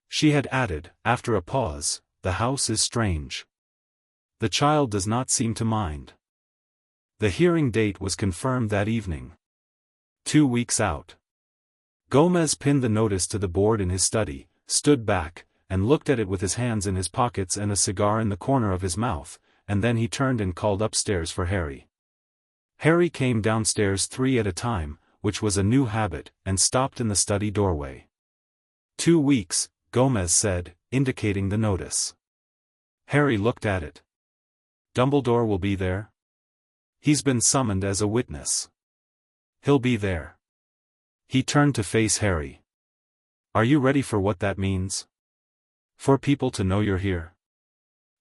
She had added, after a pause, "The house is strange. The child does not seem to mind." The hearing date was confirmed that evening. 2 weeks out. Gomez pinned the notice to the board in his study, stood back, and looked at it with his hands in his pockets and a cigar in the corner of his mouth, and then he turned and called upstairs for Harry. Harry came downstairs 3 at a time, which was a new habit, and stopped in the study doorway. 2 weeks, Gomez said, indicating the notice. Harry looked at it. "Dumbledore will be there?" "He's been summoned as a witness." "He'll be there." He turned to face Harry. "Are you ready for what that means? For people to know you're here?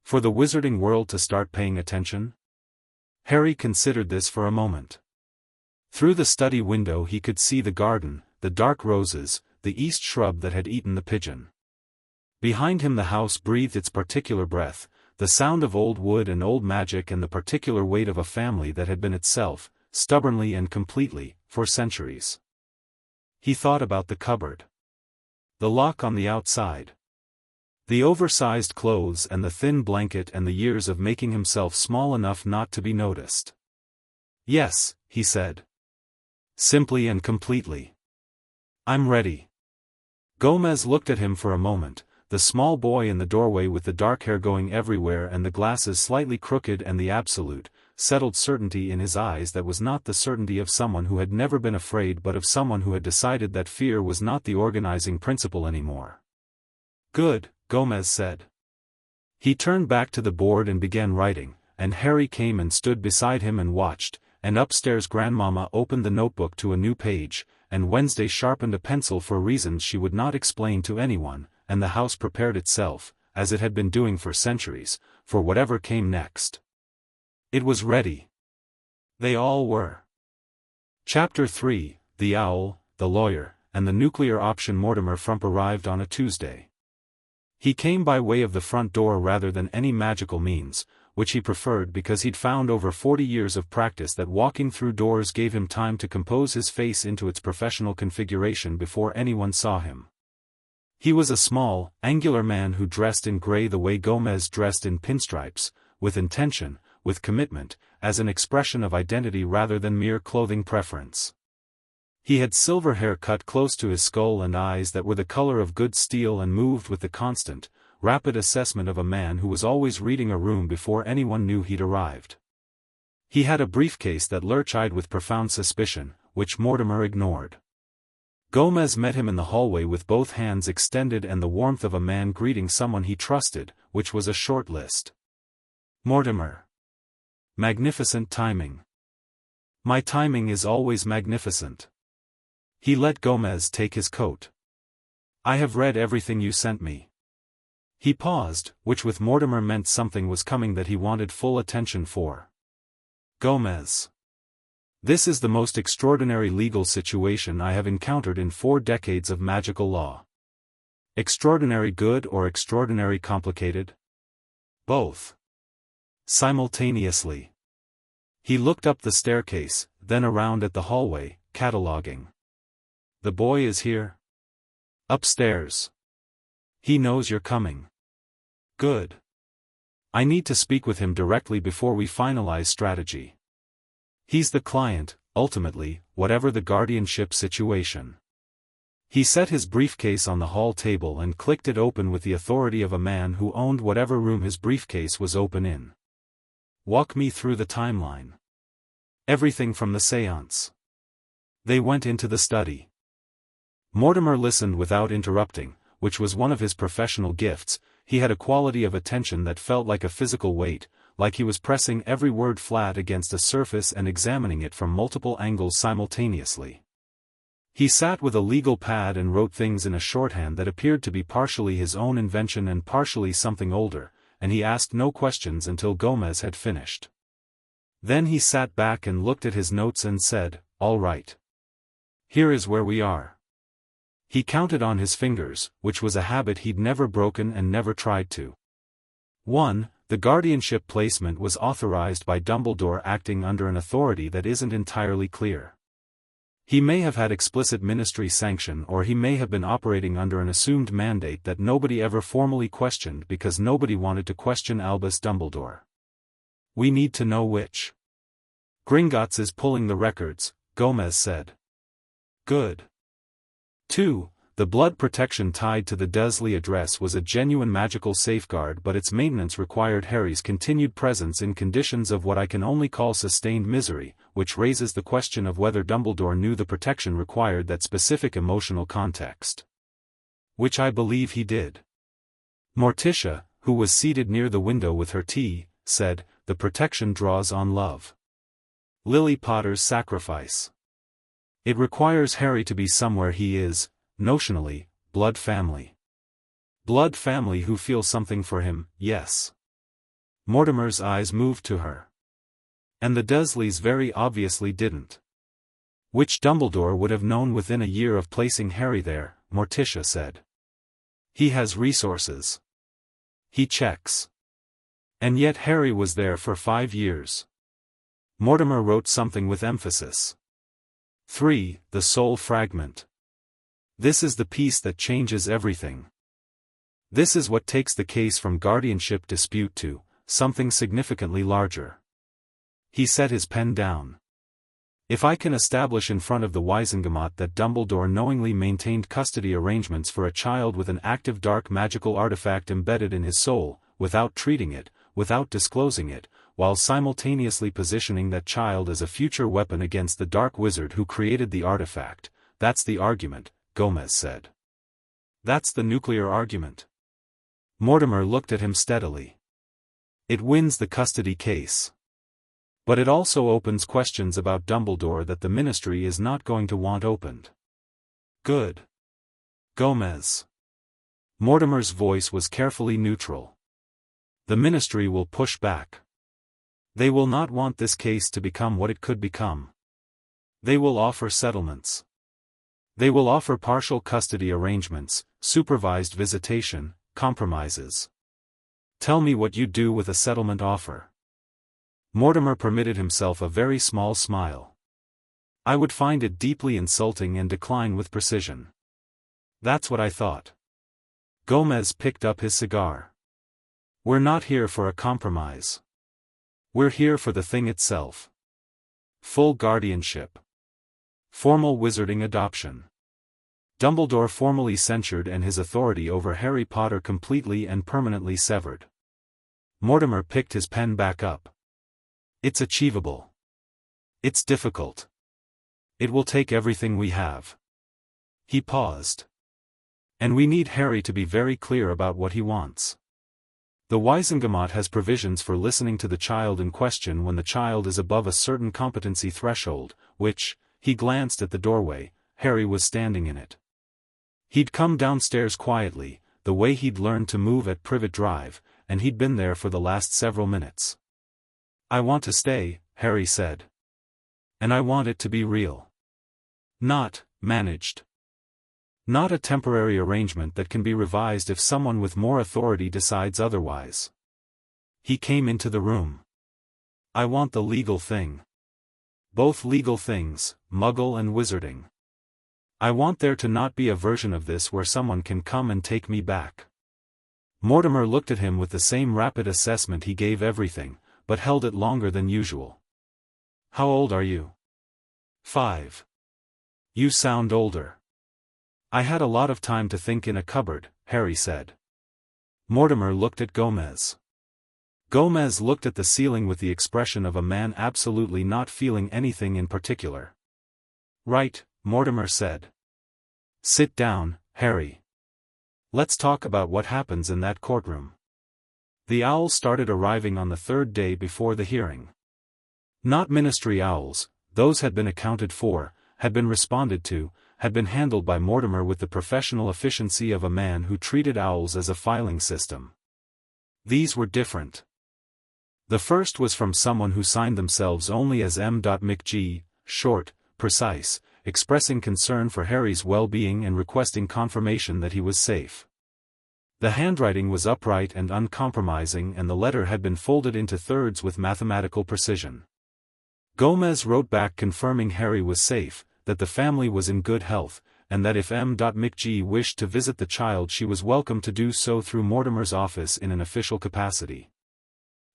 For the wizarding world to start paying attention?" Harry considered this for a moment. Through the study window he could see the garden, the dark roses, the east shrub that had eaten the pigeon. Behind him the house breathed its particular breath, the sound of old wood and old magic and the particular weight of a family that had been itself, stubbornly and completely, for centuries. He thought about the cupboard. The lock on the outside. The oversized clothes and the thin blanket and the years of making himself small enough not to be noticed. "Yes," he said. Simply and completely. "I'm ready." Gomez looked at him for a moment, the small boy in the doorway with the dark hair going everywhere and the glasses slightly crooked and the absolute, settled certainty in his eyes that was not the certainty of someone who had never been afraid but of someone who had decided that fear was not the organizing principle anymore. "Good," Gomez said. He turned back to the board and began writing, and Harry came and stood beside him and watched, and upstairs Grandmama opened the notebook to a new page, and Wednesday sharpened a pencil for reasons she would not explain to anyone, and the house prepared itself, as it had been doing for centuries, for whatever came next. It was ready. They all were. Chapter 3, The Owl, the Lawyer, and the Nuclear Option. Mortimer Frump arrived on a Tuesday. He came by way of the front door rather than any magical means, which he preferred because he'd found over 40 years of practice that walking through doors gave him time to compose his face into its professional configuration before anyone saw him. He was a small, angular man who dressed in gray the way Gomez dressed in pinstripes, with intention, with commitment, as an expression of identity rather than mere clothing preference. He had silver hair cut close to his skull and eyes that were the color of good steel and moved with the constant, rapid assessment of a man who was always reading a room before anyone knew he'd arrived. He had a briefcase that lurch-eyed with profound suspicion, which Mortimer ignored. Gomez met him in the hallway with both hands extended and the warmth of a man greeting someone he trusted, which was a short list. "Mortimer. Magnificent timing." "My timing is always magnificent." He let Gomez take his coat. "I have read everything you sent me." He paused, which with Mortimer meant something was coming that he wanted full attention for. "Gomez. This is the most extraordinary legal situation I have encountered in 4 decades of magical law." "Extraordinary good or extraordinary complicated?" "Both. Simultaneously." He looked up the staircase, then around at the hallway, cataloging. "The boy is here?" "Upstairs. He knows you're coming." "Good. I need to speak with him directly before we finalize strategy. He's the client, ultimately, whatever the guardianship situation." He set his briefcase on the hall table and clicked it open with the authority of a man who owned whatever room his briefcase was open in. "Walk me through the timeline. Everything from the séance." They went into the study. Mortimer listened without interrupting, which was one of his professional gifts. He had a quality of attention that felt like a physical weight, like he was pressing every word flat against a surface and examining it from multiple angles simultaneously. He sat with a legal pad and wrote things in a shorthand that appeared to be partially his own invention and partially something older, and he asked no questions until Gomez had finished. Then he sat back and looked at his notes and said, "All right. Here is where we are." He counted on his fingers, which was a habit he'd never broken and never tried to. 1. The guardianship placement was authorized by Dumbledore acting under an authority that isn't entirely clear. He may have had explicit ministry sanction or he may have been operating under an assumed mandate that nobody ever formally questioned because nobody wanted to question Albus Dumbledore. We need to know which. Gringotts is pulling the records, Gomez said. Good. 2. The blood protection tied to the Dursley address was a genuine magical safeguard, but its maintenance required Harry's continued presence in conditions of what I can only call sustained misery, which raises the question of whether Dumbledore knew the protection required that specific emotional context. Which I believe he did. Morticia, who was seated near the window with her tea, said, "The protection draws on love. Lily Potter's sacrifice. It requires Harry to be somewhere he is, notionally, blood family. Blood family who feel something for him, yes." Mortimer's eyes moved to her. And the Dursleys very obviously didn't. Which Dumbledore would have known within a year of placing Harry there, Morticia said. He has resources. He checks. And yet Harry was there for 5 years. Mortimer wrote something with emphasis. 3. The soul fragment. This is the piece that changes everything. This is what takes the case from guardianship dispute to something significantly larger. He set his pen down. If I can establish in front of the Wiesengemat that Dumbledore knowingly maintained custody arrangements for a child with an active dark magical artifact embedded in his soul, without treating it, without disclosing it, while simultaneously positioning that child as a future weapon against the dark wizard who created the artifact, that's the argument, Gomez said. That's the nuclear argument. Mortimer looked at him steadily. It wins the custody case. But it also opens questions about Dumbledore that the Ministry is not going to want opened. Good. Gomez. Mortimer's voice was carefully neutral. The Ministry will push back. They will not want this case to become what it could become. They will offer settlements. They will offer partial custody arrangements, supervised visitation, compromises. Tell me what you'd do with a settlement offer. Mortimer permitted himself a very small smile. I would find it deeply insulting and decline with precision. That's what I thought. Gomez picked up his cigar. We're not here for a compromise. We're here for the thing itself. Full guardianship. Formal wizarding adoption. Dumbledore formally censured and his authority over Harry Potter completely and permanently severed. Mortimer picked his pen back up. It's achievable. It's difficult. It will take everything we have. He paused. And we need Harry to be very clear about what he wants. The Wiesengemat has provisions for listening to the child in question when the child is above a certain competency threshold, which, he glanced at the doorway, Harry was standing in it. He'd come downstairs quietly, the way he'd learned to move at Privet Drive, and he'd been there for the last several minutes. I want to stay, Harry said. And I want it to be real. Not managed. Not a temporary arrangement that can be revised if someone with more authority decides otherwise. He came into the room. I want the legal thing. Both legal things, Muggle and wizarding. I want there to not be a version of this where someone can come and take me back. Mortimer looked at him with the same rapid assessment he gave everything, but held it longer than usual. How old are you? 5. You sound older. I had a lot of time to think in a cupboard, Harry said. Mortimer looked at Gomez. Gomez looked at the ceiling with the expression of a man absolutely not feeling anything in particular. Right, Mortimer said. Sit down, Harry. Let's talk about what happens in that courtroom. The owls started arriving on the third day before the hearing. Not Ministry owls, those had been accounted for, had been responded to, had been handled by Mortimer with the professional efficiency of a man who treated owls as a filing system. These were different. The first was from someone who signed themselves only as M.McG, short, precise, expressing concern for Harry's well-being and requesting confirmation that he was safe. The handwriting was upright and uncompromising and the letter had been folded into thirds with mathematical precision. Gomez wrote back confirming Harry was safe, that the family was in good health, and that if M.McG wished to visit the child she was welcome to do so through Mortimer's office in an official capacity.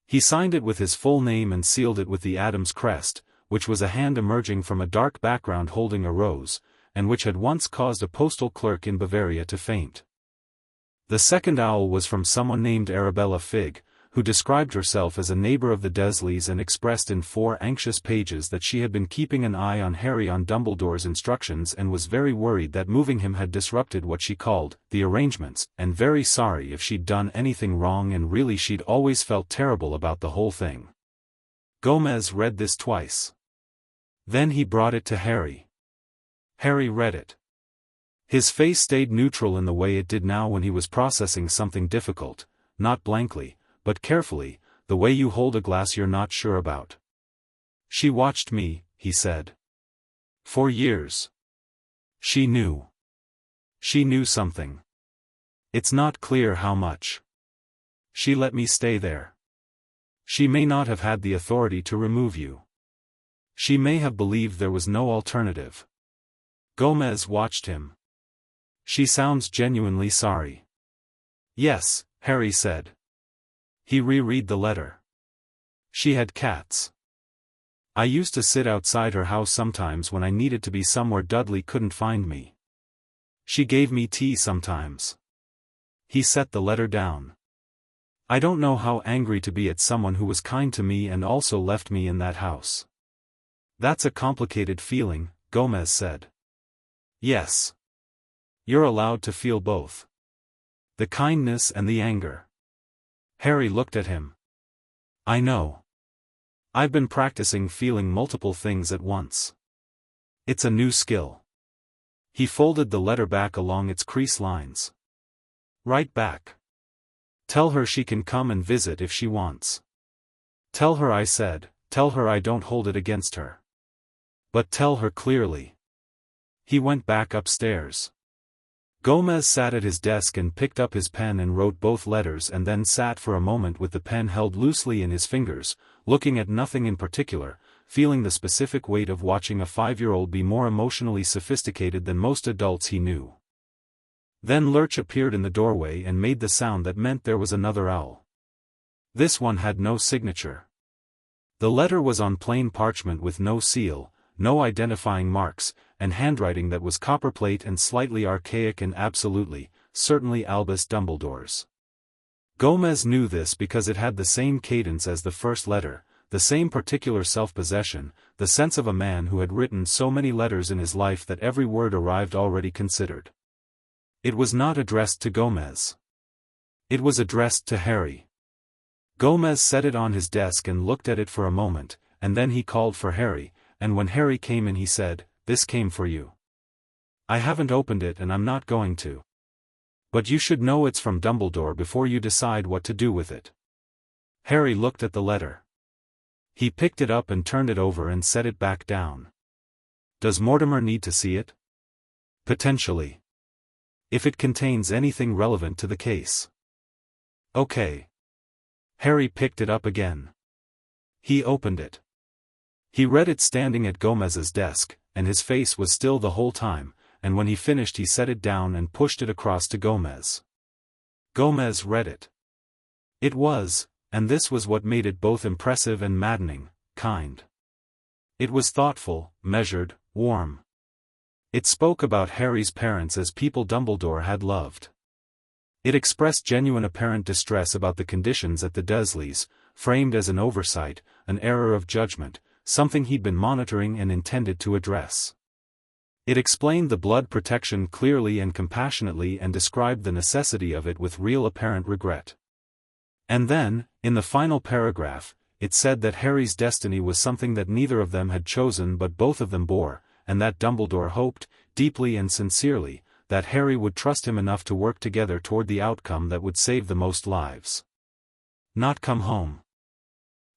He signed it with his full name and sealed it with the Addams crest, which was a hand emerging from a dark background holding a rose, and which had once caused a postal clerk in Bavaria to faint. The second owl was from someone named Arabella Figg, who described herself as a neighbor of the Dursleys and expressed in 4 anxious pages that she had been keeping an eye on Harry on Dumbledore's instructions and was very worried that moving him had disrupted what she called the arrangements, and very sorry if she'd done anything wrong and really she'd always felt terrible about the whole thing. Gomez read this twice. Then he brought it to Harry. Harry read it. His face stayed neutral in the way it did now when he was processing something difficult, not blankly, but carefully, the way you hold a glass you're not sure about. She watched me, he said. For years. She knew. She knew something. It's not clear how much. She let me stay there. She may not have had the authority to remove you. She may have believed there was no alternative. Gomez watched him. She sounds genuinely sorry. Yes, Harry said. He reread the letter. She had cats. I used to sit outside her house sometimes when I needed to be somewhere Dudley couldn't find me. She gave me tea sometimes. He set the letter down. I don't know how angry to be at someone who was kind to me and also left me in that house. That's a complicated feeling, Gomez said. Yes. You're allowed to feel both. The kindness and the anger. Harry looked at him. I know. I've been practicing feeling multiple things at once. It's a new skill. He folded the letter back along its crease lines. Right back. Tell her she can come and visit if she wants. Tell her I said, tell her I don't hold it against her. But tell her clearly. He went back upstairs. Gomez sat at his desk and picked up his pen and wrote both letters and then sat for a moment with the pen held loosely in his fingers, looking at nothing in particular, feeling the specific weight of watching a 5-year-old be more emotionally sophisticated than most adults he knew. Then Lurch appeared in the doorway and made the sound that meant there was another owl. This one had no signature. The letter was on plain parchment with no seal, no identifying marks, and handwriting that was copperplate and slightly archaic and absolutely, certainly Albus Dumbledore's. Gomez knew this because it had the same cadence as the first letter, the same particular self-possession, the sense of a man who had written so many letters in his life that every word arrived already considered. It was not addressed to Gomez. It was addressed to Harry. Gomez set it on his desk and looked at it for a moment, and then he called for Harry, and when Harry came in he said, "This came for you. I haven't opened it and I'm not going to. But you should know it's from Dumbledore before you decide what to do with it." Harry looked at the letter. He picked it up and turned it over and set it back down. Does Mortimer need to see it? Potentially. If it contains anything relevant to the case. Okay. Harry picked it up again. He opened it. He read it standing at Gomez's desk, and his face was still the whole time, and when he finished he set it down and pushed it across to Gomez. Gomez read it. It was, and this was what made it both impressive and maddening, kind. It was thoughtful, measured, warm. It spoke about Harry's parents as people Dumbledore had loved. It expressed genuine apparent distress about the conditions at the Dursleys, framed as an oversight, an error of judgment, something he'd been monitoring and intended to address. It explained the blood protection clearly and compassionately and described the necessity of it with real apparent regret. And then, in the final paragraph, it said that Harry's destiny was something that neither of them had chosen but both of them bore, and that Dumbledore hoped, deeply and sincerely, that Harry would trust him enough to work together toward the outcome that would save the most lives. Not come home.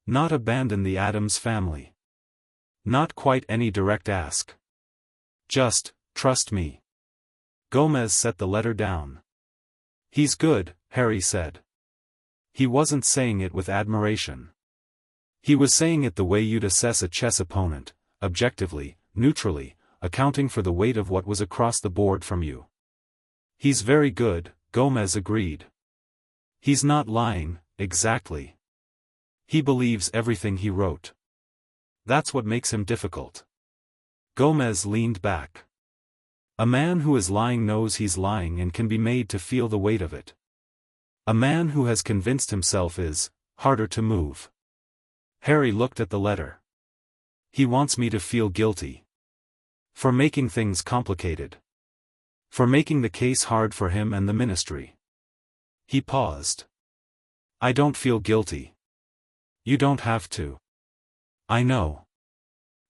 Not abandon the Addams family. Not quite any direct ask. Just, trust me. Gomez set the letter down. He's good, Harry said. He wasn't saying it with admiration. He was saying it the way you'd assess a chess opponent, objectively, neutrally, accounting for the weight of what was across the board from you. He's very good, Gomez agreed. He's not lying, exactly. He believes everything he wrote. That's what makes him difficult. Gomez leaned back. A man who is lying knows he's lying and can be made to feel the weight of it. A man who has convinced himself is harder to move. Harry looked at the letter. He wants me to feel guilty. For making things complicated. For making the case hard for him and the ministry. He paused. I don't feel guilty. You don't have to. I know.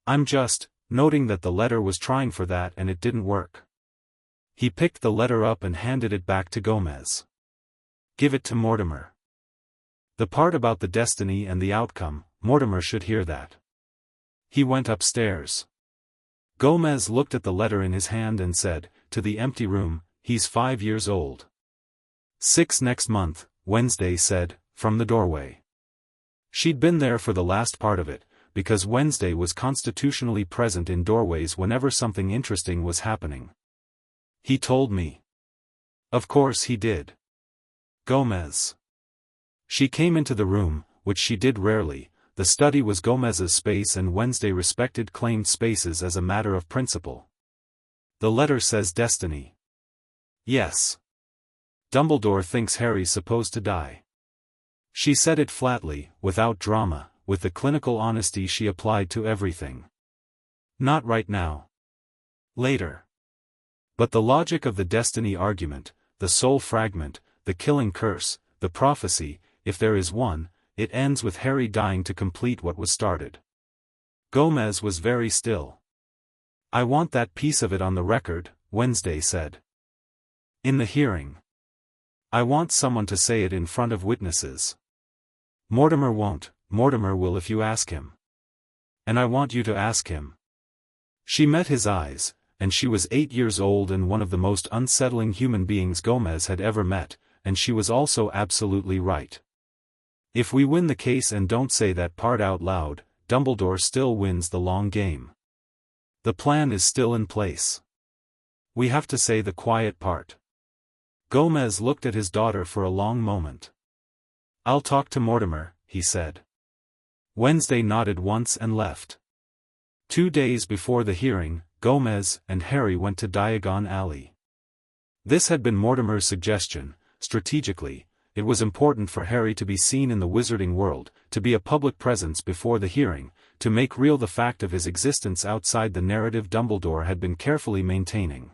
I'm just noting that the letter was trying for that and it didn't work. He picked the letter up and handed it back to Gomez. Give it to Mortimer. The part about the destiny and the outcome, Mortimer should hear that. He went upstairs. Gomez looked at the letter in his hand and said, to the empty room, he's 5 years old. 6 next month, Wednesday said, from the doorway. She'd been there for the last part of it, because Wednesday was constitutionally present in doorways whenever something interesting was happening. He told me. Of course he did. Gomez. She came into the room, which she did rarely. The study was Gomez's space and Wednesday respected claimed spaces as a matter of principle. The letter says destiny. Yes. Dumbledore thinks Harry's supposed to die. She said it flatly, without drama, with the clinical honesty she applied to everything. Not right now. Later. But the logic of the destiny argument, the soul fragment, the killing curse, the prophecy, if there is one, it ends with Harry dying to complete what was started. Gomez was very still. I want that piece of it on the record, Wednesday said. In the hearing. I want someone to say it in front of witnesses. Mortimer won't, Mortimer will if you ask him. And I want you to ask him. She met his eyes, and she was 8 years old and one of the most unsettling human beings Gomez had ever met, and she was also absolutely right. If we win the case and don't say that part out loud, Dumbledore still wins the long game. The plan is still in place. We have to say the quiet part. Gomez looked at his daughter for a long moment. I'll talk to Mortimer, he said. Wednesday nodded once and left. 2 days before the hearing, Gomez and Harry went to Diagon Alley. This had been Mortimer's suggestion. Strategically, it was important for Harry to be seen in the wizarding world, to be a public presence before the hearing, to make real the fact of his existence outside the narrative Dumbledore had been carefully maintaining.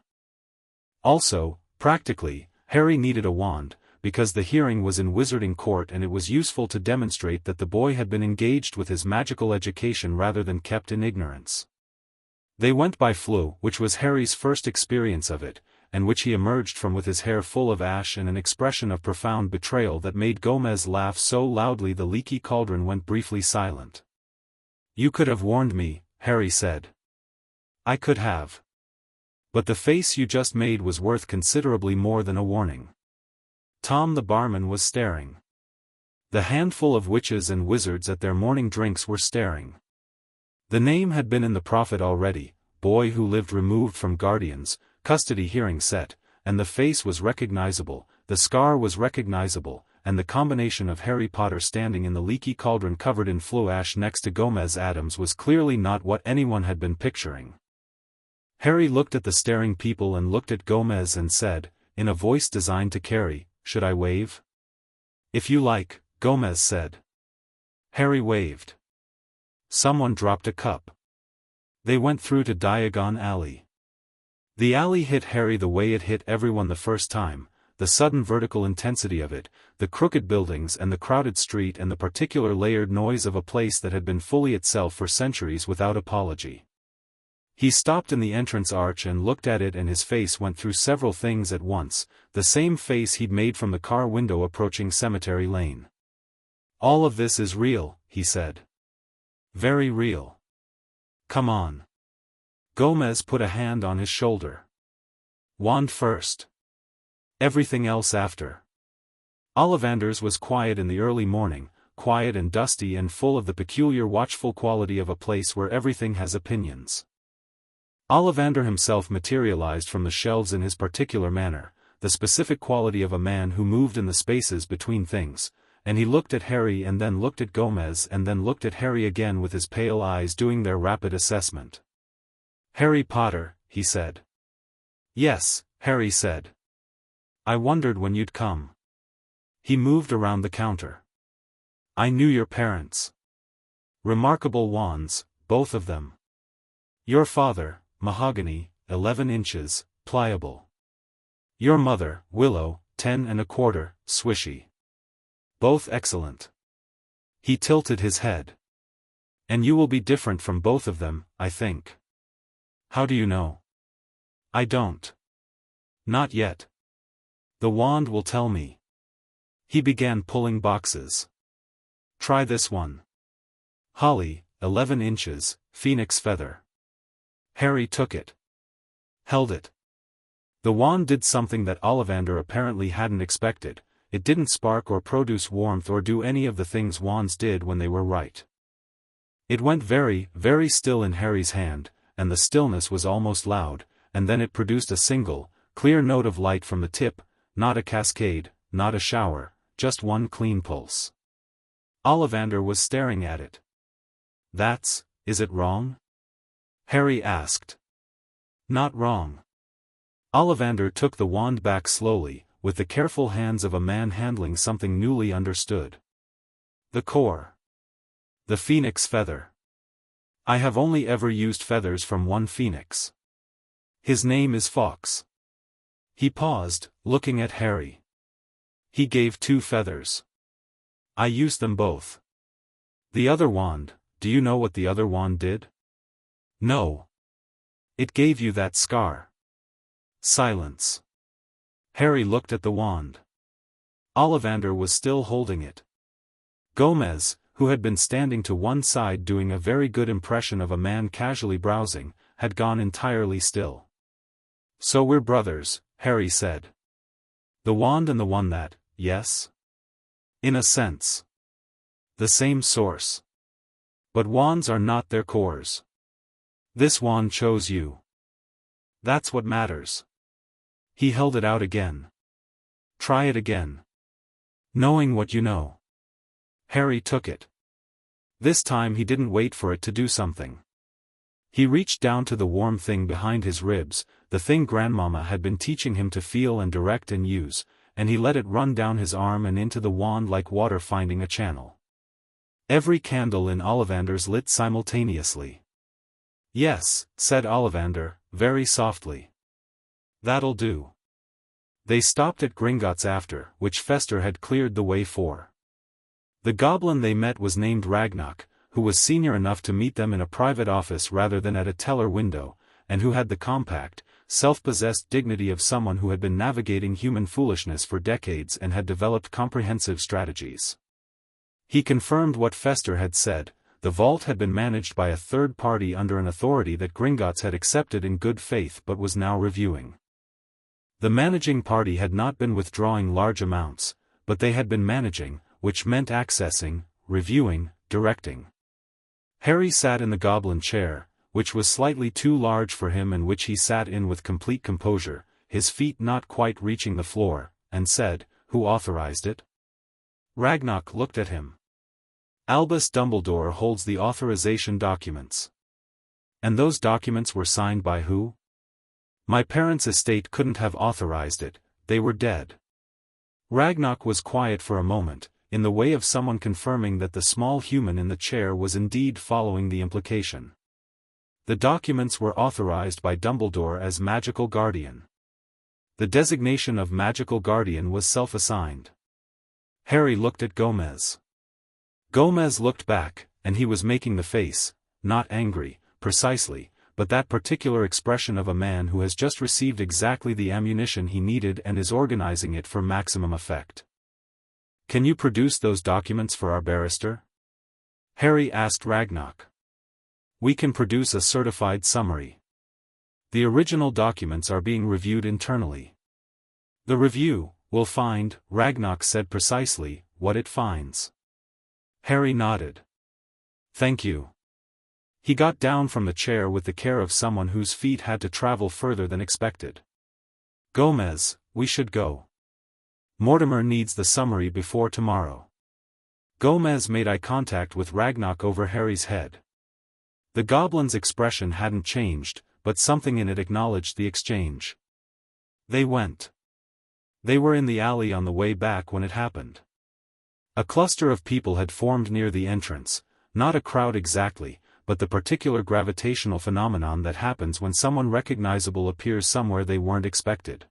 Also, practically, Harry needed a wand, because the hearing was in Wizarding Court and it was useful to demonstrate that the boy had been engaged with his magical education rather than kept in ignorance. They went by Floo, which was Harry's first experience of it, and which he emerged from with his hair full of ash and an expression of profound betrayal that made Gomez laugh so loudly the leaky cauldron went briefly silent. You could have warned me, Harry said. I could have. But the face you just made was worth considerably more than a warning. Tom the barman was staring. The handful of witches and wizards at their morning drinks were staring. The name had been in the Prophet already, boy who lived removed from guardians, custody hearing set, and the face was recognizable, the scar was recognizable, and the combination of Harry Potter standing in the leaky cauldron covered in Floo ash next to Gomez Addams was clearly not what anyone had been picturing. Harry looked at the staring people and looked at Gomez and said, in a voice designed to carry, should I wave? If you like, Gomez said. Harry waved. Someone dropped a cup. They went through to Diagon Alley. The alley hit Harry the way it hit everyone the first time, the sudden vertical intensity of it, the crooked buildings and the crowded street and the particular layered noise of a place that had been fully itself for centuries without apology. He stopped in the entrance arch and looked at it and his face went through several things at once, the same face he'd made from the car window approaching Cemetery Lane. All of this is real, he said. Very real. Come on. Gomez put a hand on his shoulder. Wand first. Everything else after. Ollivanders was quiet in the early morning, quiet and dusty and full of the peculiar watchful quality of a place where everything has opinions. Ollivander himself materialized from the shelves in his particular manner, the specific quality of a man who moved in the spaces between things, and he looked at Harry and then looked at Gomez and then looked at Harry again with his pale eyes doing their rapid assessment. Harry Potter, he said. Yes, Harry said. I wondered when you'd come. He moved around the counter. I knew your parents. Remarkable wands, both of them. Your father, mahogany, 11 inches, pliable. Your mother, willow, 10 1/4, swishy. Both excellent. He tilted his head. And you will be different from both of them, I think. How do you know? I don't. Not yet. The wand will tell me. He began pulling boxes. Try this one. Holly, 11 inches, phoenix feather. Harry took it. Held it. The wand did something that Ollivander apparently hadn't expected. It didn't spark or produce warmth or do any of the things wands did when they were right. It went very, very still in Harry's hand, and the stillness was almost loud, and then it produced a single, clear note of light from the tip, not a cascade, not a shower, just one clean pulse. Ollivander was staring at it. Is it wrong? Harry asked. Not wrong. Ollivander took the wand back slowly, with the careful hands of a man handling something newly understood. The core. The phoenix feather. I have only ever used feathers from one phoenix. His name is Fox. He paused, looking at Harry. He gave 2 feathers. I used them both. The other wand, do you know what the other wand did? No. It gave you that scar. Silence. Harry looked at the wand. Ollivander was still holding it. Gomez, who had been standing to one side doing a very good impression of a man casually browsing, had gone entirely still. So we're brothers, Harry said. The wand and the one that, yes? In a sense. The same source. But wands are not their cores. This wand chose you. That's what matters. He held it out again. Try it again. Knowing what you know. Harry took it. This time he didn't wait for it to do something. He reached down to the warm thing behind his ribs, the thing Grandmama had been teaching him to feel and direct and use, and he let it run down his arm and into the wand like water finding a channel. Every candle in Ollivander's lit simultaneously. Yes, said Ollivander, very softly. That'll do. They stopped at Gringotts after, which Fester had cleared the way for. The goblin they met was named Ragnok, who was senior enough to meet them in a private office rather than at a teller window, and who had the compact, self-possessed dignity of someone who had been navigating human foolishness for decades and had developed comprehensive strategies. He confirmed what Fester had said. The vault had been managed by a third party under an authority that Gringotts had accepted in good faith but was now reviewing. The managing party had not been withdrawing large amounts, but they had been managing, which meant accessing, reviewing, directing. Harry sat in the goblin chair, which was slightly too large for him and which he sat in with complete composure, his feet not quite reaching the floor, and said, "Who authorized it?" Ragnok looked at him. Albus Dumbledore holds the authorization documents. And those documents were signed by who? My parents' estate couldn't have authorized it, they were dead. Ragnok was quiet for a moment, in the way of someone confirming that the small human in the chair was indeed following the implication. The documents were authorized by Dumbledore as magical guardian. The designation of magical guardian was self-assigned. Harry looked at Gomez. Gomez looked back, and he was making the face, not angry, precisely, but that particular expression of a man who has just received exactly the ammunition he needed and is organizing it for maximum effect. Can you produce those documents for our barrister? Harry asked Ragnok. We can produce a certified summary. The original documents are being reviewed internally. The review will find, Ragnok said precisely, what it finds. Harry nodded. Thank you. He got down from the chair with the care of someone whose feet had to travel further than expected. Gomez, we should go. Mortimer needs the summary before tomorrow. Gomez made eye contact with Ragnok over Harry's head. The goblin's expression hadn't changed, but something in it acknowledged the exchange. They went. They were in the alley on the way back when it happened. A cluster of people had formed near the entrance, not a crowd exactly, but the particular gravitational phenomenon that happens when someone recognizable appears somewhere they weren't expected.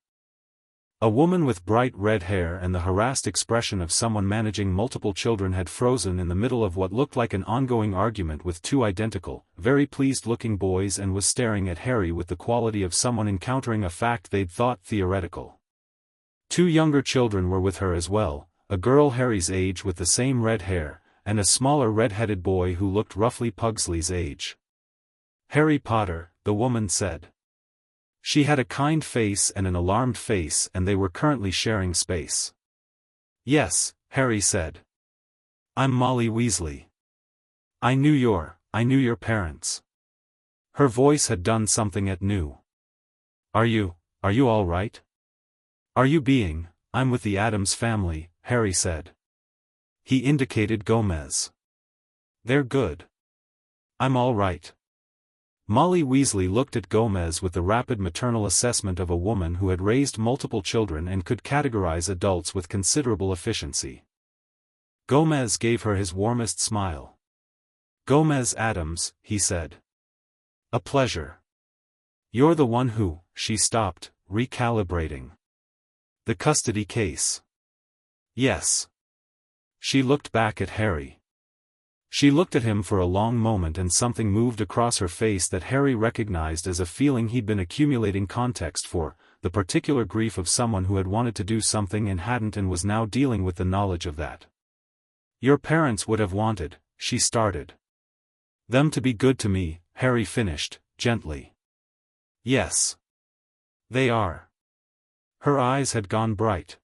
A woman with bright red hair and the harassed expression of someone managing multiple children had frozen in the middle of what looked like an ongoing argument with 2 identical, very pleased-looking boys and was staring at Harry with the quality of someone encountering a fact they'd thought theoretical. 2 younger children were with her as well, a girl Harry's age with the same red hair, and a smaller red-headed boy who looked roughly Pugsley's age. Harry Potter, the woman said. She had a kind face and an alarmed face and they were currently sharing space. Yes, Harry said. I'm Molly Weasley. I knew you're, I knew your parents. Her voice had done something it knew. Are you all right? I'm with the Addams family, Harry said. He indicated Gomez. They're good. I'm all right. Molly Weasley looked at Gomez with the rapid maternal assessment of a woman who had raised multiple children and could categorize adults with considerable efficiency. Gomez gave her his warmest smile. Gomez Addams, he said. A pleasure. You're the one who, she stopped, recalibrating. The custody case. Yes. She looked back at Harry. She looked at him for a long moment and something moved across her face that Harry recognized as a feeling he'd been accumulating context for, the particular grief of someone who had wanted to do something and hadn't and was now dealing with the knowledge of that. Your parents would have wanted, she started. Them to be good to me, Harry finished, gently. Yes. They are. Her eyes had gone bright.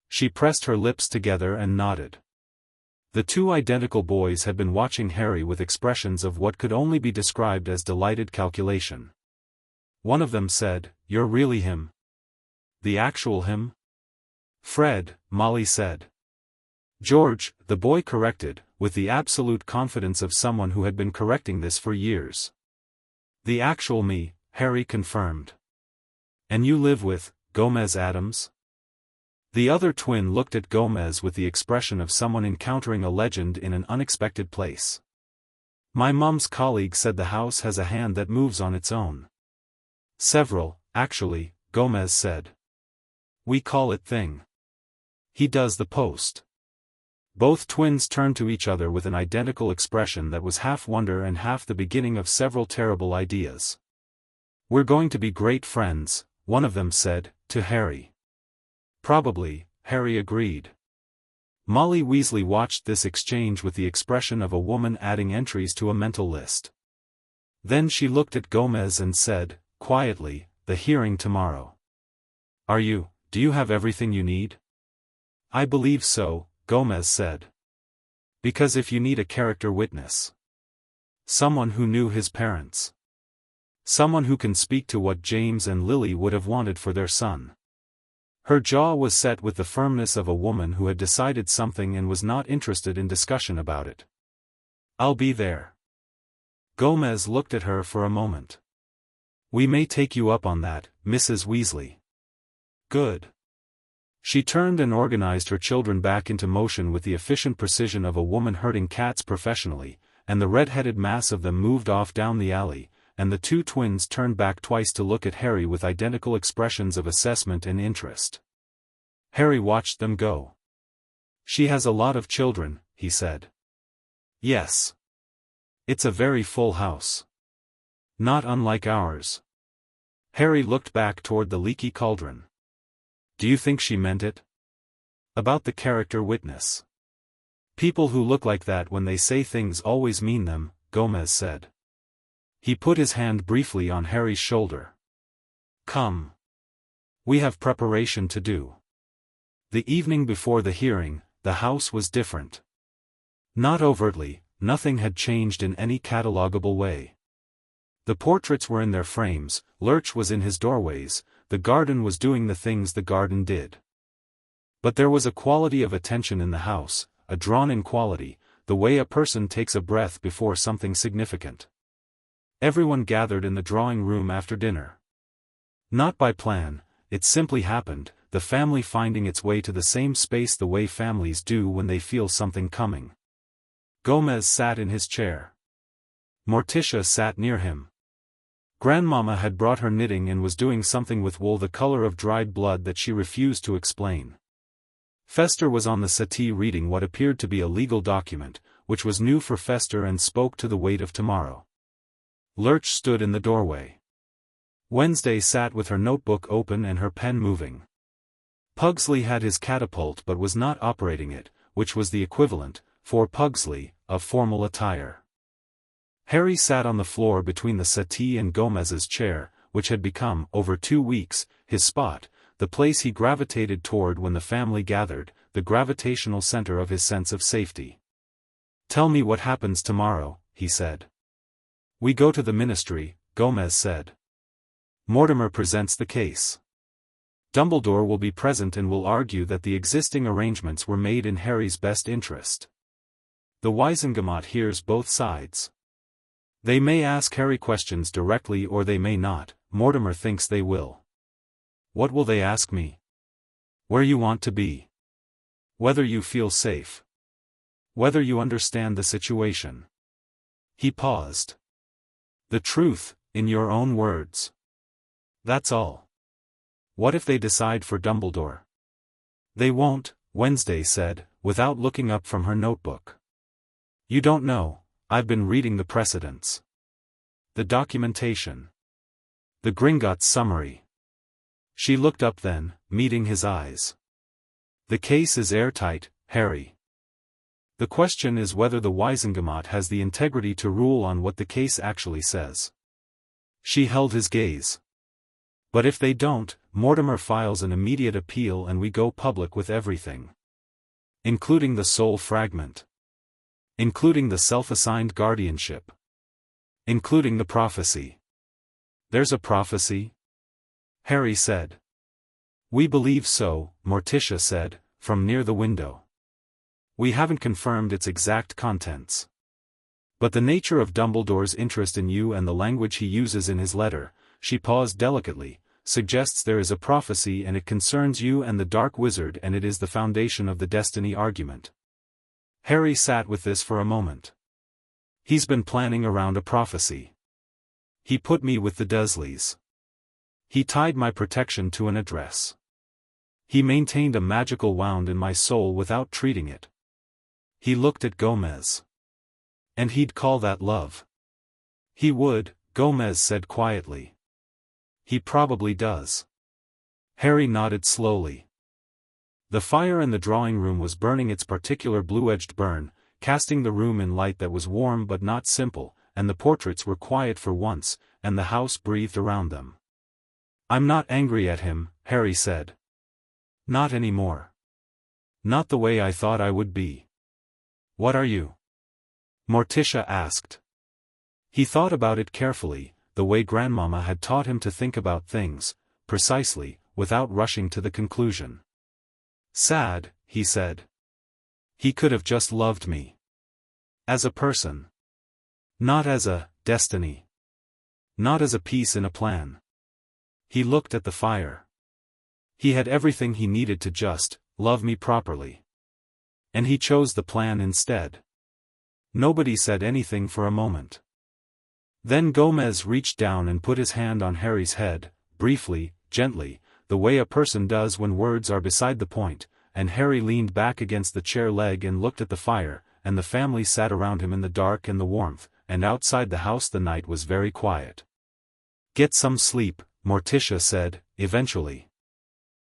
She pressed her lips together and nodded. The two identical boys had been watching Harry with expressions of what could only be described as delighted calculation. One of them said, "You're really him." The actual him? Fred, Molly said. George, the boy corrected, with the absolute confidence of someone who had been correcting this for years. The actual me, Harry confirmed. And you live with Gomez Addams? The other twin looked at Gomez with the expression of someone encountering a legend in an unexpected place. My mum's colleague said the house has a hand that moves on its own. Several, actually, Gomez said. We call it thing. He does the post. Both twins turned to each other with an identical expression that was half wonder and half the beginning of several terrible ideas. We're going to be great friends, one of them said, to Harry. Probably, Harry agreed. Molly Weasley watched this exchange with the expression of a woman adding entries to a mental list. Then she looked at Gomez and said, quietly, the hearing tomorrow. Do you have everything you need? I believe so, Gomez said. Because if you need a character witness. Someone who knew his parents. Someone who can speak to what James and Lily would have wanted for their son. Her jaw was set with the firmness of a woman who had decided something and was not interested in discussion about it. I'll be there. Gomez looked at her for a moment. We may take you up on that, Mrs. Weasley. Good. She turned and organized her children back into motion with the efficient precision of a woman herding cats professionally, and the red-headed mass of them moved off down the alley, and the two twins turned back twice to look at Harry with identical expressions of assessment and interest. Harry watched them go. She has a lot of children, he said. Yes. It's a very full house. Not unlike ours. Harry looked back toward the leaky cauldron. Do you think she meant it? About the character witness. People who look like that when they say things always mean them, Gomez said. He put his hand briefly on Harry's shoulder. Come. We have preparation to do. The evening before the hearing, the house was different. Not overtly, nothing had changed in any catalogable way. The portraits were in their frames, Lurch was in his doorways, the garden was doing the things the garden did. But there was a quality of attention in the house, a drawn-in quality, the way a person takes a breath before something significant. Everyone gathered in the drawing room after dinner. Not by plan, it simply happened, the family finding its way to the same space the way families do when they feel something coming. Gomez sat in his chair. Morticia sat near him. Grandmama had brought her knitting and was doing something with wool the color of dried blood that she refused to explain. Fester was on the settee reading what appeared to be a legal document, which was new for Fester and spoke to the weight of tomorrow. Lurch stood in the doorway. Wednesday sat with her notebook open and her pen moving. Pugsley had his catapult but was not operating it, which was the equivalent, for Pugsley, of formal attire. Harry sat on the floor between the settee and Gomez's chair, which had become, over 2 weeks, his spot, the place he gravitated toward when the family gathered, the gravitational center of his sense of safety. Tell me what happens tomorrow, he said. We go to the ministry, Gomez said. Mortimer presents the case. Dumbledore will be present and will argue that the existing arrangements were made in Harry's best interest. The Wizengamot hears both sides. They may ask Harry questions directly or they may not. Mortimer thinks they will. What will they ask me? Where you want to be. Whether you feel safe. Whether you understand the situation. He paused. The truth, in your own words. That's all. What if they decide for Dumbledore? They won't, Wednesday said, without looking up from her notebook. You don't know, I've been reading the precedents. The documentation. The Gringotts summary. She looked up then, meeting his eyes. The case is airtight, Harry. The question is whether the Wizengamot has the integrity to rule on what the case actually says. She held his gaze. But if they don't, Mortimer files an immediate appeal and we go public with everything. Including the soul fragment. Including the self-assigned guardianship. Including the prophecy. There's a prophecy? Harry said. We believe so, Morticia said, from near the window. We haven't confirmed its exact contents. But the nature of Dumbledore's interest in you and the language he uses in his letter, she paused delicately, suggests there is a prophecy and it concerns you and the Dark Wizard and it is the foundation of the destiny argument. Harry sat with this for a moment. He's been planning around a prophecy. He put me with the Dursleys. He tied my protection to an address. He maintained a magical wound in my soul without treating it. He looked at Gomez. And he'd call that love. He would, Gomez said quietly. He probably does. Harry nodded slowly. The fire in the drawing room was burning its particular blue-edged burn, casting the room in light that was warm but not simple, and the portraits were quiet for once, and the house breathed around them. I'm not angry at him, Harry said. Not anymore. Not the way I thought I would be. What are you? Morticia asked. He thought about it carefully, the way Grandmama had taught him to think about things, precisely, without rushing to the conclusion. Sad, he said. He could have just loved me. As a person. Not as a destiny. Not as a piece in a plan. He looked at the fire. He had everything he needed to just love me properly. And he chose the plan instead. Nobody said anything for a moment. Then Gomez reached down and put his hand on Harry's head, briefly, gently, the way a person does when words are beside the point, and Harry leaned back against the chair leg and looked at the fire, and the family sat around him in the dark and the warmth, and outside the house the night was very quiet. Get some sleep, Morticia said, eventually.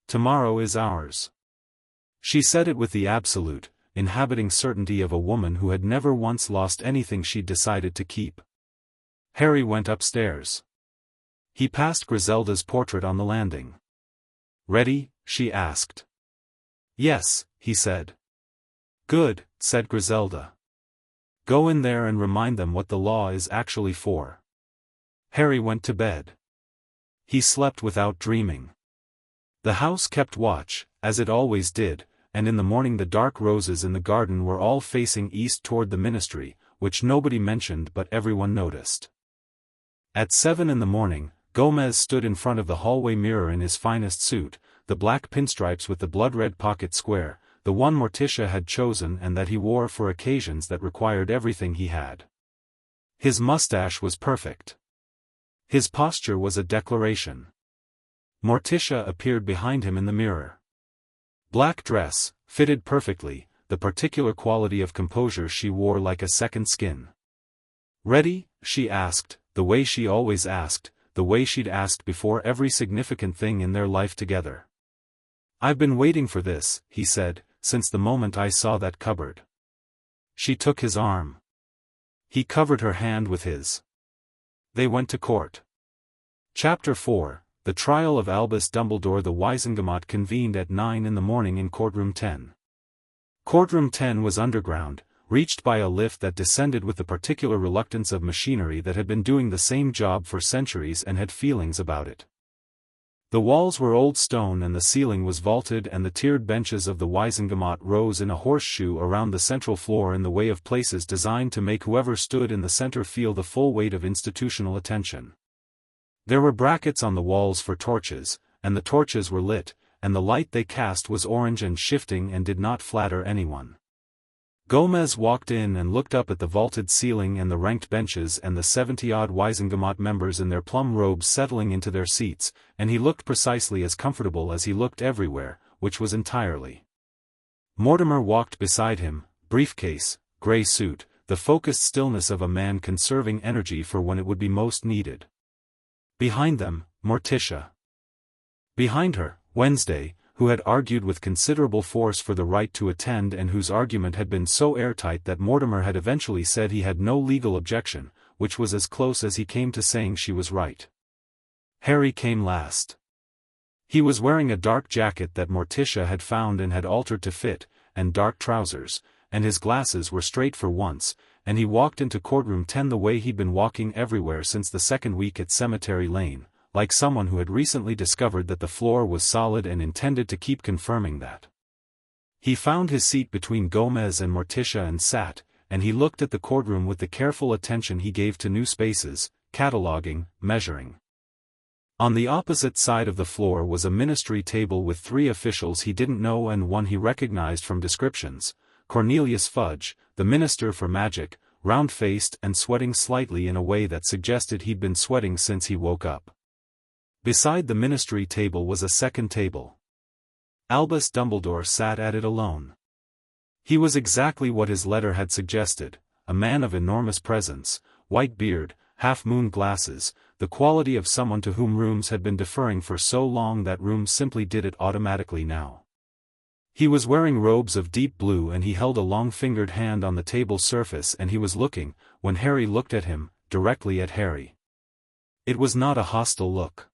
Tomorrow is ours. She said it with the absolute, inhabiting certainty of a woman who had never once lost anything she'd decided to keep. Harry went upstairs. He passed Griselda's portrait on the landing. Ready? She asked. Yes, he said. Good, said Griselda. Go in there and remind them what the law is actually for. Harry went to bed. He slept without dreaming. The house kept watch, as it always did, and in the morning the dark roses in the garden were all facing east toward the ministry, which nobody mentioned but everyone noticed. At 7 in the morning, Gomez stood in front of the hallway mirror in his finest suit, the black pinstripes with the blood-red pocket square, the one Morticia had chosen and that he wore for occasions that required everything he had. His mustache was perfect. His posture was a declaration. Morticia appeared behind him in the mirror. Black dress, fitted perfectly, the particular quality of composure she wore like a second skin. Ready? She asked, the way she always asked, the way she'd asked before every significant thing in their life together. I've been waiting for this, he said, since the moment I saw that cupboard. She took his arm. He covered her hand with his. They went to court. Chapter 4, The Trial of Albus Dumbledore. The Wizengamot convened at 9 in the morning in Courtroom 10. Courtroom 10 was underground, reached by a lift that descended with the particular reluctance of machinery that had been doing the same job for centuries and had feelings about it. The walls were old stone and the ceiling was vaulted, and the tiered benches of the Waisengemot rose in a horseshoe around the central floor in the way of places designed to make whoever stood in the center feel the full weight of institutional attention. There were brackets on the walls for torches, and the torches were lit, and the light they cast was orange and shifting and did not flatter anyone. Gomez walked in and looked up at the vaulted ceiling and the ranked benches and the 70-odd Waisengemot members in their plum robes settling into their seats, and he looked precisely as comfortable as he looked everywhere, which was entirely. Mortimer walked beside him, briefcase, gray suit, the focused stillness of a man conserving energy for when it would be most needed. Behind them, Morticia. Behind her, Wednesday, who had argued with considerable force for the right to attend and whose argument had been so airtight that Mortimer had eventually said he had no legal objection, which was as close as he came to saying she was right. Harry came last. He was wearing a dark jacket that Morticia had found and had altered to fit, and dark trousers, and his glasses were straight for once, and he walked into courtroom 10 the way he'd been walking everywhere since the second week at Cemetery Lane, like someone who had recently discovered that the floor was solid and intended to keep confirming that. He found his seat between Gomez and Morticia and sat, and he looked at the courtroom with the careful attention he gave to new spaces, cataloging, measuring. On the opposite side of the floor was a ministry table with 3 officials he didn't know and one he recognized from descriptions: Cornelius Fudge, the Minister for Magic, round-faced and sweating slightly in a way that suggested he'd been sweating since he woke up. Beside the ministry table was a second table. Albus Dumbledore sat at it alone. He was exactly what his letter had suggested, a man of enormous presence, white beard, half-moon glasses, the quality of someone to whom rooms had been deferring for so long that rooms simply did it automatically now. He was wearing robes of deep blue and he held a long-fingered hand on the table surface, and he was looking, when Harry looked at him, directly at Harry. It was not a hostile look.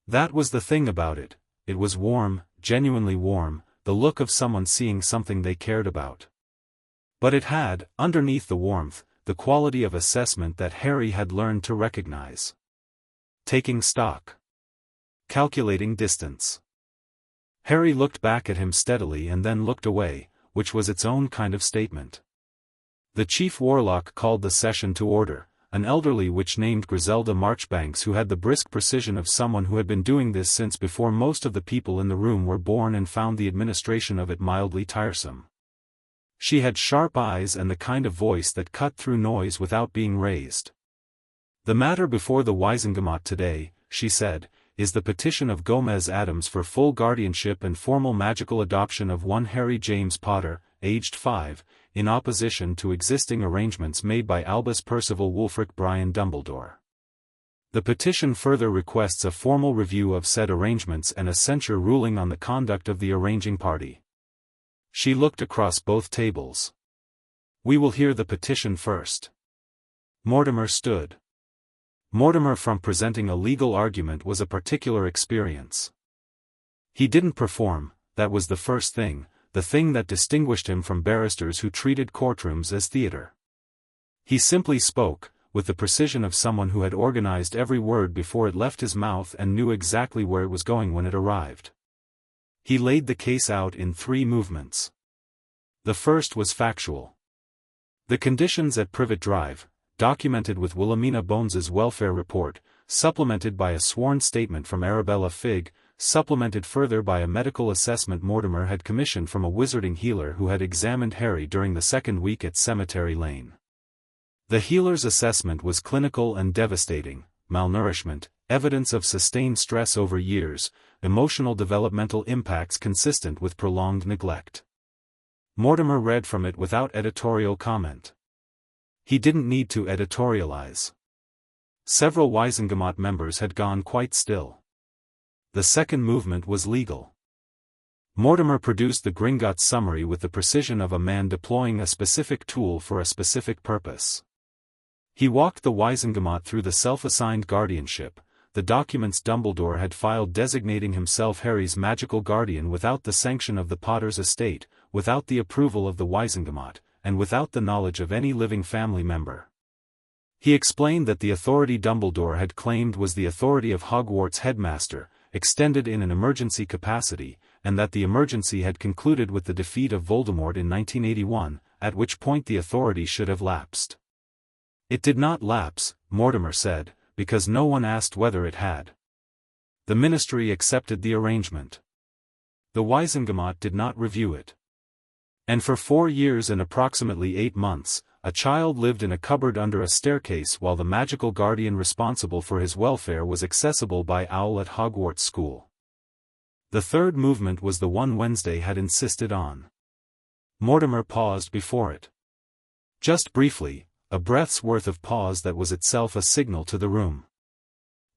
That was the thing about it, it was warm, genuinely warm, the look of someone seeing something they cared about. But it had, underneath the warmth, the quality of assessment that Harry had learned to recognize. Taking stock. Calculating distance. Harry looked back at him steadily and then looked away, which was its own kind of statement. The chief warlock called the session to order, an elderly witch named Griselda Marchbanks who had the brisk precision of someone who had been doing this since before most of the people in the room were born and found the administration of it mildly tiresome. She had sharp eyes and the kind of voice that cut through noise without being raised. "The matter before the Waisengemot today," she said, "is the petition of Gomez Addams for full guardianship and formal magical adoption of one Harry James Potter, aged 5, in opposition to existing arrangements made by Albus Percival Wulfric Brian Dumbledore. The petition further requests a formal review of said arrangements and a censure ruling on the conduct of the arranging party." She looked across both tables. "We will hear the petition first." Mortimer stood. Mortimer from presenting a legal argument was a particular experience. He didn't perform, that was the first thing, the thing that distinguished him from barristers who treated courtrooms as theater. He simply spoke, with the precision of someone who had organized every word before it left his mouth and knew exactly where it was going when it arrived. He laid the case out in 3 movements. The first was factual. The conditions at Privet Drive, documented with Wilhelmina Bones's welfare report, supplemented by a sworn statement from Arabella Figg, supplemented further by a medical assessment Mortimer had commissioned from a wizarding healer who had examined Harry during the second week at Cemetery Lane. The healer's assessment was clinical and devastating: malnourishment, evidence of sustained stress over years, emotional developmental impacts consistent with prolonged neglect. Mortimer read from it without editorial comment. He didn't need to editorialize. Several Waisengemot members had gone quite still. The second movement was legal. Mortimer produced the Gringotts summary with the precision of a man deploying a specific tool for a specific purpose. He walked the Waisengemot through the self-assigned guardianship, the documents Dumbledore had filed designating himself Harry's magical guardian without the sanction of the Potter's estate, without the approval of the Waisengemot, and without the knowledge of any living family member. He explained that the authority Dumbledore had claimed was the authority of Hogwarts headmaster, extended in an emergency capacity, and that the emergency had concluded with the defeat of Voldemort in 1981, at which point the authority should have lapsed. It did not lapse, Mortimer said, because no one asked whether it had. The ministry accepted the arrangement. The Wisengamot did not review it. And for 4 years and approximately 8 months, a child lived in a cupboard under a staircase while the magical guardian responsible for his welfare was accessible by owl at Hogwarts School. The third movement was the one Wednesday had insisted on. Mortimer paused before it. Just briefly, a breath's worth of pause that was itself a signal to the room.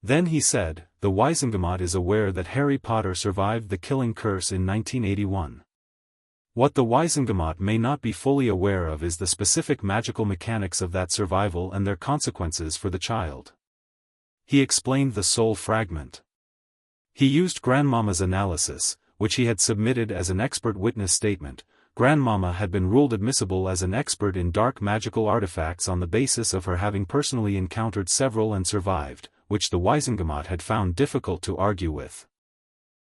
Then he said, "The Wisengamot is aware that Harry Potter survived the killing curse in 1981. What the Wisengamot may not be fully aware of is the specific magical mechanics of that survival and their consequences for the child." He explained the soul fragment. He used Grandmama's analysis, which he had submitted as an expert witness statement. Grandmama had been ruled admissible as an expert in dark magical artifacts on the basis of her having personally encountered several and survived, which the Wisengamot had found difficult to argue with.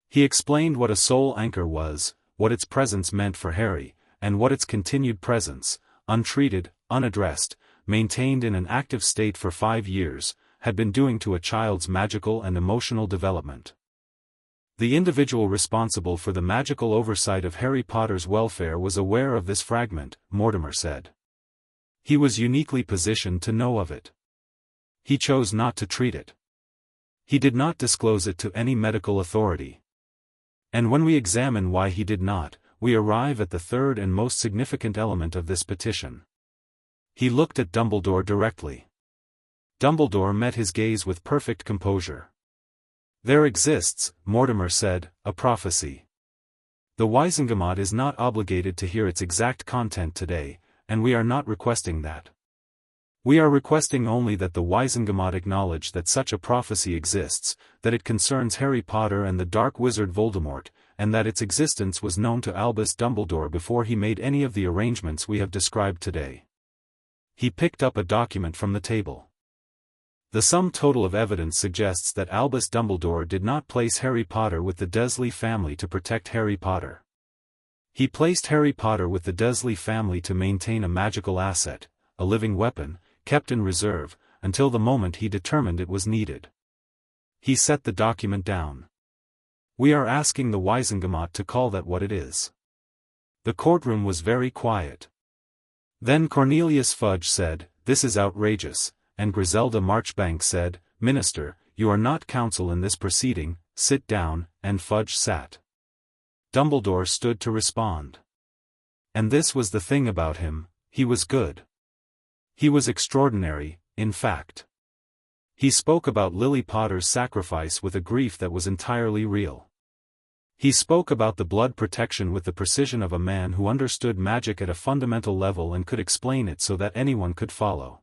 He explained what a soul anchor was, what its presence meant for Harry, and what its continued presence, untreated, unaddressed, maintained in an active state for 5 years, had been doing to a child's magical and emotional development. The individual responsible for the magical oversight of Harry Potter's welfare was aware of this fragment, Mortimer said. He was uniquely positioned to know of it. He chose not to treat it. He did not disclose it to any medical authority. And when we examine why he did not, we arrive at the third and most significant element of this petition. He looked at Dumbledore directly. Dumbledore met his gaze with perfect composure. "There exists," Mortimer said, "a prophecy. The Wisengamot is not obligated to hear its exact content today, and we are not requesting that. We are requesting only that the Wisengamot acknowledge that such a prophecy exists, that it concerns Harry Potter and the Dark Wizard Voldemort, and that its existence was known to Albus Dumbledore before he made any of the arrangements we have described today." He picked up a document from the table. The sum total of evidence suggests that Albus Dumbledore did not place Harry Potter with the Dursley family to protect Harry Potter. He placed Harry Potter with the Dursley family to maintain a magical asset, a living weapon, kept in reserve, until the moment he determined it was needed. He set the document down. "We are asking the Wisengamot to call that what it is." The courtroom was very quiet. Then Cornelius Fudge said, "This is outrageous," and Griselda Marchbanks said, "Minister, you are not counsel in this proceeding, sit down," and Fudge sat. Dumbledore stood to respond. And this was the thing about him, he was good. He was extraordinary, in fact. He spoke about Lily Potter's sacrifice with a grief that was entirely real. He spoke about the blood protection with the precision of a man who understood magic at a fundamental level and could explain it so that anyone could follow.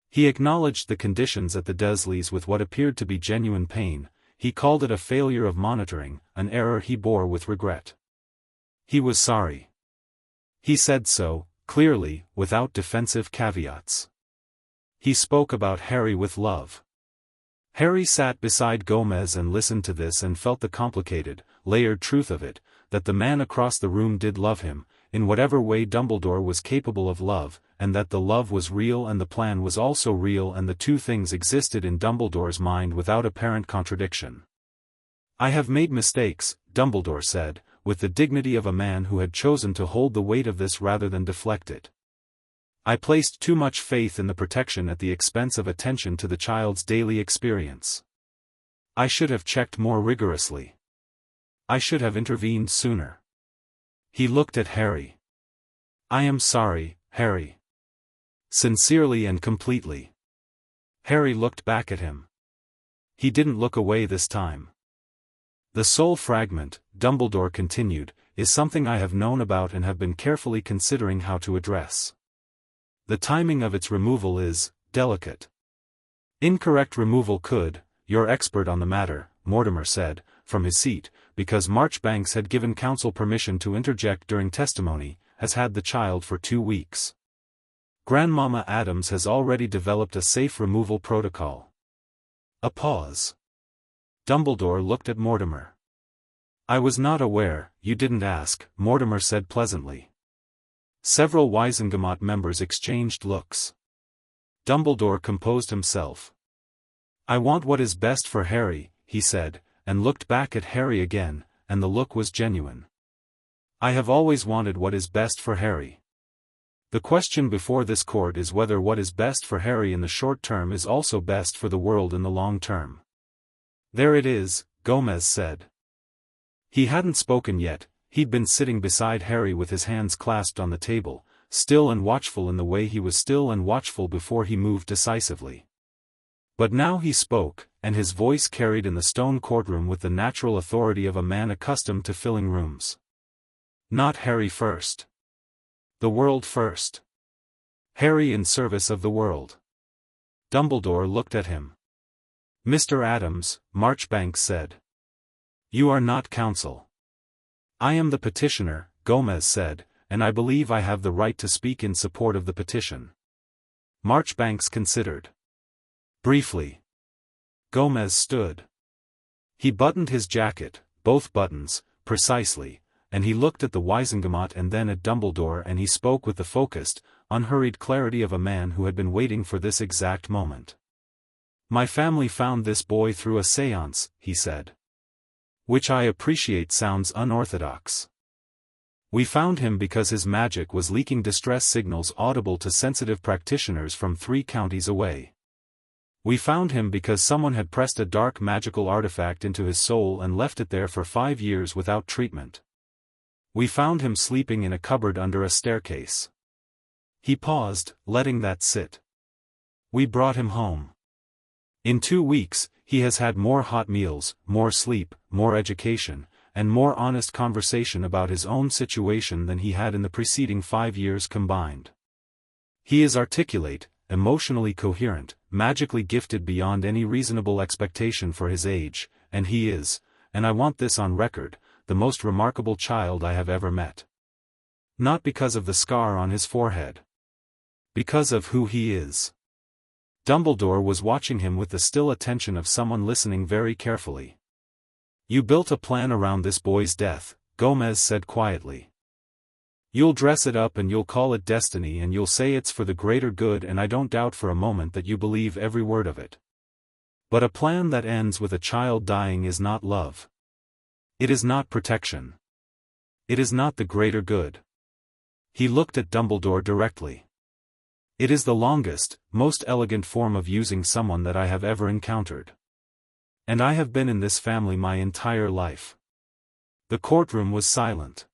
He acknowledged the conditions at the Dursleys with what appeared to be genuine pain. He called it a failure of monitoring, an error he bore with regret. He was sorry. He said so, clearly, without defensive caveats. He spoke about Harry with love. Harry sat beside Gomez and listened to this and felt the complicated, layered truth of it, that the man across the room did love him, in whatever way Dumbledore was capable of love, and that the love was real and the plan was also real, and the two things existed in Dumbledore's mind without apparent contradiction. "I have made mistakes," Dumbledore said, with the dignity of a man who had chosen to hold the weight of this rather than deflect it. "I placed too much faith in the protection at the expense of attention to the child's daily experience. I should have checked more rigorously. I should have intervened sooner." He looked at Harry. "I am sorry, Harry." Sincerely and completely. Harry looked back at him. He didn't look away this time. "The soul fragment," Dumbledore continued, "is something I have known about and have been carefully considering how to address. The timing of its removal is delicate. Incorrect removal could, you're expert on the matter," Mortimer said, from his seat, because Marchbanks had given counsel permission to interject during testimony, has had the child for 2 weeks. Grandmama Addams has already developed a safe removal protocol. A pause. Dumbledore looked at Mortimer. I was not aware, you didn't ask, Mortimer said pleasantly. Several Wizengamot members exchanged looks. Dumbledore composed himself. I want what is best for Harry, he said, and looked back at Harry again, and the look was genuine. I have always wanted what is best for Harry. The question before this court is whether what is best for Harry in the short term is also best for the world in the long term. There it is, Gomez said. He hadn't spoken yet, he'd been sitting beside Harry with his hands clasped on the table, still and watchful in the way he was still and watchful before he moved decisively. But now he spoke, and his voice carried in the stone courtroom with the natural authority of a man accustomed to filling rooms. Not Harry first. The world first. Harry in service of the world. Dumbledore looked at him. Mr. Addams, Marchbanks said. You are not counsel. I am the petitioner, Gomez said, and I believe I have the right to speak in support of the petition. Marchbanks considered. Briefly. Gomez stood. He buttoned his jacket, both buttons, precisely, and he looked at the Wizengamot and then at Dumbledore, and he spoke with the focused, unhurried clarity of a man who had been waiting for this exact moment. My family found this boy through a séance, he said. Which I appreciate sounds unorthodox. We found him because his magic was leaking distress signals audible to sensitive practitioners from 3 counties away. We found him because someone had pressed a dark magical artifact into his soul and left it there for 5 years without treatment. We found him sleeping in a cupboard under a staircase. He paused, letting that sit. We brought him home. In 2 weeks, he has had more hot meals, more sleep, more education, and more honest conversation about his own situation than he had in the preceding 5 years combined. He is articulate, emotionally coherent, magically gifted beyond any reasonable expectation for his age, and he is, and I want this on record, the most remarkable child I have ever met. Not because of the scar on his forehead. Because of who he is. Dumbledore was watching him with the still attention of someone listening very carefully. You built a plan around this boy's death, Gomez said quietly. You'll dress it up and you'll call it destiny and you'll say it's for the greater good, and I don't doubt for a moment that you believe every word of it. But a plan that ends with a child dying is not love. It is not protection. It is not the greater good. He looked at Dumbledore directly. It is the longest, most elegant form of using someone that I have ever encountered. And I have been in this family my entire life. The courtroom was silent.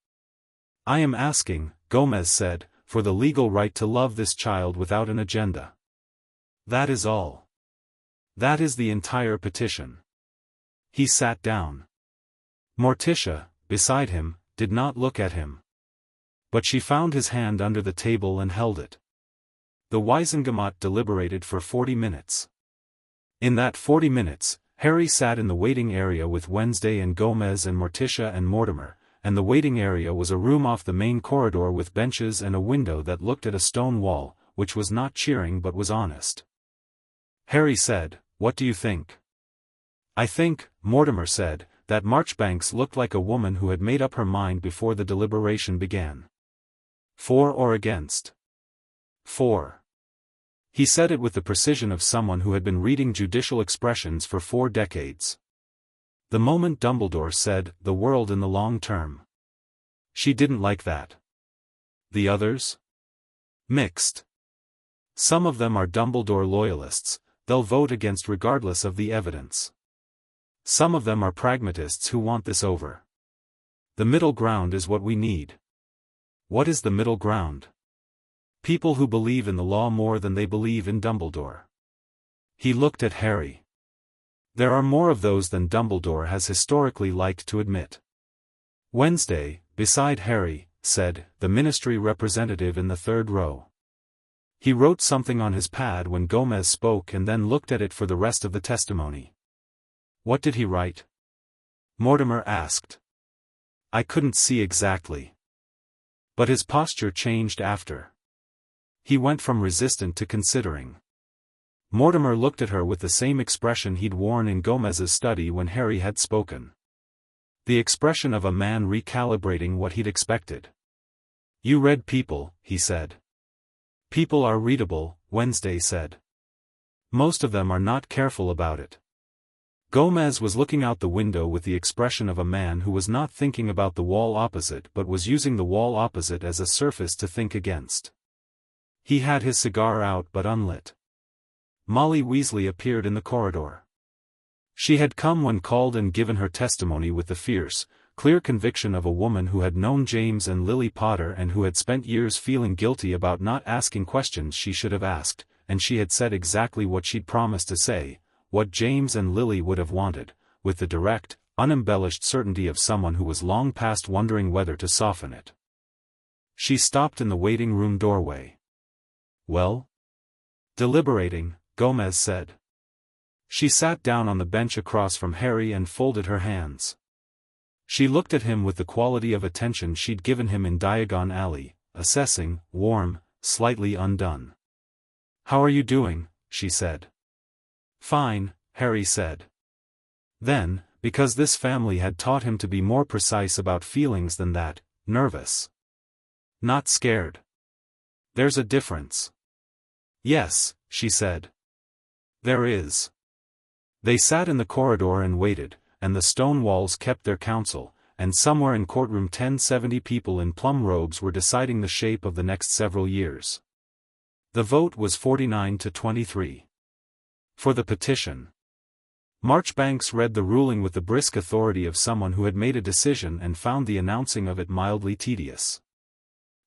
I am asking, Gomez said, for the legal right to love this child without an agenda. That is all. That is the entire petition. He sat down. Morticia, beside him, did not look at him. But she found his hand under the table and held it. The Wizengamot deliberated for 40 minutes. In that 40 minutes, Harry sat in the waiting area with Wednesday and Gomez and Morticia and Mortimer, and the waiting area was a room off the main corridor with benches and a window that looked at a stone wall, which was not cheering but was honest. Harry said, "What do you think?" "I think," Mortimer said, "that Marchbanks looked like a woman who had made up her mind before the deliberation began." "For or against?" "For." He said it with the precision of someone who had been reading judicial expressions for 4 decades. The moment Dumbledore said, "the world in the long term." She didn't like that. The others? Mixed. Some of them are Dumbledore loyalists, they'll vote against regardless of the evidence. Some of them are pragmatists who want this over. The middle ground is what we need. What is the middle ground? People who believe in the law more than they believe in Dumbledore. He looked at Harry. There are more of those than Dumbledore has historically liked to admit. Wednesday, beside Harry, said, the ministry representative in the 3rd row. He wrote something on his pad when Gomez spoke and then looked at it for the rest of the testimony. What did he write? Mortimer asked. I couldn't see exactly. But his posture changed after. He went from resistant to considering. Mortimer looked at her with the same expression he'd worn in Gomez's study when Harry had spoken. The expression of a man recalibrating what he'd expected. "You read people," he said. "People are readable," Wednesday said. "Most of them are not careful about it." Gomez was looking out the window with the expression of a man who was not thinking about the wall opposite but was using the wall opposite as a surface to think against. He had his cigar out but unlit. Molly Weasley appeared in the corridor. She had come when called and given her testimony with the fierce, clear conviction of a woman who had known James and Lily Potter and who had spent years feeling guilty about not asking questions she should have asked, and she had said exactly what she'd promised to say, what James and Lily would have wanted, with the direct, unembellished certainty of someone who was long past wondering whether to soften it. She stopped in the waiting room doorway. "Well?" "Deliberating," Gomez said. She sat down on the bench across from Harry and folded her hands. She looked at him with the quality of attention she'd given him in Diagon Alley, assessing, warm, slightly undone. "How are you doing?" she said. "Fine," Harry said. Then, because this family had taught him to be more precise about feelings than that, nervous. "Not scared." "There's a difference." "Yes," she said. "There is." They sat in the corridor and waited, and the stone walls kept their counsel, and somewhere in courtroom 1070 people in plum robes were deciding the shape of the next several years. The vote was 49 to 23. For the petition. Marchbanks read the ruling with the brisk authority of someone who had made a decision and found the announcing of it mildly tedious.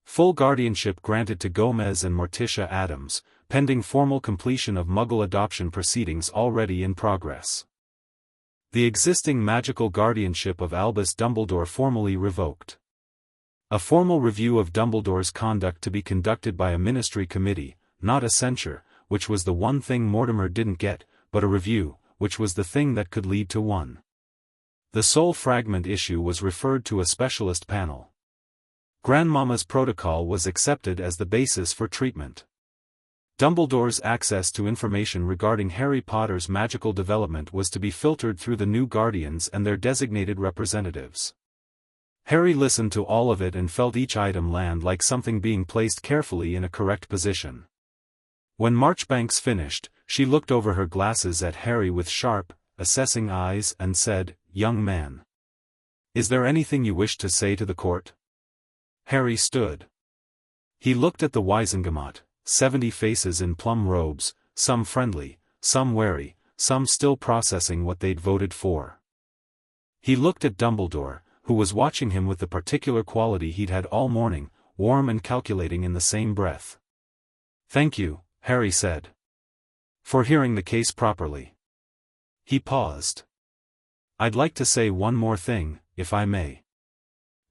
Full guardianship granted to Gomez and Morticia Addams, pending formal completion of Muggle adoption proceedings already in progress. The existing magical guardianship of Albus Dumbledore formally revoked. A formal review of Dumbledore's conduct to be conducted by a ministry committee, not a censure, which was the one thing Mortimer didn't get, but a review, which was the thing that could lead to one. The soul fragment issue was referred to a specialist panel. Grandmama's protocol was accepted as the basis for treatment. Dumbledore's access to information regarding Harry Potter's magical development was to be filtered through the new guardians and their designated representatives. Harry listened to all of it and felt each item land like something being placed carefully in a correct position. When Marchbanks finished, she looked over her glasses at Harry with sharp, assessing eyes and said, "Young man. Is there anything you wish to say to the court?" Harry stood. He looked at the Wizengamot, 70 faces in plum robes, some friendly, some wary, some still processing what they'd voted for. He looked at Dumbledore, who was watching him with the particular quality he'd had all morning, warm and calculating in the same breath. "Thank you," Harry said. "For hearing the case properly." He paused. "I'd like to say one more thing, if I may."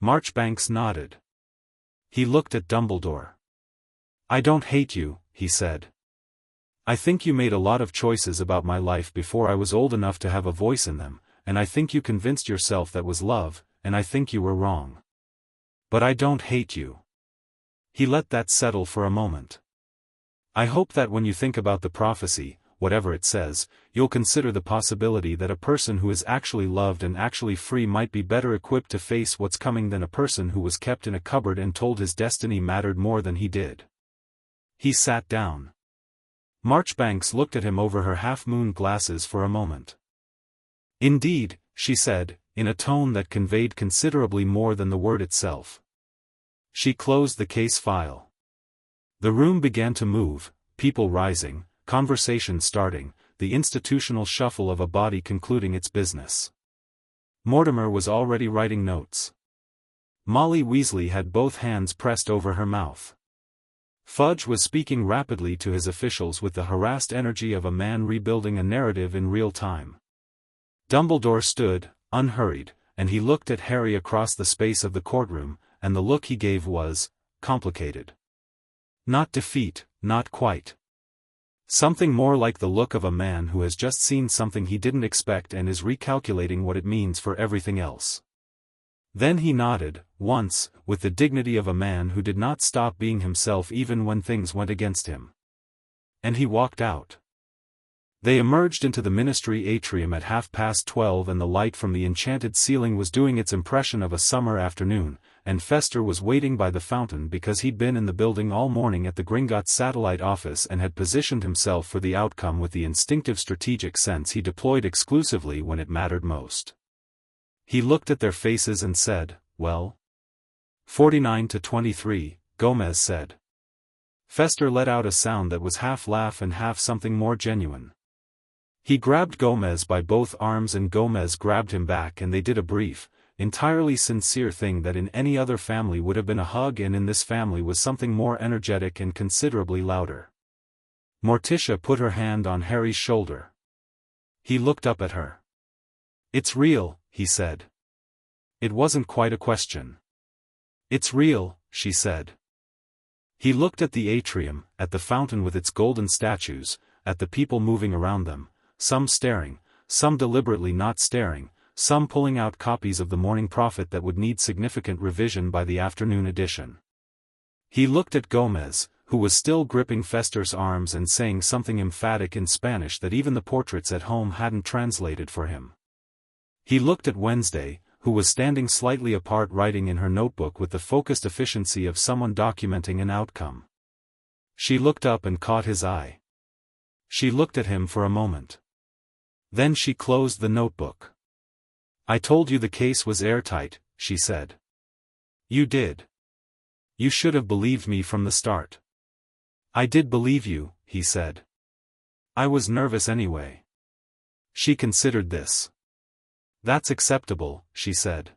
Marchbanks nodded. He looked at Dumbledore. "I don't hate you," he said. "I think you made a lot of choices about my life before I was old enough to have a voice in them, and I think you convinced yourself that was love, and I think you were wrong. But I don't hate you." He let that settle for a moment. "I hope that when you think about the prophecy, whatever it says, you'll consider the possibility that a person who is actually loved and actually free might be better equipped to face what's coming than a person who was kept in a cupboard and told his destiny mattered more than he did." He sat down. Marchbanks looked at him over her half-moon glasses for a moment. "Indeed," she said, in a tone that conveyed considerably more than the word itself. She closed the case file. The room began to move, people rising, conversation starting, the institutional shuffle of a body concluding its business. Mortimer was already writing notes. Molly Weasley had both hands pressed over her mouth. Fudge was speaking rapidly to his officials with the harassed energy of a man rebuilding a narrative in real time. Dumbledore stood, unhurried, and he looked at Harry across the space of the courtroom, and the look he gave was complicated. Not defeat, not quite. Something more like the look of a man who has just seen something he didn't expect and is recalculating what it means for everything else. Then he nodded, once, with the dignity of a man who did not stop being himself even when things went against him. And he walked out. They emerged into the ministry atrium at 12:30 and the light from the enchanted ceiling was doing its impression of a summer afternoon, and Fester was waiting by the fountain because he'd been in the building all morning at the Gringotts satellite office and had positioned himself for the outcome with the instinctive strategic sense he deployed exclusively when it mattered most. He looked at their faces and said, "Well?" 49-23, Gomez said. Fester let out a sound that was half laugh and half something more genuine. He grabbed Gomez by both arms and Gomez grabbed him back and they did a brief, entirely sincere thing that in any other family would have been a hug and in this family was something more energetic and considerably louder. Morticia put her hand on Harry's shoulder. He looked up at her. "It's real," he said. It wasn't quite a question. "It's real," she said. He looked at the atrium, at the fountain with its golden statues, at the people moving around them, some staring, some deliberately not staring, some pulling out copies of the Morning Prophet that would need significant revision by the afternoon edition. He looked at Gomez, who was still gripping Fester's arms and saying something emphatic in Spanish that even the portraits at home hadn't translated for him. He looked at Wednesday, who was standing slightly apart writing in her notebook with the focused efficiency of someone documenting an outcome. She looked up and caught his eye. She looked at him for a moment. Then she closed the notebook. "I told you the case was airtight," she said. "You did. You should have believed me from the start." "I did believe you," he said. "I was nervous anyway." She considered this. "That's acceptable," she said.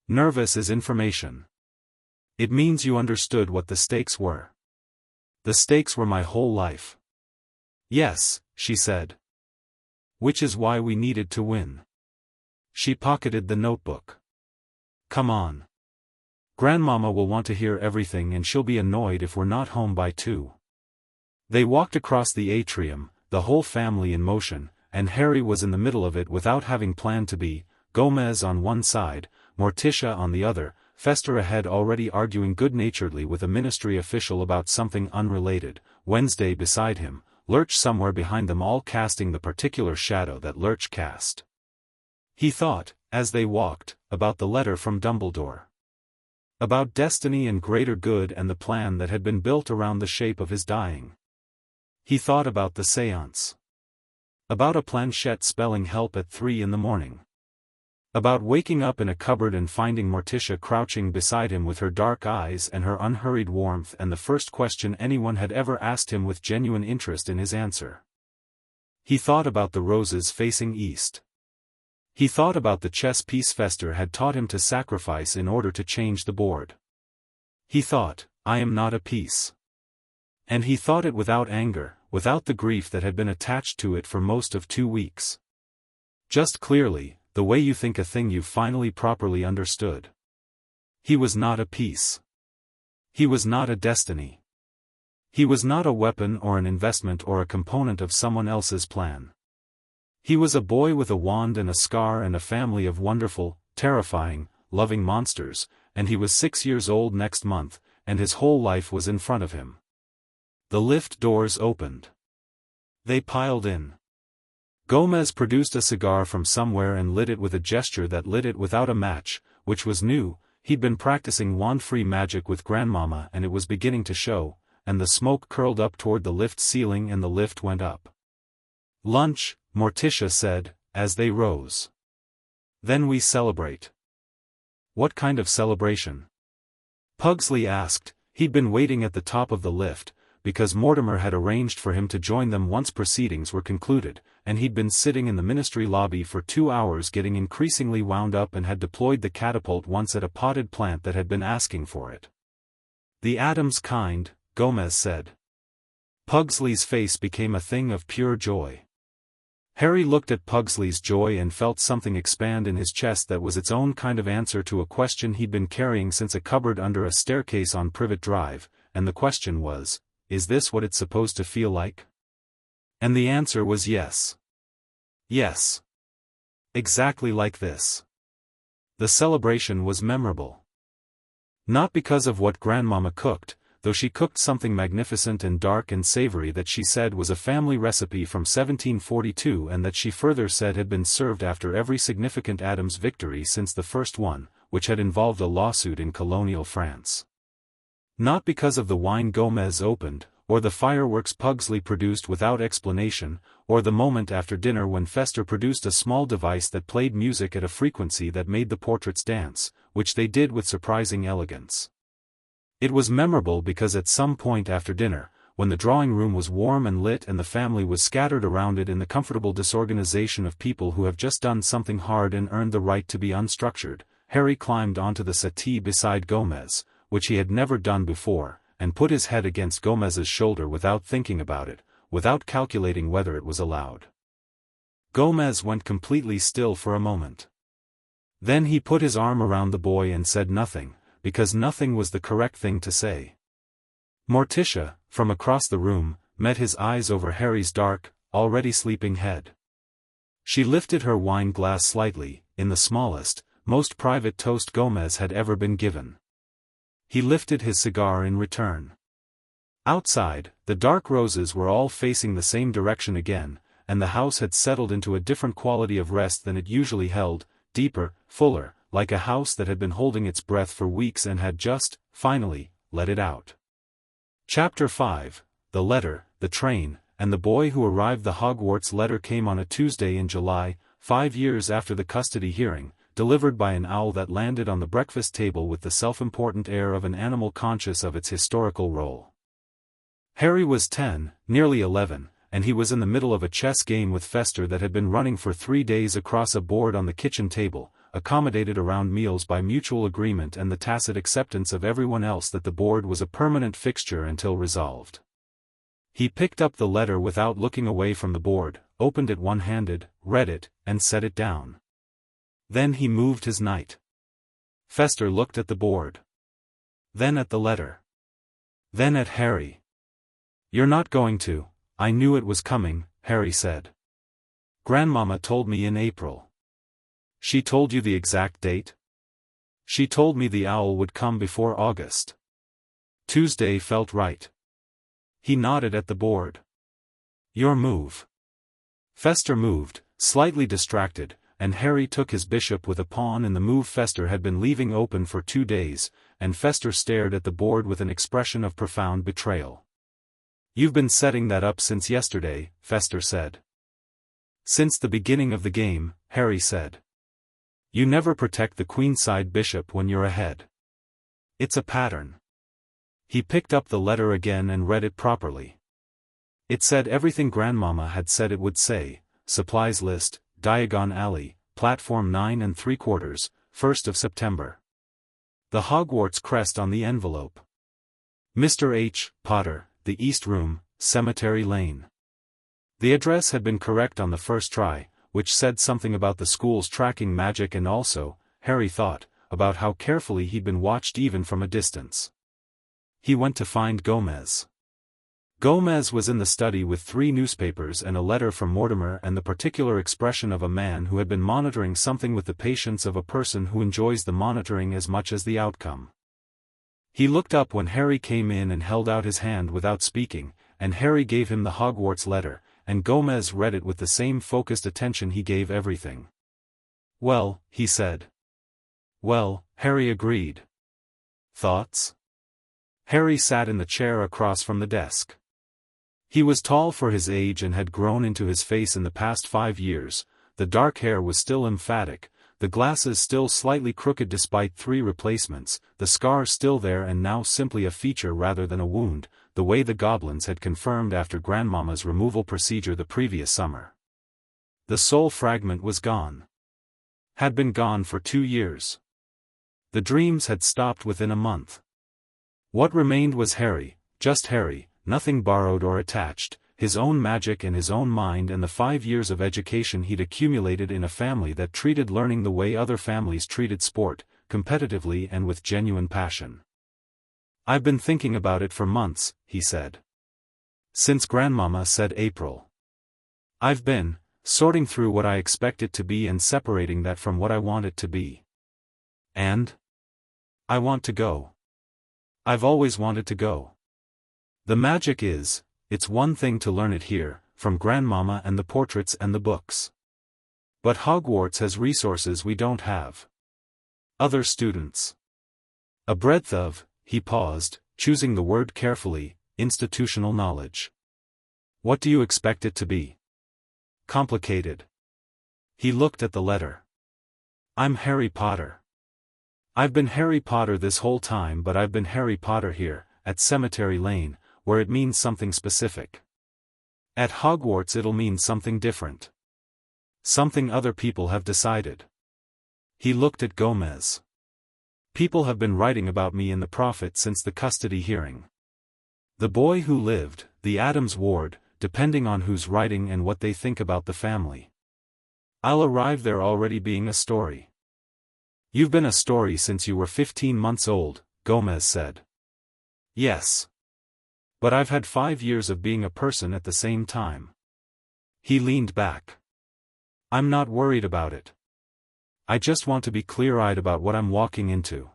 "Nervous is information. It means you understood what the stakes were." "The stakes were my whole life." "Yes," she said. "Which is why we needed to win." She pocketed the notebook. "Come on. Grandmama will want to hear everything and she'll be annoyed if we're not home by 2. They walked across the atrium, the whole family in motion, and Harry was in the middle of it without having planned to be, Gomez on one side, Morticia on the other, Fester ahead already arguing good-naturedly with a ministry official about something unrelated, Wednesday beside him, Lurch somewhere behind them all casting the particular shadow that Lurch cast. He thought, as they walked, about the letter from Dumbledore. About destiny and greater good and the plan that had been built around the shape of his dying. He thought about the séance. About a planchette spelling help at 3 in the morning. About waking up in a cupboard and finding Morticia crouching beside him with her dark eyes and her unhurried warmth and the first question anyone had ever asked him with genuine interest in his answer. He thought about the roses facing east. He thought about the chess piece Fester had taught him to sacrifice in order to change the board. He thought, "I am not a piece." And he thought it without anger, without the grief that had been attached to it for most of 2 weeks. Just clearly, the way you think a thing you've finally properly understood. He was not a piece. He was not a destiny. He was not a weapon or an investment or a component of someone else's plan. He was a boy with a wand and a scar and a family of wonderful, terrifying, loving monsters, and he was 6 years old next month, and his whole life was in front of him. The lift doors opened. They piled in. Gomez produced a cigar from somewhere and lit it with a gesture that lit it without a match, which was new. He'd been practicing wand-free magic with Grandmama and it was beginning to show, and the smoke curled up toward the lift ceiling and the lift went up. "Lunch," Morticia said, as they rose. "Then we celebrate." "What kind of celebration?" Pugsley asked. He'd been waiting at the top of the lift, because Mortimer had arranged for him to join them once proceedings were concluded, and he'd been sitting in the ministry lobby for 2 hours getting increasingly wound up and had deployed the catapult once at a potted plant that had been asking for it. "The Addams kind," Gomez said. Pugsley's face became a thing of pure joy. Harry looked at Pugsley's joy and felt something expand in his chest that was its own kind of answer to a question he'd been carrying since a cupboard under a staircase on Privet Drive, and the question was, is this what it's supposed to feel like? And the answer was yes. Yes. Exactly like this. The celebration was memorable. Not because of what Grandmama cooked, though she cooked something magnificent and dark and savory that she said was a family recipe from 1742 and that she further said had been served after every significant Addams victory since the first one, which had involved a lawsuit in colonial France. Not because of the wine Gomez opened, or the fireworks Pugsley produced without explanation, or the moment after dinner when Fester produced a small device that played music at a frequency that made the portraits dance, which they did with surprising elegance. It was memorable because at some point after dinner, when the drawing room was warm and lit and the family was scattered around it in the comfortable disorganization of people who have just done something hard and earned the right to be unstructured, Harry climbed onto the settee beside Gomez, which he had never done before, and put his head against Gomez's shoulder without thinking about it, without calculating whether it was allowed. Gomez went completely still for a moment. Then he put his arm around the boy and said nothing, because nothing was the correct thing to say. Morticia, from across the room, met his eyes over Harry's dark, already sleeping head. She lifted her wine glass slightly, in the smallest, most private toast Gomez had ever been given. He lifted his cigar in return. Outside, the dark roses were all facing the same direction again, and the house had settled into a different quality of rest than it usually held, deeper, fuller, like a house that had been holding its breath for weeks and had just, finally, let it out. Chapter 5, The Letter, the Train, and the Boy Who Arrived. The Hogwarts letter came on a Tuesday in July, 5 years after the custody hearing, delivered by an owl that landed on the breakfast table with the self-important air of an animal conscious of its historical role. Harry was 10, nearly 11, and he was in the middle of a chess game with Fester that had been running for 3 days across a board on the kitchen table, accommodated around meals by mutual agreement and the tacit acceptance of everyone else that the board was a permanent fixture until resolved. He picked up the letter without looking away from the board, opened it one-handed, read it, and set it down. Then he moved his knight. Fester looked at the board. Then at the letter. Then at Harry. "You're not going to, I knew it was coming," Harry said. "Grandmama told me in April." "She told you the exact date?" "She told me the owl would come before August." Tuesday felt right. He nodded at the board. "Your move." Fester moved, slightly distracted, and Harry took his bishop with a pawn in the move Fester had been leaving open for 2 days, and Fester stared at the board with an expression of profound betrayal. "You've been setting that up since yesterday," Fester said. "Since the beginning of the game," Harry said. "You never protect the queenside bishop when you're ahead. It's a pattern." He picked up the letter again and read it properly. It said everything Grandmama had said it would say: supplies list, Diagon Alley, platform 9 3/4, 1st of September. The Hogwarts crest on the envelope. Mr. H. Potter, the East Room, Cemetery Lane. The address had been correct on the first try, which said something about the school's tracking magic and also, Harry thought, about how carefully he'd been watched even from a distance. He went to find Gomez. Gomez was in the study with 3 newspapers and a letter from Mortimer and the particular expression of a man who had been monitoring something with the patience of a person who enjoys the monitoring as much as the outcome. He looked up when Harry came in and held out his hand without speaking, and Harry gave him the Hogwarts letter, and Gomez read it with the same focused attention he gave everything. "Well," he said. "Well," Harry agreed. "Thoughts?" Harry sat in the chair across from the desk. He was tall for his age and had grown into his face in the past 5 years. The dark hair was still emphatic, the glasses still slightly crooked despite 3 replacements, the scar still there and now simply a feature rather than a wound, the way the goblins had confirmed after Grandmama's removal procedure the previous summer. The soul fragment was gone. Had been gone for 2 years. The dreams had stopped within a month. What remained was Harry, just Harry, nothing borrowed or attached, his own magic and his own mind and the 5 years of education he'd accumulated in a family that treated learning the way other families treated sport, competitively and with genuine passion. "I've been thinking about it for months," he said. "Since Grandmama said April. I've been sorting through what I expect it to be and separating that from what I want it to be. And? I want to go. I've always wanted to go. The magic is, it's one thing to learn it here, from Grandmama and the portraits and the books. But Hogwarts has resources we don't have. Other students. A breadth of, he paused, choosing the word carefully, institutional knowledge. What do you expect it to be? Complicated. He looked at the letter. I'm Harry Potter. I've been Harry Potter this whole time, but I've been Harry Potter here, at Cemetery Lane, where it means something specific. At Hogwarts it'll mean something different. Something other people have decided. He looked at Gomez. People have been writing about me in the Prophet since the custody hearing. The boy who lived, the Addams ward, depending on who's writing and what they think about the family. I'll arrive there already being a story. You've been a story since you were 15 months old, Gomez said. Yes. But I've had 5 years of being a person at the same time. He leaned back. I'm not worried about it. I just want to be clear-eyed about what I'm walking into.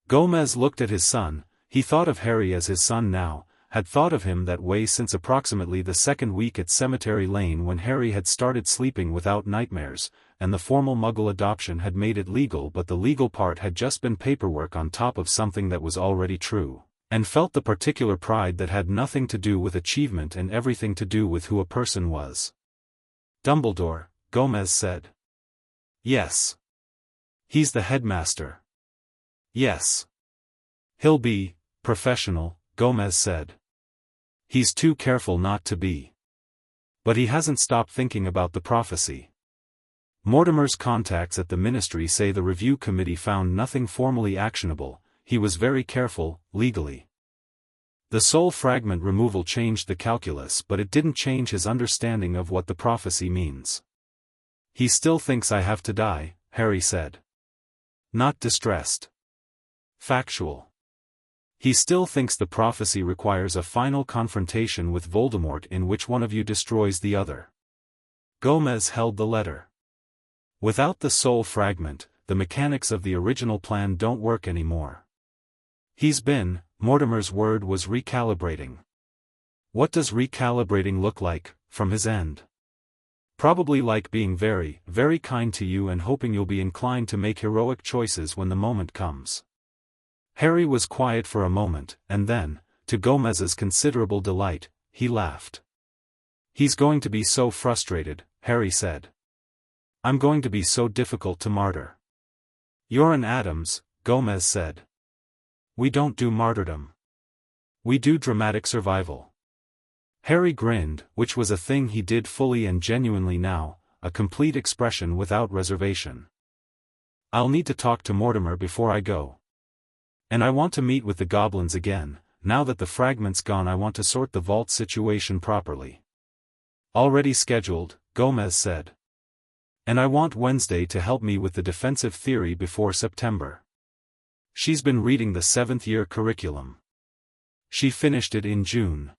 Gomez looked at his son. He thought of Harry as his son now, had thought of him that way since approximately the second week at Cemetery Lane when Harry had started sleeping without nightmares, and the formal Muggle adoption had made it legal, but the legal part had just been paperwork on top of something that was already true, and felt the particular pride that had nothing to do with achievement and everything to do with who a person was. Dumbledore, Gomez said. Yes. He's the headmaster. Yes. He'll be professional, Gomez said. He's too careful not to be. But he hasn't stopped thinking about the prophecy. Mortimer's contacts at the ministry say the review committee found nothing formally actionable. He was very careful, legally. The soul fragment removal changed the calculus, but it didn't change his understanding of what the prophecy means. He still thinks I have to die, Harry said. Not distressed. Factual. He still thinks the prophecy requires a final confrontation with Voldemort in which one of you destroys the other. Gomez held the letter. Without the soul fragment, the mechanics of the original plan don't work anymore. Mortimer's word was recalibrating. What does recalibrating look like, from his end? Probably like being very, very kind to you and hoping you'll be inclined to make heroic choices when the moment comes. Harry was quiet for a moment, and then, to Gomez's considerable delight, he laughed. He's going to be so frustrated, Harry said. I'm going to be so difficult to martyr. You're an Addams, Gomez said. We don't do martyrdom. We do dramatic survival. Harry grinned, which was a thing he did fully and genuinely now, a complete expression without reservation. I'll need to talk to Mortimer before I go. And I want to meet with the goblins again. Now that the fragment's gone, I want to sort the vault situation properly. Already scheduled, Gomez said. And I want Wednesday to help me with the defensive theory before September. She's been reading the 7th-year curriculum. She finished it in June.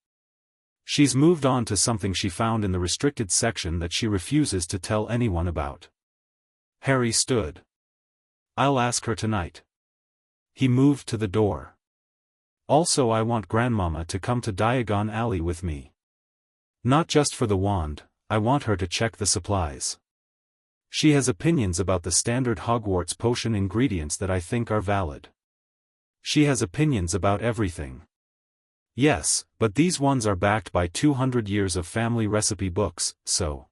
She's moved on to something she found in the restricted section that she refuses to tell anyone about. Harry stood. I'll ask her tonight. He moved to the door. Also, I want Grandmama to come to Diagon Alley with me. Not just for the wand, I want her to check the supplies. She has opinions about the standard Hogwarts potion ingredients that I think are valid. She has opinions about everything. Yes, but these ones are backed by 200 years of family recipe books, so.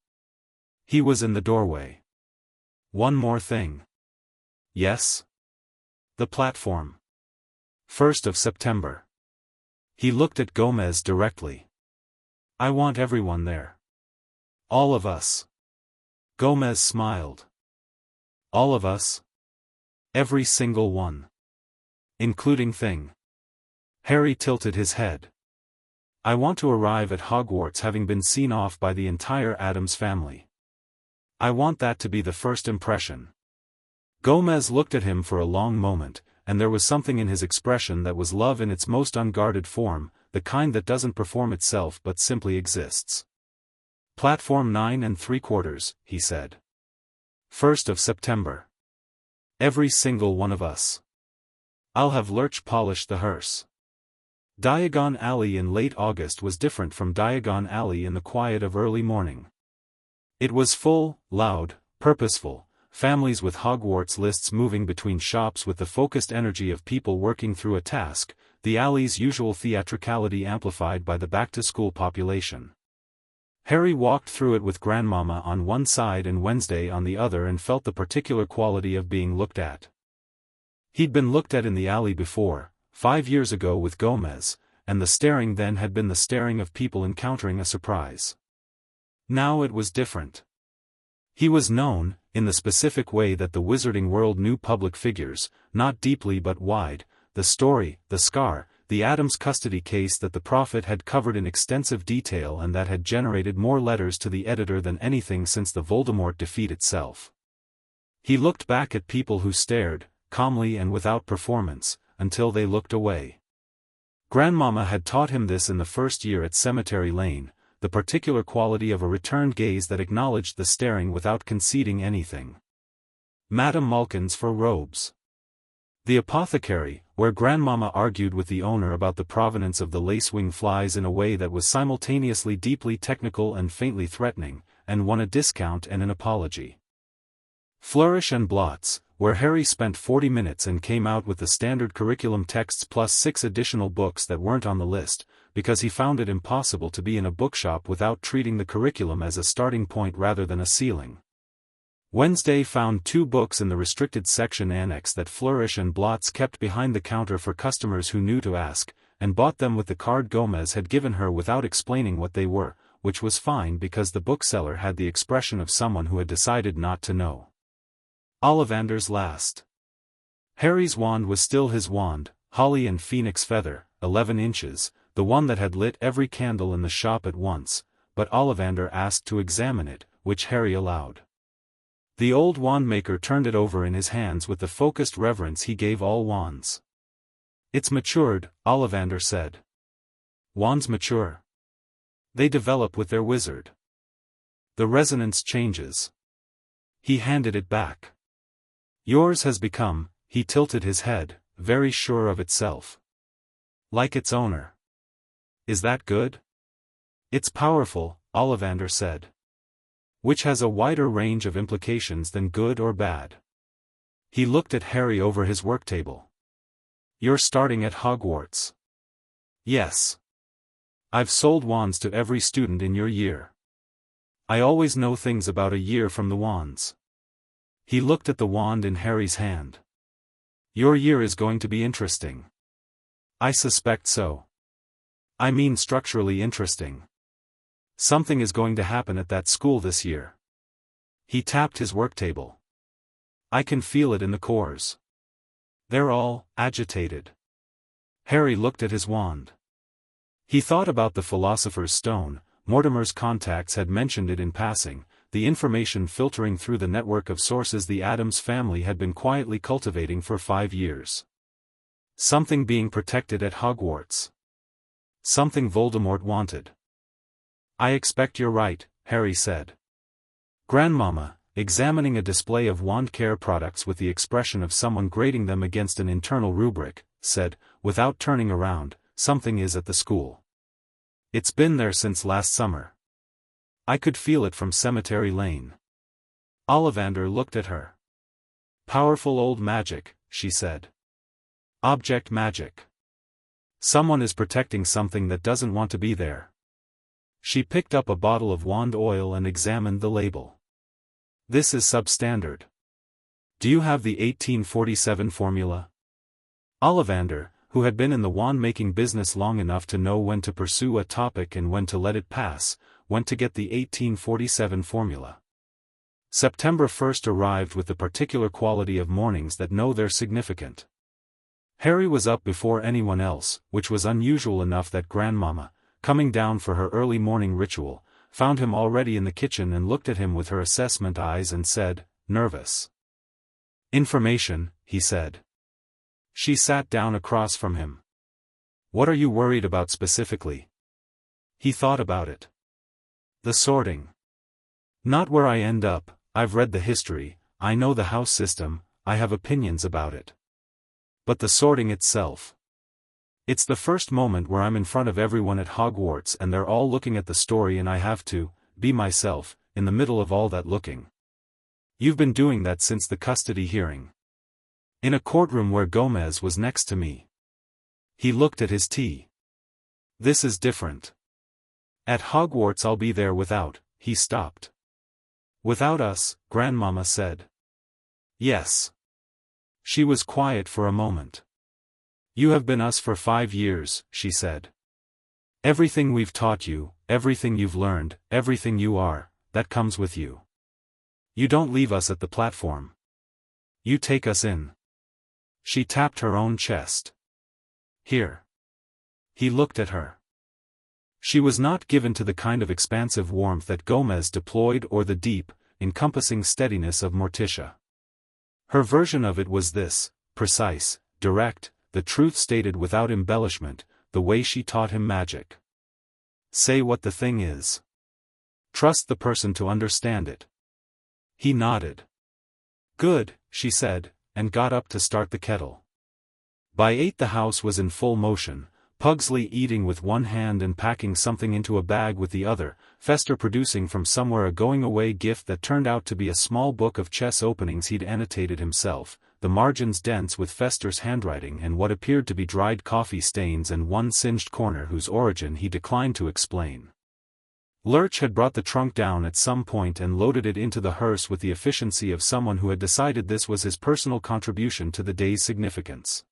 He was in the doorway. One more thing. Yes? The platform. 1st of September. He looked at Gomez directly. I want everyone there. All of us. Gomez smiled. All of us? Every single one. Including Thing. Harry tilted his head. I want to arrive at Hogwarts having been seen off by the entire Addams family. I want that to be the first impression. Gomez looked at him for a long moment, and there was something in his expression that was love in its most unguarded form, the kind that doesn't perform itself but simply exists. Platform 9 3/4, he said. 1st of September. Every single one of us. I'll have Lurch polish the hearse. Diagon Alley in late August was different from Diagon Alley in the quiet of early morning. It was full, loud, purposeful, families with Hogwarts lists moving between shops with the focused energy of people working through a task, the alley's usual theatricality amplified by the back-to-school population. Harry walked through it with Grandmama on one side and Wednesday on the other and felt the particular quality of being looked at. He'd been looked at in the alley before, 5 years ago with Gomez, and the staring then had been the staring of people encountering a surprise. Now it was different. He was known, in the specific way that the wizarding world knew public figures, not deeply but wide, the story, the scar, the Addams custody case that the Prophet had covered in extensive detail and that had generated more letters to the editor than anything since the Voldemort defeat itself. He looked back at people who stared, calmly and without performance, until they looked away. Grandmama had taught him this in the first year at Cemetery Lane, the particular quality of a returned gaze that acknowledged the staring without conceding anything. Madame Malkin's for robes. The apothecary, where Grandmama argued with the owner about the provenance of the lacewing flies in a way that was simultaneously deeply technical and faintly threatening, and won a discount and an apology. Flourish and Blots, where Harry spent 40 minutes and came out with the standard curriculum texts plus 6 additional books that weren't on the list, because he found it impossible to be in a bookshop without treating the curriculum as a starting point rather than a ceiling. Wednesday found 2 books in the restricted section annex that Flourish and Blots kept behind the counter for customers who knew to ask, and bought them with the card Gomez had given her without explaining what they were, which was fine because the bookseller had the expression of someone who had decided not to know. Ollivander's last. Harry's wand was still his wand, holly and phoenix feather, 11 inches, the one that had lit every candle in the shop at once, but Ollivander asked to examine it, which Harry allowed. The old wand-maker turned it over in his hands with the focused reverence he gave all wands. "It's matured," Ollivander said. "Wands mature. They develop with their wizard. The resonance changes." He handed it back. "Yours has become," he tilted his head, "very sure of itself. Like its owner. Is that good?" "It's powerful," Ollivander said. "Which has a wider range of implications than good or bad." He looked at Harry over his worktable. "You're starting at Hogwarts." "Yes. I've sold wands to every student in your year. I always know things about a year from the wands." He looked at the wand in Harry's hand. "Your year is going to be interesting." "I suspect so. I mean structurally interesting. Something is going to happen at that school this year." He tapped his worktable. "I can feel it in the cores. They're all agitated." Harry looked at his wand. He thought about the Philosopher's Stone. Mortimer's contacts had mentioned it in passing, the information filtering through the network of sources the Addams family had been quietly cultivating for 5 years. Something being protected at Hogwarts. Something Voldemort wanted. "I expect you're right," Harry said. Grandmama, examining a display of wand care products with the expression of someone grading them against an internal rubric, said, without turning around, "Something is at the school. It's been there since last summer. I could feel it from Cemetery Lane." Ollivander looked at her. "Powerful old magic," she said. "Object magic. Someone is protecting something that doesn't want to be there." She picked up a bottle of wand oil and examined the label. "This is substandard. Do you have the 1847 formula?" Ollivander, who had been in the wand-making business long enough to know when to pursue a topic and when to let it pass, went to get the 1847 formula. September 1st arrived with the particular quality of mornings that know they're significant. Harry was up before anyone else, which was unusual enough that Grandmama, coming down for her early morning ritual, found him already in the kitchen and looked at him with her assessment eyes and said, "Nervous?" "Information," he said. She sat down across from him. "What are you worried about specifically?" He thought about it. "The sorting. Not where I end up. I've read the history, I know the house system, I have opinions about it. But the sorting itself. It's the first moment where I'm in front of everyone at Hogwarts and they're all looking at the story and I have to be myself, in the middle of all that looking. You've been doing that since the custody hearing. In a courtroom where Gomez was next to me. He looked at his tea. This is different. At Hogwarts I'll be there without, he stopped. Without us, Grandmama said. Yes. She was quiet for a moment. You have been us for 5 years, she said. Everything we've taught you, everything you've learned, everything you are, that comes with you. You don't leave us at the platform. You take us in. She tapped her own chest. Here. He looked at her. She was not given to the kind of expansive warmth that Gomez deployed or the deep, encompassing steadiness of Morticia. Her version of it was this, precise, direct, the truth stated without embellishment, the way she taught him magic. Say what the thing is. Trust the person to understand it. He nodded. Good, she said, and got up to start the kettle. By 8 the house was in full motion, Pugsley eating with one hand and packing something into a bag with the other, Fester producing from somewhere a going-away gift that turned out to be a small book of chess openings he'd annotated himself, the margins dense with Fester's handwriting and what appeared to be dried coffee stains and one singed corner whose origin he declined to explain. Lurch had brought the trunk down at some point and loaded it into the hearse with the efficiency of someone who had decided this was his personal contribution to the day's significance.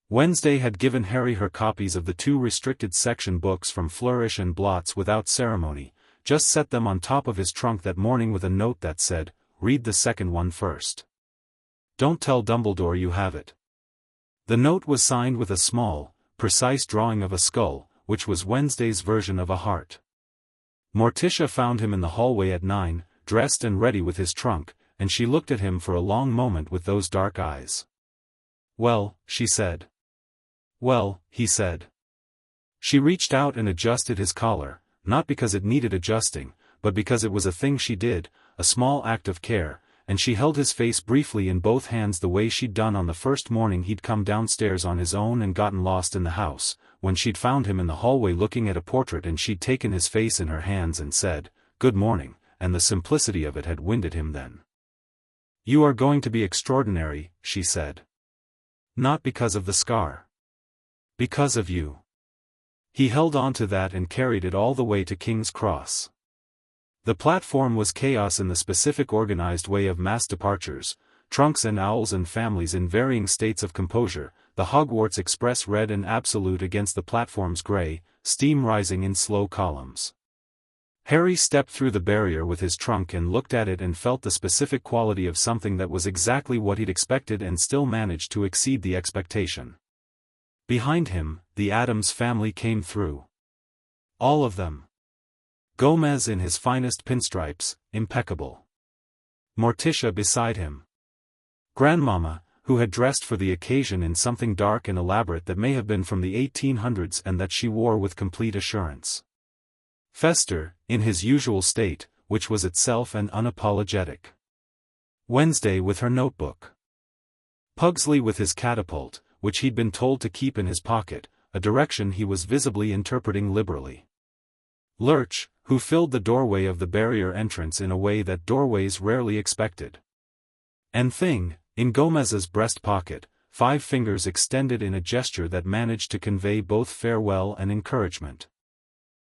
Wednesday had given Harry her copies of the 2 restricted section books from Flourish and Blots without ceremony, just set them on top of his trunk that morning with a note that said, "Read the second one first. Don't tell Dumbledore you have it." The note was signed with a small, precise drawing of a skull, which was Wednesday's version of a heart. Morticia found him in the hallway at 9, dressed and ready with his trunk, and she looked at him for a long moment with those dark eyes. "Well," she said. "Well," he said. She reached out and adjusted his collar, not because it needed adjusting, but because it was a thing she did, a small act of care, and she held his face briefly in both hands the way she'd done on the first morning he'd come downstairs on his own and gotten lost in the house, when she'd found him in the hallway looking at a portrait and she'd taken his face in her hands and said, "Good morning," and the simplicity of it had winded him then. "You are going to be extraordinary," she said. "Not because of the scar. Because of you." He held on to that and carried it all the way to King's Cross. The platform was chaos in the specific organized way of mass departures, trunks and owls and families in varying states of composure, the Hogwarts Express red and absolute against the platform's gray, steam rising in slow columns. Harry stepped through the barrier with his trunk and looked at it and felt the specific quality of something that was exactly what he'd expected and still managed to exceed the expectation. Behind him, the Addams family came through. All of them. Gomez in his finest pinstripes, impeccable. Morticia beside him. Grandmama, who had dressed for the occasion in something dark and elaborate that may have been from the 1800s and that she wore with complete assurance. Fester, in his usual state, which was itself an unapologetic. Wednesday with her notebook. Pugsley with his catapult, which he'd been told to keep in his pocket, a direction he was visibly interpreting liberally. Lurch, who filled the doorway of the barrier entrance in a way that doorways rarely expected. And Thing, in Gomez's breast pocket, 5 fingers extended in a gesture that managed to convey both farewell and encouragement.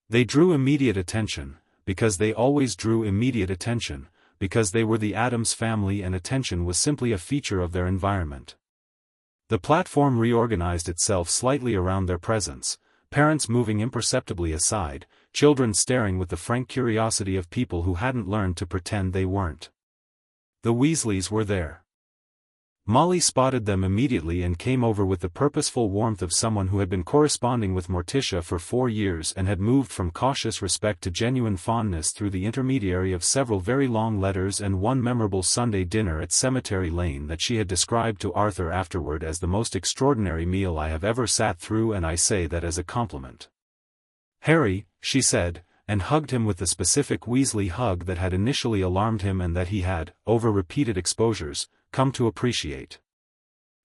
They drew immediate attention, because they always drew immediate attention, because they were the Addams family and attention was simply a feature of their environment. The platform reorganized itself slightly around their presence, parents moving imperceptibly aside, children staring with the frank curiosity of people who hadn't learned to pretend they weren't. The Weasleys were there. Molly spotted them immediately and came over with the purposeful warmth of someone who had been corresponding with Morticia for 4 years and had moved from cautious respect to genuine fondness through the intermediary of several very long letters and one memorable Sunday dinner at Cemetery Lane that she had described to Arthur afterward as the most extraordinary meal I have ever sat through, and I say that as a compliment. "Harry," she said, and hugged him with the specific Weasley hug that had initially alarmed him and that he had, over repeated exposures, come to appreciate.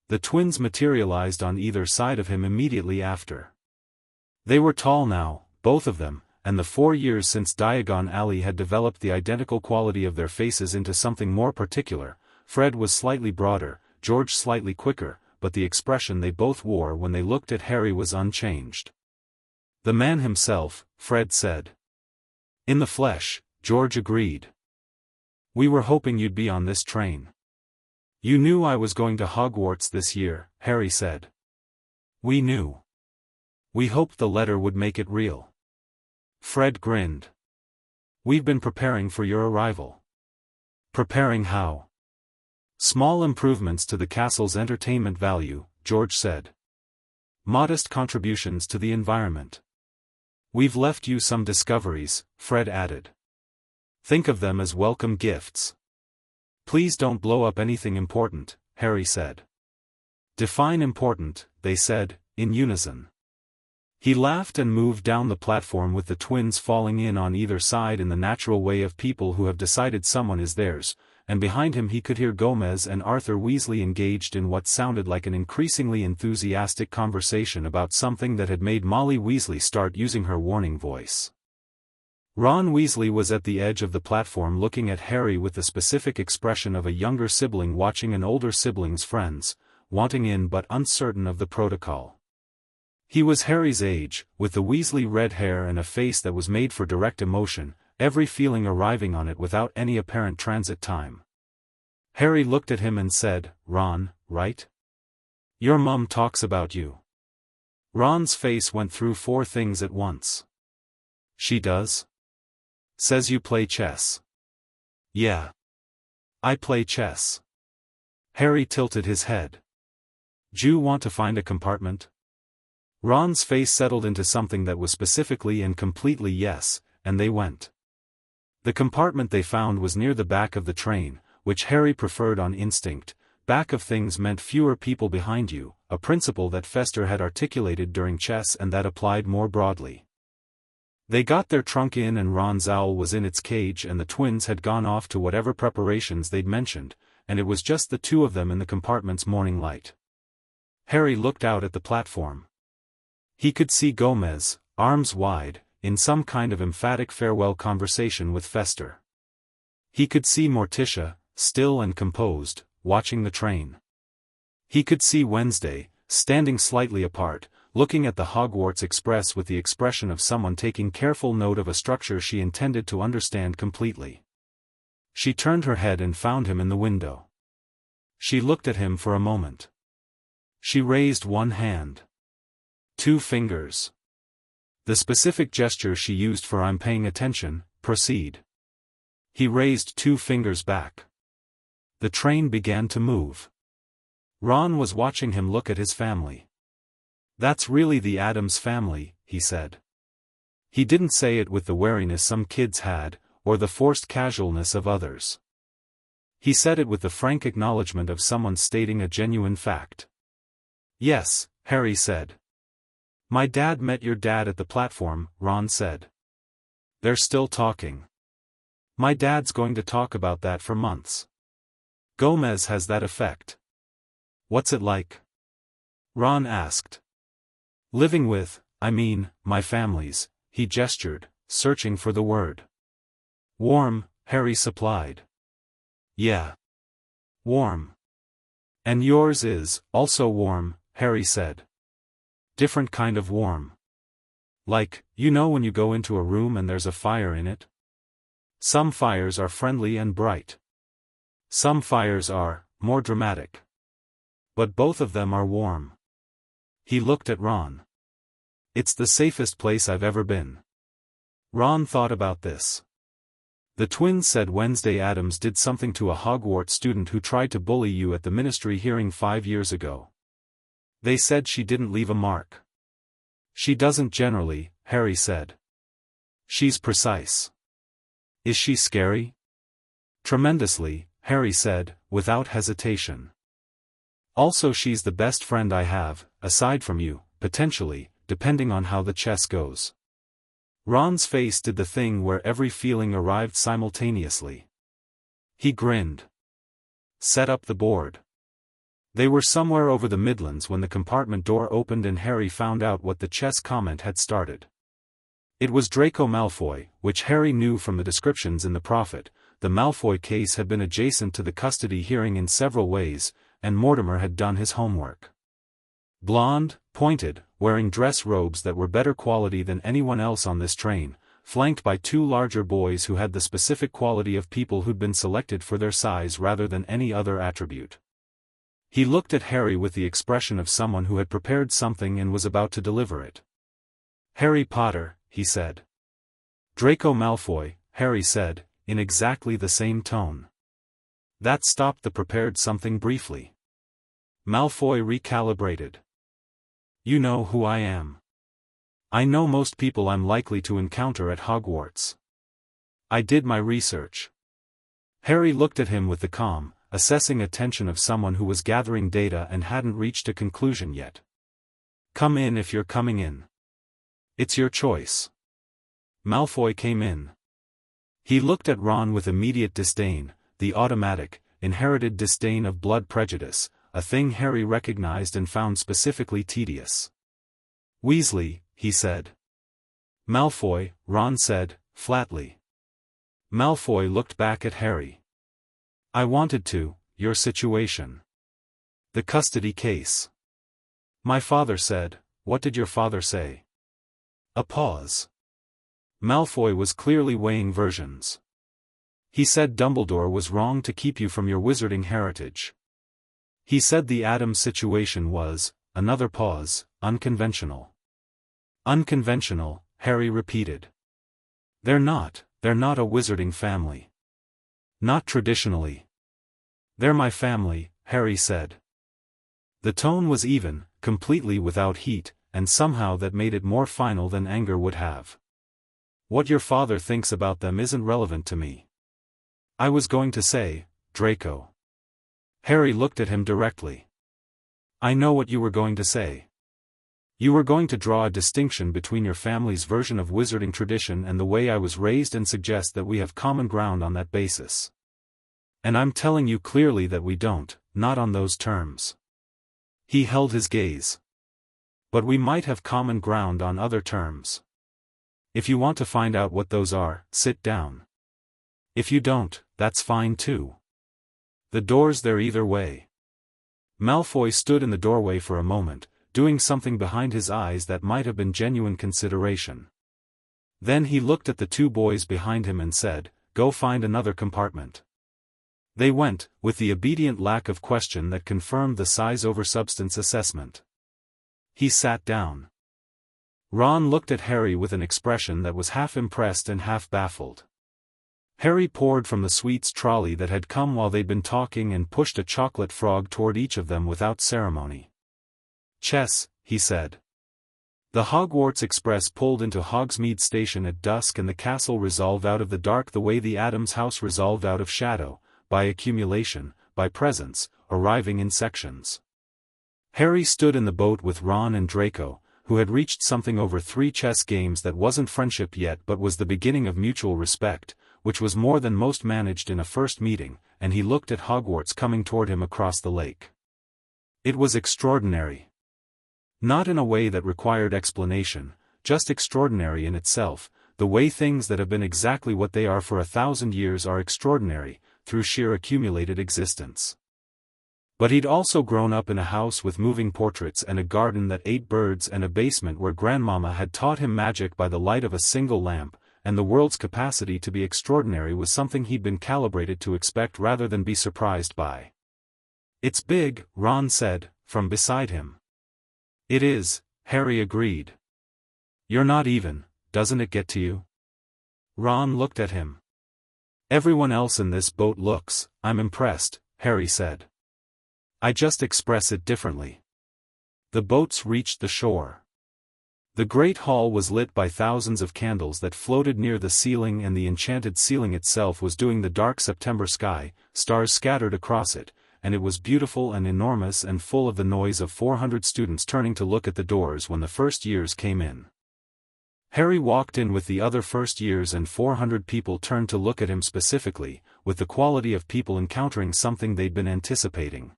The twins materialized on either side of him immediately after. They were tall now, both of them, and the 4 years since Diagon Alley had developed the identical quality of their faces into something more particular. Fred was slightly broader, George slightly quicker, but the expression they both wore when they looked at Harry was unchanged. "The man himself," Fred said. "In the flesh," George agreed. "We were hoping you'd be on this train." "You knew I was going to Hogwarts this year," Harry said. "We knew. We hoped the letter would make it real." Fred grinned. "We've been preparing for your arrival." "Preparing how?" "Small improvements to the castle's entertainment value," George said. "Modest contributions to the environment." "We've left you some discoveries," Fred added. "Think of them as welcome gifts." "Please don't blow up anything important," Harry said. "Define important," they said, in unison. He laughed and moved down the platform with the twins falling in on either side in the natural way of people who have decided someone is theirs, and behind him he could hear Gomez and Arthur Weasley engaged in what sounded like an increasingly enthusiastic conversation about something that had made Molly Weasley start using her warning voice. Ron Weasley was at the edge of the platform looking at Harry with the specific expression of a younger sibling watching an older sibling's friends, wanting in but uncertain of the protocol. He was Harry's age, with the Weasley red hair and a face that was made for direct emotion, every feeling arriving on it without any apparent transit time. Harry looked at him and said, "Ron, right? Your mum talks about you." Ron's face went through 4 things at once. "She does? Says you play chess." "Yeah. I play chess." Harry tilted his head. "D'you want to find a compartment?" Ron's face settled into something that was specifically and completely yes, and they went. The compartment they found was near the back of the train, which Harry preferred on instinct. Back of things meant fewer people behind you, a principle that Fester had articulated during chess and that applied more broadly. They got their trunk in and Ron's owl was in its cage and the twins had gone off to whatever preparations they'd mentioned, and it was just the 2 of them in the compartment's morning light. Harry looked out at the platform. He could see Gomez, arms wide, in some kind of emphatic farewell conversation with Fester. He could see Morticia, still and composed, watching the train. He could see Wednesday, standing slightly apart, looking at the Hogwarts Express with the expression of someone taking careful note of a structure she intended to understand completely. She turned her head and found him in the window. She looked at him for a moment. She raised one hand. 2 fingers. The specific gesture she used for "I'm paying attention," proceed. He raised 2 fingers back. The train began to move. Ron was watching him look at his family. "That's really the Addams family," he said. He didn't say it with the wariness some kids had, or the forced casualness of others. He said it with the frank acknowledgement of someone stating a genuine fact. "Yes," Harry said. "My dad met your dad at the platform," Ron said. "They're still talking. My dad's going to talk about that for months. Gomez has that effect." "What's it like?" Ron asked. "Living with, my family's," he gestured, searching for the word. "Warm," Harry supplied. "Yeah. Warm. And yours is, also warm," Harry said. "Different kind of warm. Like, when you go into a room and there's a fire in it? Some fires are friendly and bright. Some fires are, more dramatic. But both of them are warm." He looked at Ron. "It's the safest place I've ever been." Ron thought about this. The twins said Wednesday Addams did something to a Hogwarts student who tried to bully you at the ministry hearing 5 years ago. They said she didn't leave a mark. "She doesn't generally," Harry said. "She's precise." "Is she scary?" "Tremendously," Harry said, without hesitation. "Also she's the best friend I have, aside from you, potentially, depending on how the chess goes." Ron's face did the thing where every feeling arrived simultaneously. He grinned. set up the board. They were somewhere over the Midlands when the compartment door opened and Harry found out what the chess comment had started. It was Draco Malfoy, which Harry knew from the descriptions in the Prophet. The Malfoy case had been adjacent to the custody hearing in several ways, and Mortimer had done his homework. Blonde, pointed, wearing dress robes that were better quality than anyone else on this train, flanked by two larger boys who had the specific quality of people who'd been selected for their size rather than any other attribute. He looked at Harry with the expression of someone who had prepared something and was about to deliver it. "Harry Potter," he said. "Draco Malfoy," Harry said, in exactly the same tone. That stopped the prepared something briefly. Malfoy recalibrated. "You know who I am. I know most people I'm likely to encounter at Hogwarts. I did my research." Harry looked at him with the calm, assessing attention of someone who was gathering data and hadn't reached a conclusion yet. "Come in if you're coming in. It's your choice." Malfoy came in. He looked at Ron with immediate disdain, the automatic, inherited disdain of blood prejudice, a thing Harry recognized and found specifically tedious. "Weasley," he said. "Malfoy," Ron said, flatly. Malfoy looked back at Harry. "I wanted to, your situation. The custody case." "My father said." "What did your father say?" A pause. Malfoy was clearly weighing versions. "He said Dumbledore was wrong to keep you from your wizarding heritage. He said the Addams situation was," another pause, "unconventional." "Unconventional," Harry repeated. They're not a wizarding family. Not traditionally." "They're my family," Harry said. The tone was even, completely without heat, and somehow that made it more final than anger would have. "What your father thinks about them isn't relevant to me. I was going to say, Draco." Harry looked at him directly. "I know what you were going to say. You were going to draw a distinction between your family's version of wizarding tradition and the way I was raised and suggest that we have common ground on that basis. And I'm telling you clearly that we don't, not on those terms." He held his gaze. "But we might have common ground on other terms. If you want to find out what those are, sit down. If you don't, that's fine too. The door's there either way." Malfoy stood in the doorway for a moment, doing something behind his eyes that might have been genuine consideration. Then he looked at the two boys behind him and said, "Go find another compartment." They went, with the obedient lack of question that confirmed the size-over-substance assessment. He sat down. Ron looked at Harry with an expression that was half impressed and half baffled. Harry poured from the sweets trolley that had come while they'd been talking and pushed a chocolate frog toward each of them without ceremony. "Chess," he said. The Hogwarts Express pulled into Hogsmeade Station at dusk and the castle resolved out of the dark the way the Addams house resolved out of shadow, by accumulation, by presence, arriving in sections. Harry stood in the boat with Ron and Draco, who had reached something over 3 chess games that wasn't friendship yet but was the beginning of mutual respect, which was more than most managed in a first meeting, and he looked at Hogwarts coming toward him across the lake. It was extraordinary. Not in a way that required explanation, just extraordinary in itself, the way things that have been exactly what they are for 1,000 years are extraordinary, through sheer accumulated existence. But he'd also grown up in a house with moving portraits and a garden that ate birds and a basement where Grandmama had taught him magic by the light of a single lamp, and the world's capacity to be extraordinary was something he'd been calibrated to expect rather than be surprised by. "It's big," Ron said, from beside him. "It is," Harry agreed. "You're not even, doesn't it get to you?" Ron looked at him. "Everyone else in this boat looks, I'm impressed," Harry said. "I just express it differently." The boats reached the shore. The great hall was lit by thousands of candles that floated near the ceiling, and the enchanted ceiling itself was doing the dark September sky, stars scattered across it, and it was beautiful and enormous and full of the noise of 400 students turning to look at the doors when the first years came in. Harry walked in with the other first years and 400 people turned to look at him specifically, with the quality of people encountering something they'd been anticipating.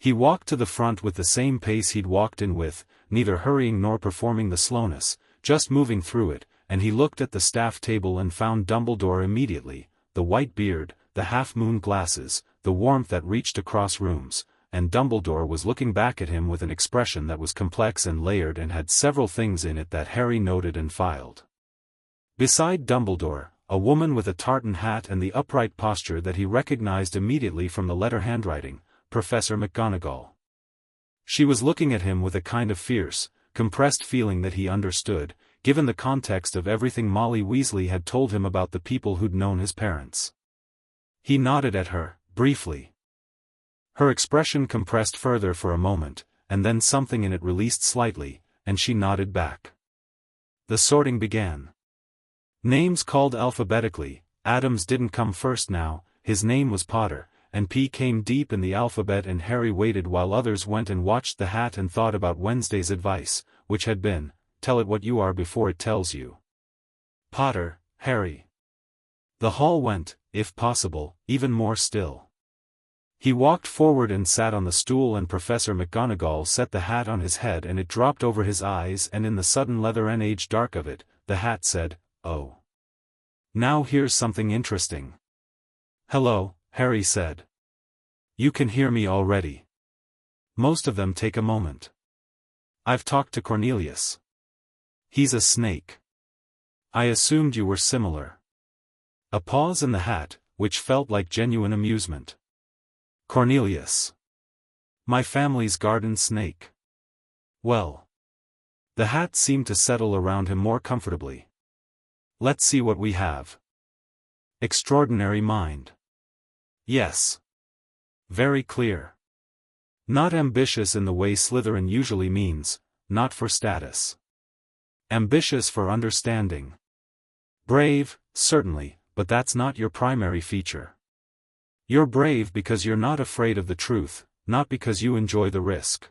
He walked to the front with the same pace he'd walked in with, neither hurrying nor performing the slowness, just moving through it, and he looked at the staff table and found Dumbledore immediately, the white beard, the half-moon glasses, the warmth that reached across rooms, and Dumbledore was looking back at him with an expression that was complex and layered and had several things in it that Harry noted and filed. Beside Dumbledore, a woman with a tartan hat and the upright posture that he recognized immediately from the letter handwriting, Professor McGonagall. She was looking at him with a kind of fierce, compressed feeling that he understood, given the context of everything Molly Weasley had told him about the people who'd known his parents. He nodded at her, briefly. Her expression compressed further for a moment, and then something in it released slightly, and she nodded back. The sorting began. Names called alphabetically. Addams didn't come first now, his name was Potter, and P came deep in the alphabet, and Harry waited while others went and watched the hat and thought about Wednesday's advice, which had been, tell it what you are before it tells you. Potter, Harry. The hall went, if possible, even more still. He walked forward and sat on the stool, and Professor McGonagall set the hat on his head and it dropped over his eyes, and in the sudden leather dark of it, the hat said, "Oh. Now here's something interesting." "Hello," Harry said. "You can hear me already. Most of them take a moment. I've talked to Cornelius. He's a snake. I assumed you were similar." A pause in the hat, which felt like genuine amusement. "Cornelius. My family's garden snake. Well." The hat seemed to settle around him more comfortably. "Let's see what we have. Extraordinary mind. Yes. Very clear. Not ambitious in the way Slytherin usually means, not for status. Ambitious for understanding. Brave, certainly, but that's not your primary feature. You're brave because you're not afraid of the truth, not because you enjoy the risk."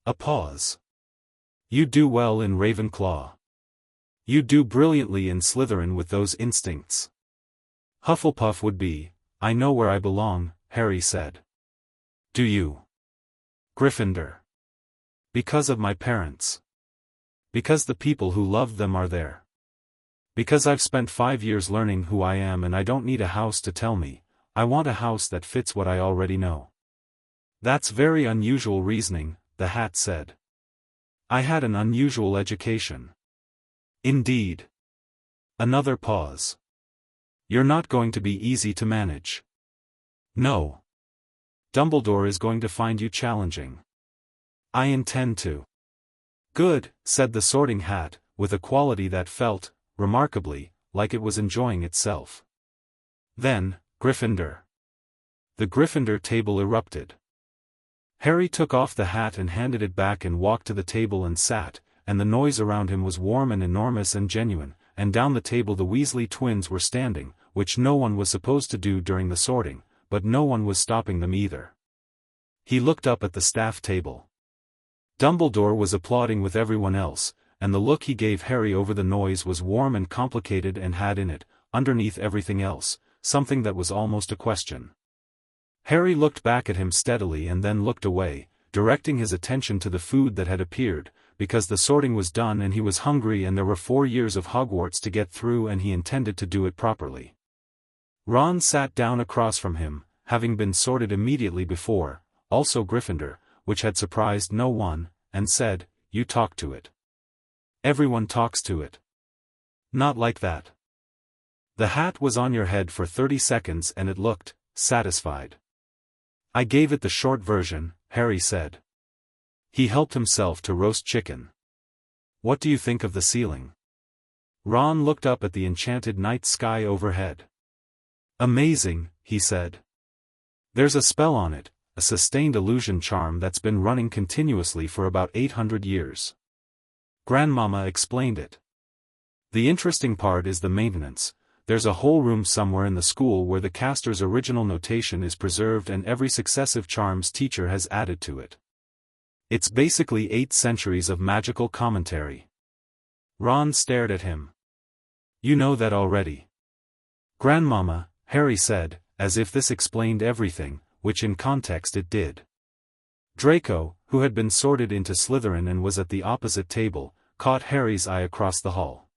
A pause. "You do well in Ravenclaw. You do brilliantly in Slytherin with those instincts. Hufflepuff would be, I know where I belong," Harry said. "Do you?" "Gryffindor. Because of my parents. Because the people who loved them are there. Because I've spent 5 years learning who I am and I don't need a house to tell me, I want a house that fits what I already know." "That's very unusual reasoning," the hat said. "I had an unusual education." "Indeed." Another pause. "You're not going to be easy to manage." "No. Dumbledore is going to find you challenging." "I intend to." "Good," said the sorting hat, with a quality that felt, remarkably, like it was enjoying itself. "Then, Gryffindor." The Gryffindor table erupted. Harry took off the hat and handed it back and walked to the table and sat, and the noise around him was warm and enormous and genuine, and down the table the Weasley twins were standing, which no one was supposed to do during the sorting, but no one was stopping them either. He looked up at the staff table. Dumbledore was applauding with everyone else, and the look he gave Harry over the noise was warm and complicated and had in it, underneath everything else, something that was almost a question. Harry looked back at him steadily and then looked away, directing his attention to the food that had appeared, because the sorting was done and he was hungry and there were 4 years of Hogwarts to get through and he intended to do it properly. Ron sat down across from him, having been sorted immediately before, also Gryffindor, which had surprised no one, and said, "You talk to it." "Everyone talks to it." "Not like that. The hat was on your head for 30 seconds and it looked satisfied." "I gave it the short version," Harry said. He helped himself to roast chicken. "What do you think of the ceiling?" Ron looked up at the enchanted night sky overhead. "Amazing," he said. "There's a spell on it, a sustained illusion charm that's been running continuously for about 800 years. Grandmama explained it. The interesting part is the maintenance. There's a whole room somewhere in the school where the caster's original notation is preserved and every successive charm's teacher has added to it. It's basically 8 centuries of magical commentary." Ron stared at him. "You know that already." "Grandmama," Harry said, as if this explained everything, which in context it did. Draco, who had been sorted into Slytherin and was at the opposite table, caught Harry's eye across the hall.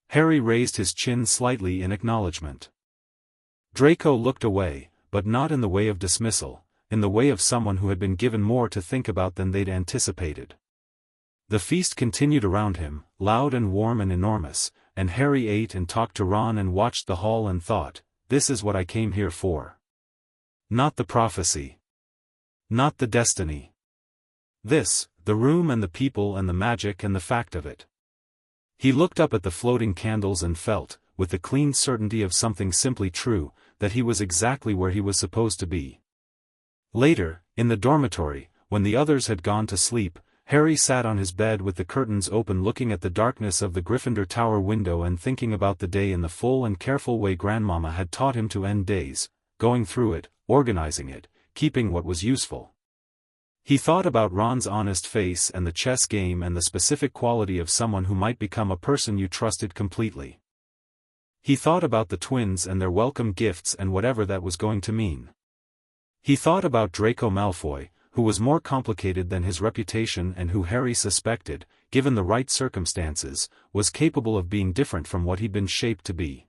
Harry raised his chin slightly in acknowledgement. Draco looked away, but not in the way of dismissal, in the way of someone who had been given more to think about than they'd anticipated. The feast continued around him, loud and warm and enormous, and Harry ate and talked to Ron and watched the hall and thought, "This is what I came here for. Not the prophecy. Not the destiny. This, the room and the people and the magic and the fact of it." He looked up at the floating candles and felt, with the clean certainty of something simply true, that he was exactly where he was supposed to be. Later, in the dormitory, when the others had gone to sleep, Harry sat on his bed with the curtains open looking at the darkness of the Gryffindor Tower window and thinking about the day in the full and careful way Grandmama had taught him to end days, going through it, organizing it, keeping what was useful. He thought about Ron's honest face and the chess game and the specific quality of someone who might become a person you trusted completely. He thought about the twins and their welcome gifts and whatever that was going to mean. He thought about Draco Malfoy, who was more complicated than his reputation and who Harry suspected, given the right circumstances, was capable of being different from what he'd been shaped to be.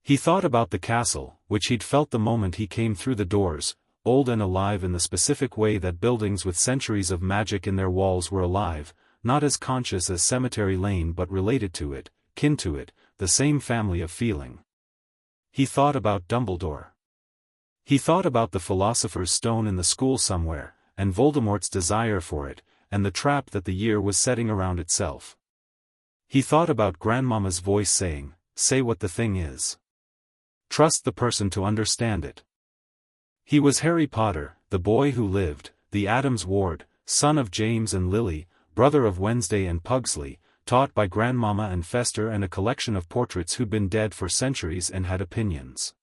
He thought about the castle, which he'd felt the moment he came through the doors, old and alive in the specific way that buildings with centuries of magic in their walls were alive, not as conscious as Cemetery Lane but related to it, kin to it, the same family of feeling. He thought about Dumbledore. He thought about the Philosopher's Stone in the school somewhere, and Voldemort's desire for it, and the trap that the year was setting around itself. He thought about Grandmama's voice saying, "Say what the thing is. Trust the person to understand it." He was Harry Potter, the boy who lived, the Addams ward, son of James and Lily, brother of Wednesday and Pugsley, taught by Grandmama and Fester and a collection of portraits who'd been dead for centuries and had opinions.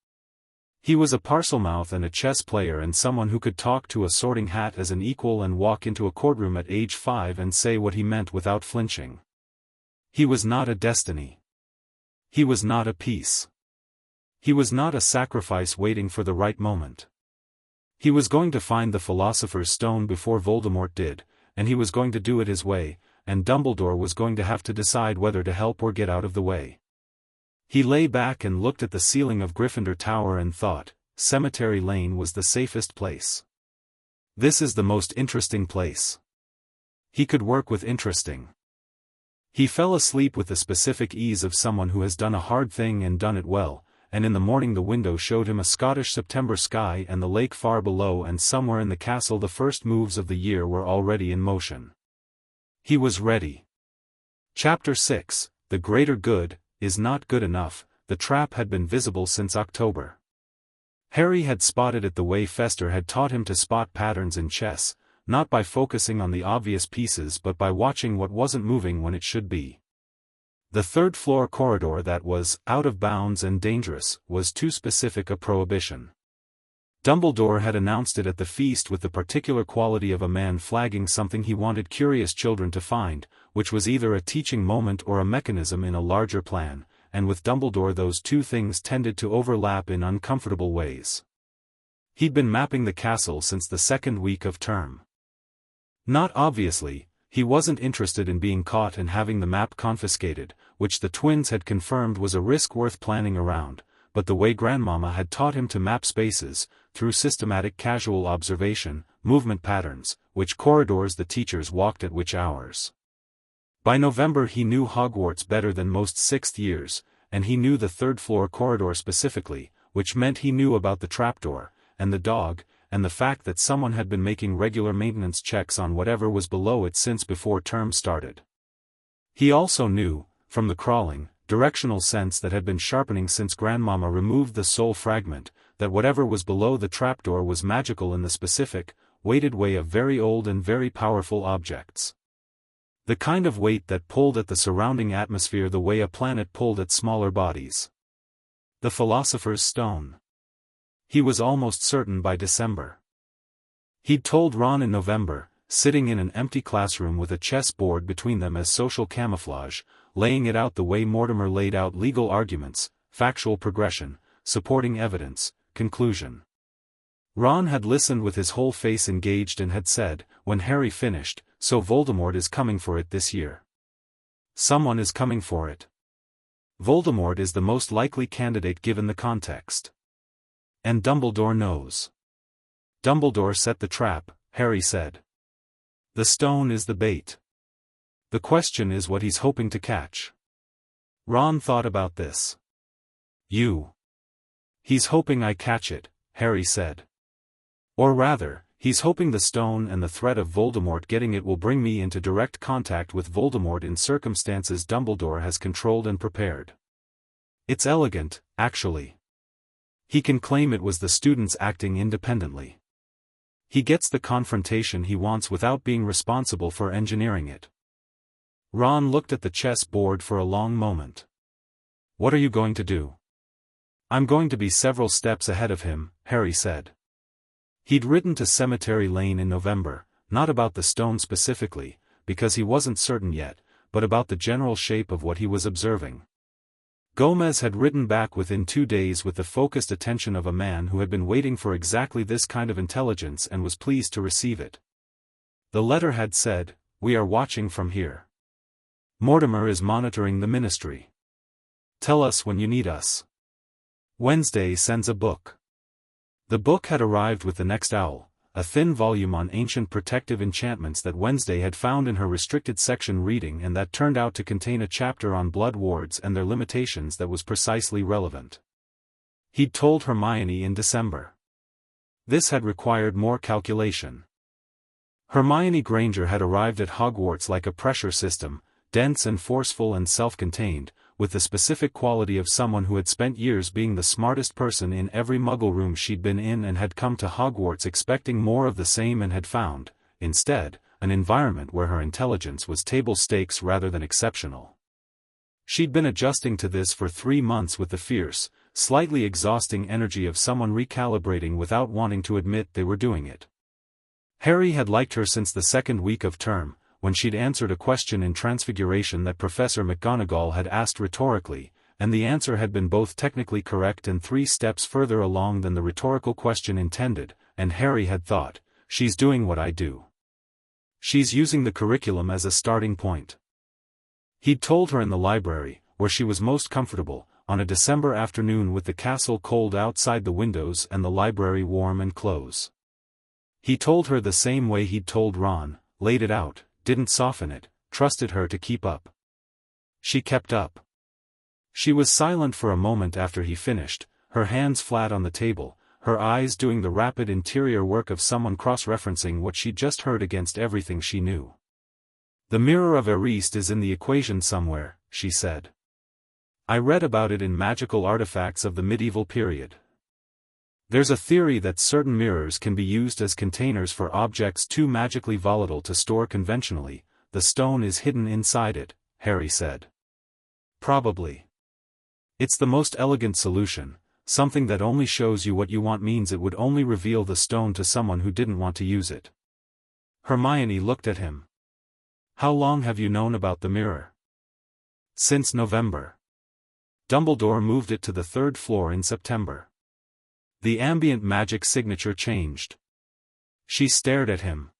He was a Parselmouth and a chess player and someone who could talk to a Sorting Hat as an equal and walk into a courtroom at age 5 and say what he meant without flinching. He was not a destiny. He was not a piece. He was not a sacrifice waiting for the right moment. He was going to find the Philosopher's Stone before Voldemort did, and he was going to do it his way, and Dumbledore was going to have to decide whether to help or get out of the way. He lay back and looked at the ceiling of Gryffindor Tower and thought, Cemetery Lane was the safest place. This is the most interesting place. He could work with interesting. He fell asleep with the specific ease of someone who has done a hard thing and done it well, and in the morning the window showed him a Scottish September sky and the lake far below, and somewhere in the castle the first moves of the year were already in motion. He was ready. Chapter 6, The Greater Good is Not Good Enough. The trap had been visible since October. Harry had spotted it the way Fester had taught him to spot patterns in chess, not by focusing on the obvious pieces but by watching what wasn't moving when it should be. The third-floor corridor that was out of bounds and dangerous was too specific a prohibition. Dumbledore had announced it at the feast with the particular quality of a man flagging something he wanted curious children to find, which was either a teaching moment or a mechanism in a larger plan, and with Dumbledore those two things tended to overlap in uncomfortable ways. He'd been mapping the castle since the second week of term. Not obviously, he wasn't interested in being caught and having the map confiscated, which the twins had confirmed was a risk worth planning around, but the way Grandmama had taught him to map spaces, through systematic casual observation, movement patterns, which corridors the teachers walked at which hours. By November he knew Hogwarts better than most sixth years, and he knew the third-floor corridor specifically, which meant he knew about the trapdoor, and the dog, and the fact that someone had been making regular maintenance checks on whatever was below it since before term started. He also knew, from the crawling, directional sense that had been sharpening since Grandmama removed the soul fragment, that whatever was below the trapdoor was magical in the specific, weighted way of very old and very powerful objects. The kind of weight that pulled at the surrounding atmosphere the way a planet pulled at smaller bodies. The Philosopher's Stone. He was almost certain by December. He'd told Ron in November, sitting in an empty classroom with a chess board between them as social camouflage, laying it out the way Mortimer laid out legal arguments, factual progression, supporting evidence, conclusion. Ron had listened with his whole face engaged and had said, when Harry finished, "So Voldemort is coming for it this year. Someone is coming for it. Voldemort is the most likely candidate given the context. And Dumbledore knows. Dumbledore set the trap," Harry said. "The stone is the bait. The question is what he's hoping to catch." Ron thought about this. He's hoping I catch it," Harry said. "Or rather, he's hoping the stone and the threat of Voldemort getting it will bring me into direct contact with Voldemort in circumstances Dumbledore has controlled and prepared. It's elegant, actually. He can claim it was the students acting independently. He gets the confrontation he wants without being responsible for engineering it." Ron looked at the chess board for a long moment. "What are you going to do?" "I'm going to be several steps ahead of him," Harry said. He'd written to Cemetery Lane in November, not about the stone specifically, because he wasn't certain yet, but about the general shape of what he was observing. Gomez had written back within 2 days with the focused attention of a man who had been waiting for exactly this kind of intelligence and was pleased to receive it. The letter had said, "We are watching from here. Mortimer is monitoring the ministry. Tell us when you need us. Wednesday sends a book." The book had arrived with the next owl, a thin volume on ancient protective enchantments that Wednesday had found in her restricted section reading and that turned out to contain a chapter on blood wards and their limitations that was precisely relevant. He'd told Hermione in December. This had required more calculation. Hermione Granger had arrived at Hogwarts like a pressure system, dense and forceful and self-contained, with the specific quality of someone who had spent years being the smartest person in every muggle room she'd been in and had come to Hogwarts expecting more of the same and had found, instead, an environment where her intelligence was table stakes rather than exceptional. She'd been adjusting to this for 3 months with the fierce, slightly exhausting energy of someone recalibrating without wanting to admit they were doing it. Harry had liked her since the second week of term, when she'd answered a question in Transfiguration that Professor McGonagall had asked rhetorically, and the answer had been both technically correct and 3 steps further along than the rhetorical question intended, and Harry had thought, "She's doing what I do. She's using the curriculum as a starting point." He'd told her in the library, where she was most comfortable, on a December afternoon with the castle cold outside the windows and the library warm and close. He told her the same way he'd told Ron, laid it out, didn't soften it, trusted her to keep up. She kept up. She was silent for a moment after he finished, her hands flat on the table, her eyes doing the rapid interior work of someone cross-referencing what she'd just heard against everything she knew. "The mirror of Erist is in the equation somewhere," she said. "I read about it in magical artifacts of the medieval period. There's a theory that certain mirrors can be used as containers for objects too magically volatile to store conventionally. The stone is hidden inside it," Harry said. "Probably. It's the most elegant solution, something that only shows you what you want means it would only reveal the stone to someone who didn't want to use it." Hermione looked at him. "How long have you known about the mirror?" "Since November. Dumbledore moved it to the 3rd floor in September. The ambient magic signature changed." She stared at him.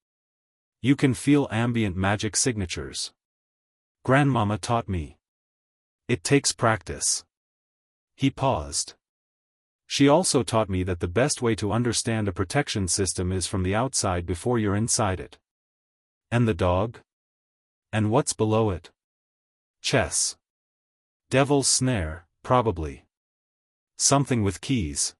"You can feel ambient magic signatures. Grandmama taught me. It takes practice." He paused. "She also taught me that the best way to understand a protection system is from the outside before you're inside it." "And the dog? And what's below it?" "Chess. Devil's snare, probably. Something with keys.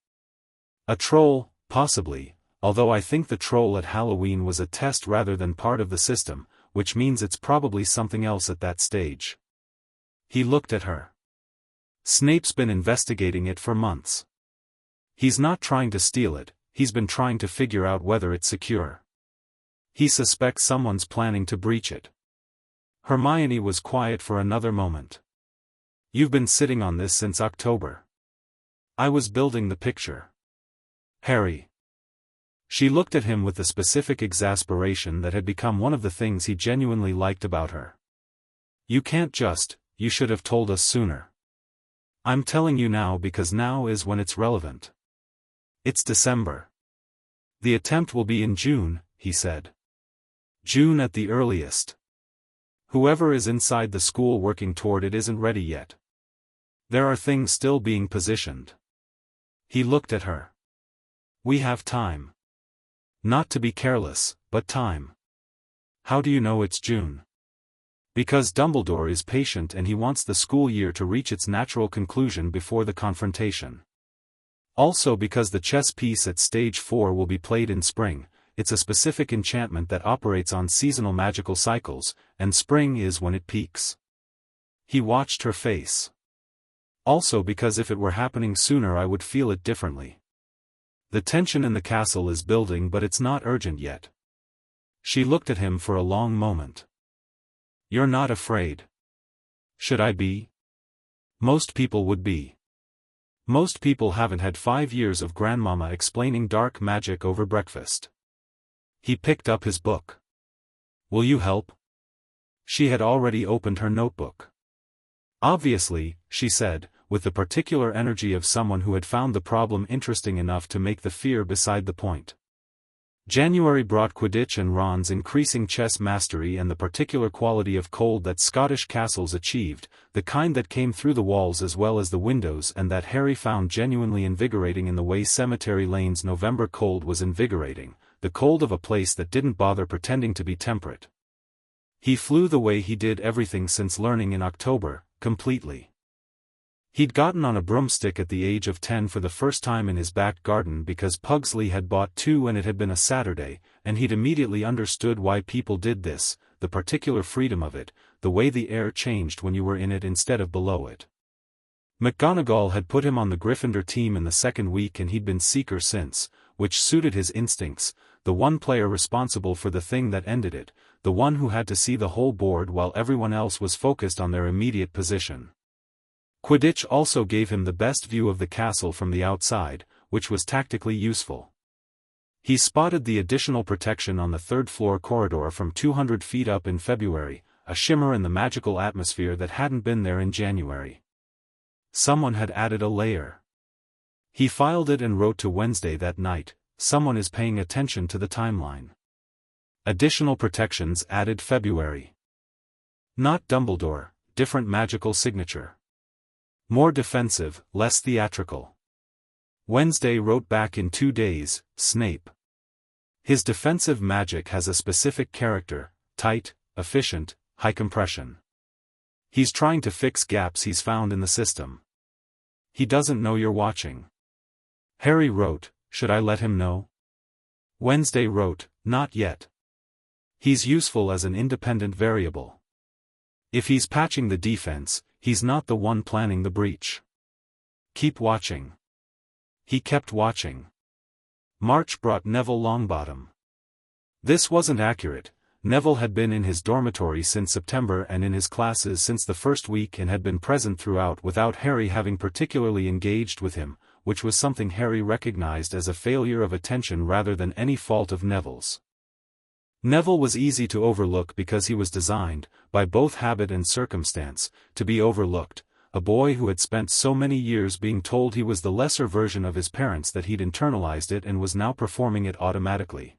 A troll, possibly, although I think the troll at Halloween was a test rather than part of the system, which means it's probably something else at that stage." He looked at her. "Snape's been investigating it for months. He's not trying to steal it, he's been trying to figure out whether it's secure. He suspects someone's planning to breach it." Hermione was quiet for another moment. "You've been sitting on this since October." "I was building the picture. Harry." She looked at him with the specific exasperation that had become one of the things he genuinely liked about her. "You can't just you should have told us sooner. I'm telling you now because now is when it's relevant. It's December. The attempt will be in June, he said. June at the earliest. Whoever is inside the school working toward it isn't ready yet. There are things still being positioned. He looked at her. We have time. Not to be careless, but time. How do you know it's June? Because Dumbledore is patient and he wants the school year to reach its natural conclusion before the confrontation. Also because the chess piece at stage 4 will be played in spring. It's a specific enchantment that operates on seasonal magical cycles, and spring is when it peaks. He watched her face. Also because if it were happening sooner I would feel it differently. The tension in the castle is building but it's not urgent yet. She looked at him for a long moment. You're not afraid. Should I be? Most people would be. Most people haven't had 5 years of grandmama explaining dark magic over breakfast. He picked up his book. Will you help? She had already opened her notebook. Obviously, she said, with the particular energy of someone who had found the problem interesting enough to make the fear beside the point. January brought Quidditch and Ron's increasing chess mastery and the particular quality of cold that Scottish castles achieved, the kind that came through the walls as well as the windows and that Harry found genuinely invigorating in the way Cemetery Lane's November cold was invigorating, the cold of a place that didn't bother pretending to be temperate. He flew the way he did everything since learning in October, completely. He'd gotten on a broomstick at the age of 10 for the first time in his back garden because Pugsley had bought 2 and it had been a Saturday, and he'd immediately understood why people did this, the particular freedom of it, the way the air changed when you were in it instead of below it. McGonagall had put him on the Gryffindor team in the second week and he'd been Seeker since, which suited his instincts, the one player responsible for the thing that ended it, the one who had to see the whole board while everyone else was focused on their immediate position. Quidditch also gave him the best view of the castle from the outside, which was tactically useful. He spotted the additional protection on the third-floor corridor from 200 feet up in February, a shimmer in the magical atmosphere that hadn't been there in January. Someone had added a layer. He filed it and wrote to Wednesday that night, someone is paying attention to the timeline. Additional protections added February. Not Dumbledore, different magical signature. More defensive, less theatrical. Wednesday wrote back in 2 days, Snape. His defensive magic has a specific character, tight, efficient, high compression. He's trying to fix gaps he's found in the system. He doesn't know you're watching. Harry wrote, should I let him know? Wednesday wrote, not yet. He's useful as an independent variable. If he's patching the defense, he's not the one planning the breach. Keep watching. He kept watching. March brought Neville Longbottom. This wasn't accurate. Neville had been in his dormitory since September and in his classes since the first week and had been present throughout without Harry having particularly engaged with him, which was something Harry recognized as a failure of attention rather than any fault of Neville's. Neville was easy to overlook because he was designed, by both habit and circumstance, to be overlooked, a boy who had spent so many years being told he was the lesser version of his parents that he'd internalized it and was now performing it automatically.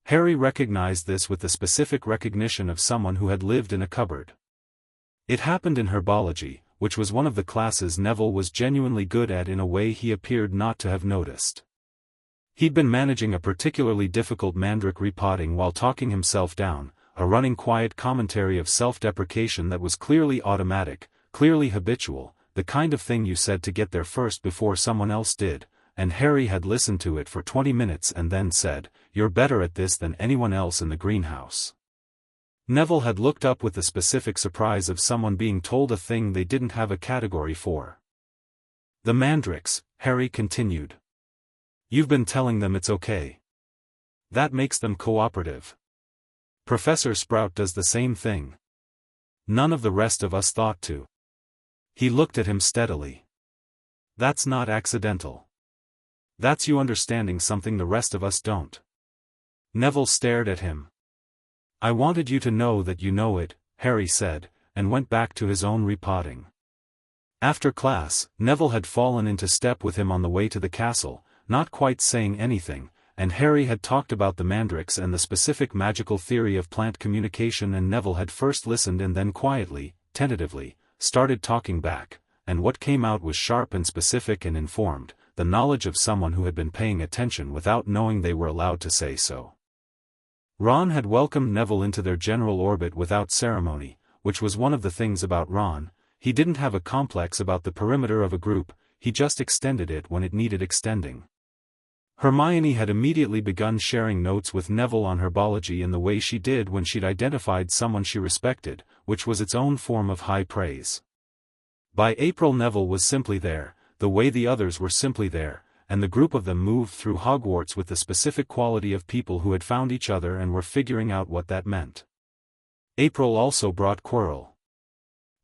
Harry recognized this with the specific recognition of someone who had lived in a cupboard. It happened in herbology, which was one of the classes Neville was genuinely good at in a way he appeared not to have noticed. He'd been managing a particularly difficult mandrake repotting while talking himself down, a running quiet commentary of self-deprecation that was clearly automatic, clearly habitual, the kind of thing you said to get there first before someone else did, and Harry had listened to it for 20 minutes and then said, "You're better at this than anyone else in the greenhouse." Neville had looked up with the specific surprise of someone being told a thing they didn't have a category for. "The mandrakes," Harry continued. "You've been telling them it's okay. That makes them cooperative. Professor Sprout does the same thing. None of the rest of us thought to." He looked at him steadily. "That's not accidental. That's you understanding something the rest of us don't." Neville stared at him. "I wanted you to know that you know it," Harry said, and went back to his own repotting. After class, Neville had fallen into step with him on the way to the castle, not quite saying anything, and Harry had talked about the mandrakes and the specific magical theory of plant communication, and Neville had first listened and then quietly, tentatively, started talking back, and what came out was sharp and specific and informed, the knowledge of someone who had been paying attention without knowing they were allowed to say so. Ron had welcomed Neville into their general orbit without ceremony, which was one of the things about Ron. He didn't have a complex about the perimeter of a group, he just extended it when it needed extending. Hermione had immediately begun sharing notes with Neville on herbology in the way she did when she'd identified someone she respected, which was its own form of high praise. By April Neville was simply there, the way the others were simply there, and the group of them moved through Hogwarts with the specific quality of people who had found each other and were figuring out what that meant. April also brought Quirrell.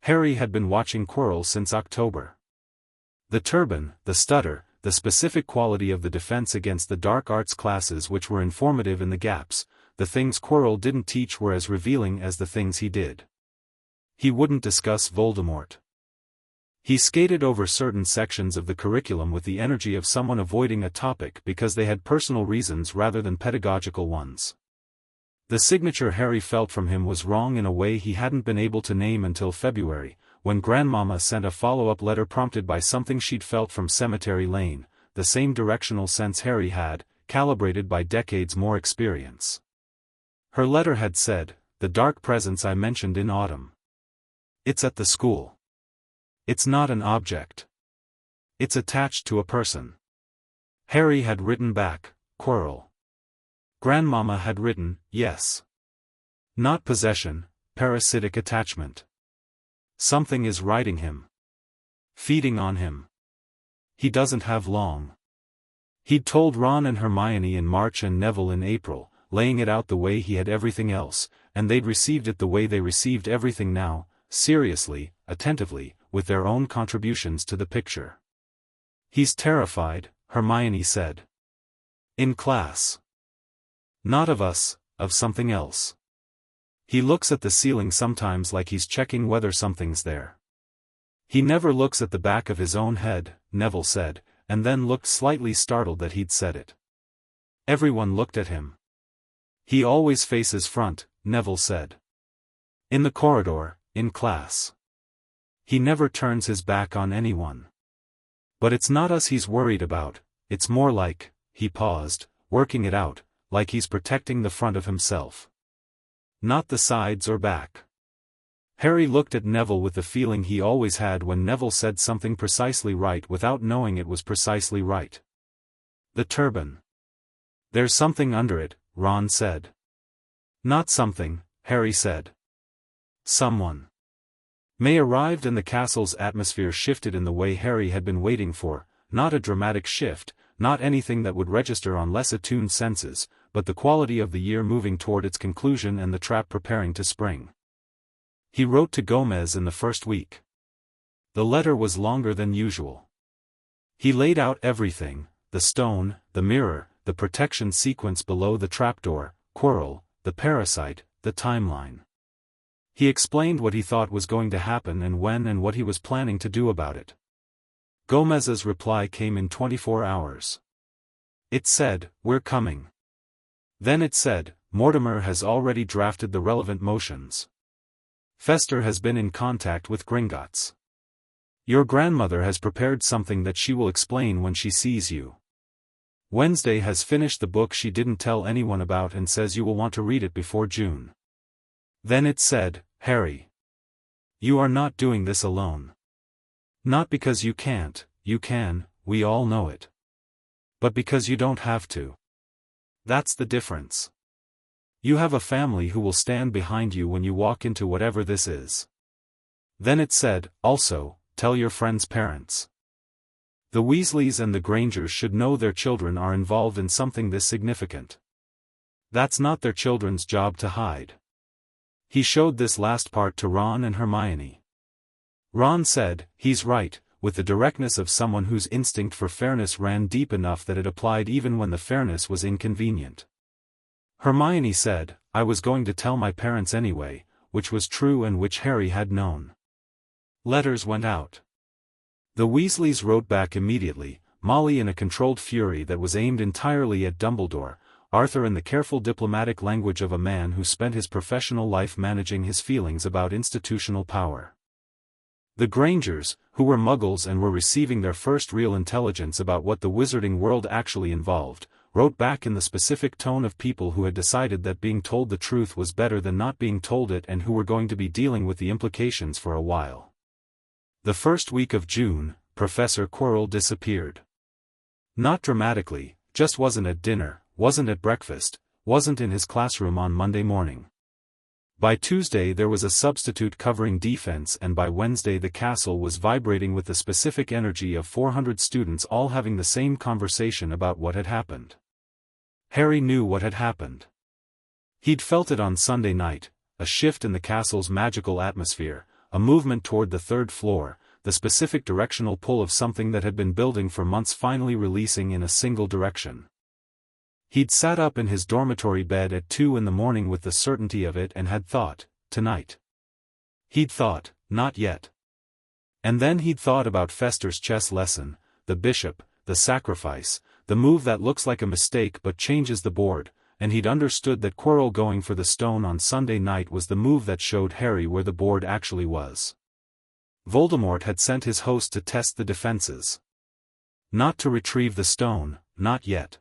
Harry had been watching Quirrell since October. The turban, the stutter, the specific quality of the defense against the dark arts classes which were informative in the gaps, the things Quirrell didn't teach were as revealing as the things he did. He wouldn't discuss Voldemort. He skated over certain sections of the curriculum with the energy of someone avoiding a topic because they had personal reasons rather than pedagogical ones. The signature Harry felt from him was wrong in a way he hadn't been able to name until February, when Grandmama sent a follow-up letter prompted by something she'd felt from Cemetery Lane, the same directional sense Harry had, calibrated by decades more experience. Her letter had said, "The dark presence I mentioned in autumn. It's at the school. It's not an object. It's attached to a person." Harry had written back, "Quirrell." Grandmama had written, "Yes. Not possession, parasitic attachment. Something is riding him. Feeding on him. He doesn't have long." He'd told Ron and Hermione in March and Neville in April, laying it out the way he had everything else, and they'd received it the way they received everything now, seriously, attentively, with their own contributions to the picture. "He's terrified," Hermione said. "In class. Not of us, of something else. He looks at the ceiling sometimes like he's checking whether something's there. He never looks at the back of his own head," Neville said, and then looked slightly startled that he'd said it. Everyone looked at him. "He always faces front," Neville said. "In the corridor, in class. He never turns his back on anyone. But it's not us he's worried about, it's more like," he paused, working it out, "like he's protecting the front of himself. Not the sides or back." Harry looked at Neville with the feeling he always had when Neville said something precisely right without knowing it was precisely right. "The turban. There's something under it," Ron said. "Not something," Harry said. "Someone." May arrived and the castle's atmosphere shifted in the way Harry had been waiting for, not a dramatic shift, not anything that would register on less attuned senses, but the quality of the year moving toward its conclusion and the trap preparing to spring. He wrote to Gomez in the first week. The letter was longer than usual. He laid out everything, the stone, the mirror, the protection sequence below the trapdoor, Quirrell, the parasite, the timeline. He explained what he thought was going to happen and when and what he was planning to do about it. Gomez's reply came in 24 hours. It said, "We're coming." Then it said, "Mortimer has already drafted the relevant motions. Fester has been in contact with Gringotts. Your grandmother has prepared something that she will explain when she sees you. Wednesday has finished the book she didn't tell anyone about and says you will want to read it before June." Then it said, "Harry. You are not doing this alone. Not because you can't, you can, we all know it. But because you don't have to. That's the difference. You have a family who will stand behind you when you walk into whatever this is." Then it said, "Also, tell your friends' parents. The Weasleys and the Grangers should know their children are involved in something this significant. That's not their children's job to hide." He showed this last part to Ron and Hermione. Ron said, "He's right," with the directness of someone whose instinct for fairness ran deep enough that it applied even when the fairness was inconvenient. Hermione said, "I was going to tell my parents anyway, which was true and which Harry had known. Letters went out. The Weasleys wrote back immediately, Molly in a controlled fury that was aimed entirely at Dumbledore, Arthur in the careful diplomatic language of a man who spent his professional life managing his feelings about institutional power. The Grangers, who were Muggles and were receiving their first real intelligence about what the wizarding world actually involved, wrote back in the specific tone of people who had decided that being told the truth was better than not being told it and who were going to be dealing with the implications for a while. The first week of June, Professor Quirrell disappeared. Not dramatically, just wasn't at dinner, wasn't at breakfast, wasn't in his classroom on Monday morning. By Tuesday there was a substitute covering defense, and by Wednesday the castle was vibrating with the specific energy of 400 students all having the same conversation about what had happened. Harry knew what had happened. He'd felt it on Sunday night, a shift in the castle's magical atmosphere, a movement toward the third floor, the specific directional pull of something that had been building for months finally releasing in a single direction. He'd sat up in his dormitory bed at 2 in the morning with the certainty of it and had thought, tonight. He'd thought, not yet. And then he'd thought about Fester's chess lesson, the bishop, the sacrifice, the move that looks like a mistake but changes the board, and he'd understood that Quirrell going for the stone on Sunday night was the move that showed Harry where the board actually was. Voldemort had sent his host to test the defenses. Not to retrieve the stone, not yet.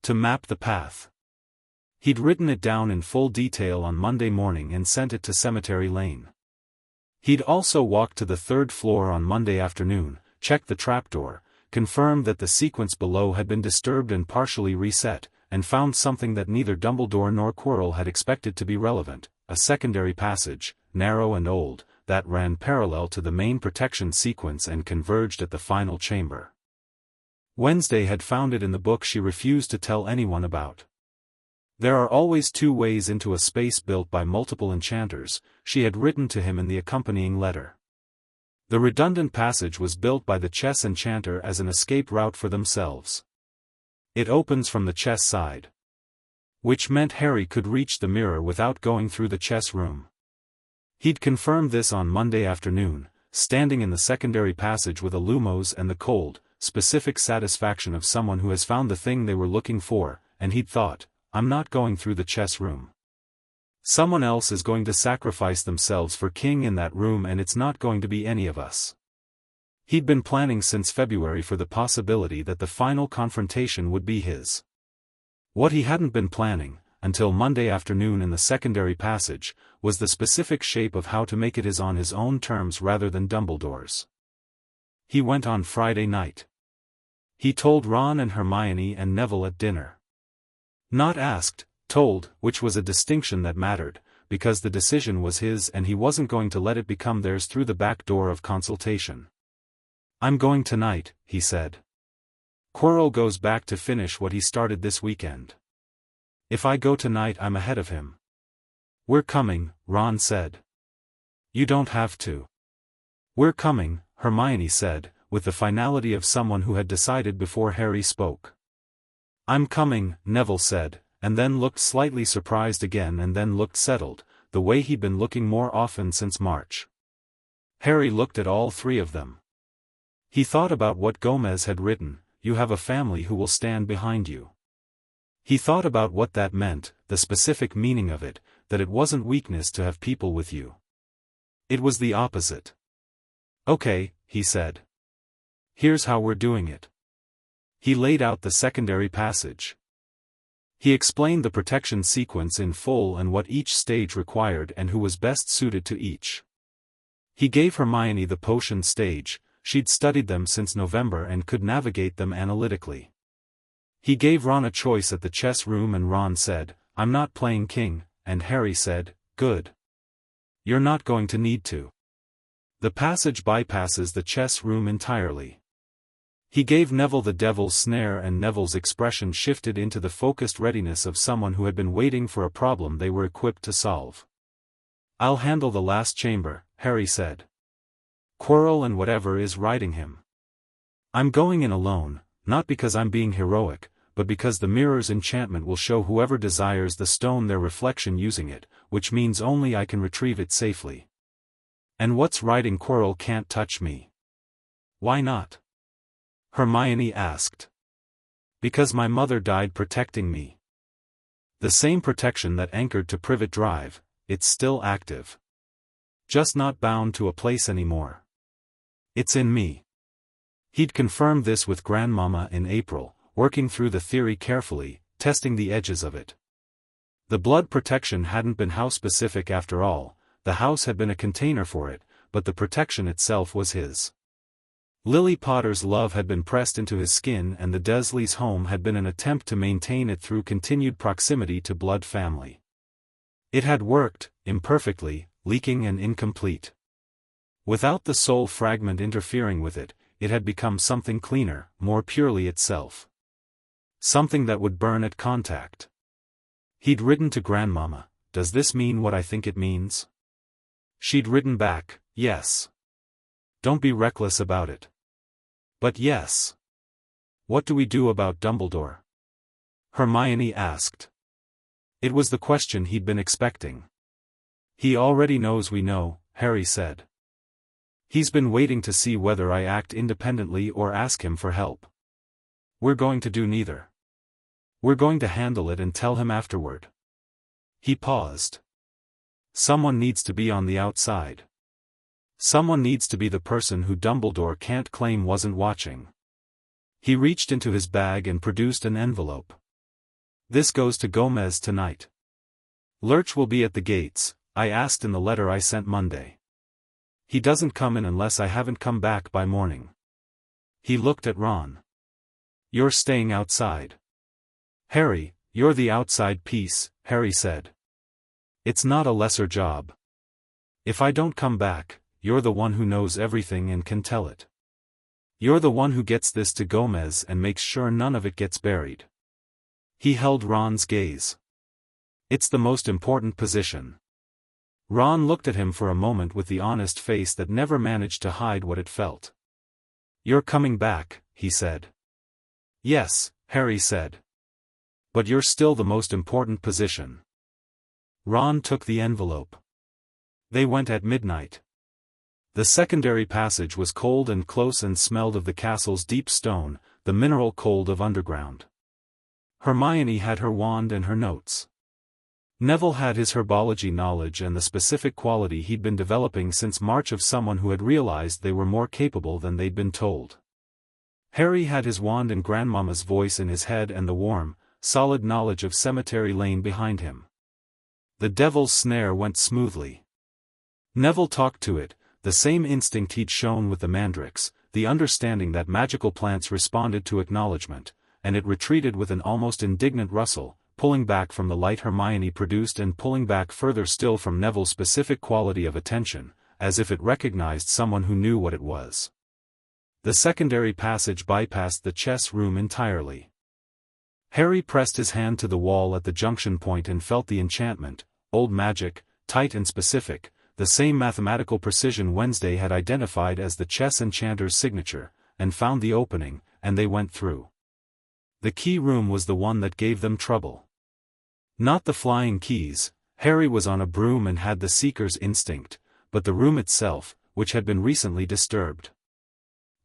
To map the path. He'd written it down in full detail on Monday morning and sent it to Cemetery Lane. He'd also walked to the third floor on Monday afternoon, checked the trapdoor, confirmed that the sequence below had been disturbed and partially reset, and found something that neither Dumbledore nor Quirrell had expected to be relevant, a secondary passage, narrow and old, that ran parallel to the main protection sequence and converged at the final chamber. Wednesday had found it in the book she refused to tell anyone about. There are always two ways into a space built by multiple enchanters, she had written to him in the accompanying letter. The redundant passage was built by the chess enchanter as an escape route for themselves. It opens from the chess side. Which meant Harry could reach the mirror without going through the chess room. He'd confirmed this on Monday afternoon, standing in the secondary passage with a Lumos and the cold, specific satisfaction of someone who has found the thing they were looking for, and he'd thought, I'm not going through the chess room. Someone else is going to sacrifice themselves for king in that room and it's not going to be any of us. He'd been planning since February for the possibility that the final confrontation would be his. What he hadn't been planning, until Monday afternoon in the secondary passage, was the specific shape of how to make it his on his own terms rather than Dumbledore's. He went on Friday night. He told Ron and Hermione and Neville at dinner. Not asked, told, which was a distinction that mattered, because the decision was his and he wasn't going to let it become theirs through the back door of consultation. I'm going tonight, he said. Quirrell goes back to finish what he started this weekend. If I go tonight I'm ahead of him. We're coming, Ron said. You don't have to. We're coming, Hermione said, with the finality of someone who had decided before Harry spoke. I'm coming, Neville said, and then looked slightly surprised again and then looked settled, the way he'd been looking more often since March. Harry looked at all three of them. He thought about what Gomez had written, you have a family who will stand behind you. He thought about what that meant, the specific meaning of it, that it wasn't weakness to have people with you. It was the opposite. Okay, he said. Here's how we're doing it. He laid out the secondary passage. He explained the protection sequence in full and what each stage required and who was best suited to each. He gave Hermione the potion stage, she'd studied them since November and could navigate them analytically. He gave Ron a choice at the chess room and Ron said, I'm not playing king, and Harry said, good. You're not going to need to. The passage bypasses the chess room entirely. He gave Neville the devil's snare and Neville's expression shifted into the focused readiness of someone who had been waiting for a problem they were equipped to solve. I'll handle the last chamber, Harry said. Quirrell and whatever is riding him. I'm going in alone, not because I'm being heroic, but because the mirror's enchantment will show whoever desires the stone their reflection using it, which means only I can retrieve it safely. And what's writing Quirrell can't touch me. Why not? Hermione asked. Because my mother died protecting me. The same protection that anchored to Privet Drive, it's still active. Just not bound to a place anymore. It's in me. He'd confirmed this with Grandmama in April, working through the theory carefully, testing the edges of it. The blood protection hadn't been house-specific after all, the house had been a container for it, but the protection itself was his. Lily Potter's love had been pressed into his skin and the Dursleys' home had been an attempt to maintain it through continued proximity to blood family. It had worked, imperfectly, leaking and incomplete. Without the soul fragment interfering with it, it had become something cleaner, more purely itself. Something that would burn at contact. He'd written to Grandmama, "Does this mean what I think it means?" She'd written back, "Yes. Don't be reckless about it." But yes. What do we do about Dumbledore? Hermione asked. It was the question he'd been expecting. He already knows we know, Harry said. He's been waiting to see whether I act independently or ask him for help. We're going to do neither. We're going to handle it and tell him afterward. He paused. Someone needs to be on the outside. Someone needs to be the person who Dumbledore can't claim wasn't watching. He reached into his bag and produced an envelope. This goes to Gomez tonight. Lurch will be at the gates, I asked in the letter I sent Monday. He doesn't come in unless I haven't come back by morning. He looked at Ron. You're staying outside. Harry, you're the outside piece, Harry said. It's not a lesser job. If I don't come back, you're the one who knows everything and can tell it. You're the one who gets this to Gomez and makes sure none of it gets buried. He held Ron's gaze. It's the most important position. Ron looked at him for a moment with the honest face that never managed to hide what it felt. You're coming back, he said. Yes, Harry said. But you're still the most important position. Ron took the envelope. They went at midnight. The secondary passage was cold and close and smelled of the castle's deep stone, the mineral cold of underground. Hermione had her wand and her notes. Neville had his herbology knowledge and the specific quality he'd been developing since March of someone who had realized they were more capable than they'd been told. Harry had his wand and Grandmama's voice in his head and the warm, solid knowledge of Cemetery Lane behind him. The Devil's Snare went smoothly. Neville talked to it, the same instinct he'd shown with the mandrakes, the understanding that magical plants responded to acknowledgement, and it retreated with an almost indignant rustle, pulling back from the light Hermione produced and pulling back further still from Neville's specific quality of attention, as if it recognized someone who knew what it was. The secondary passage bypassed the chess room entirely. Harry pressed his hand to the wall at the junction point and felt the enchantment, old magic, tight and specific, the same mathematical precision Wednesday had identified as the chess enchanter's signature, and found the opening, and they went through. The key room was the one that gave them trouble. Not the flying keys, Harry was on a broom and had the seeker's instinct, but the room itself, which had been recently disturbed.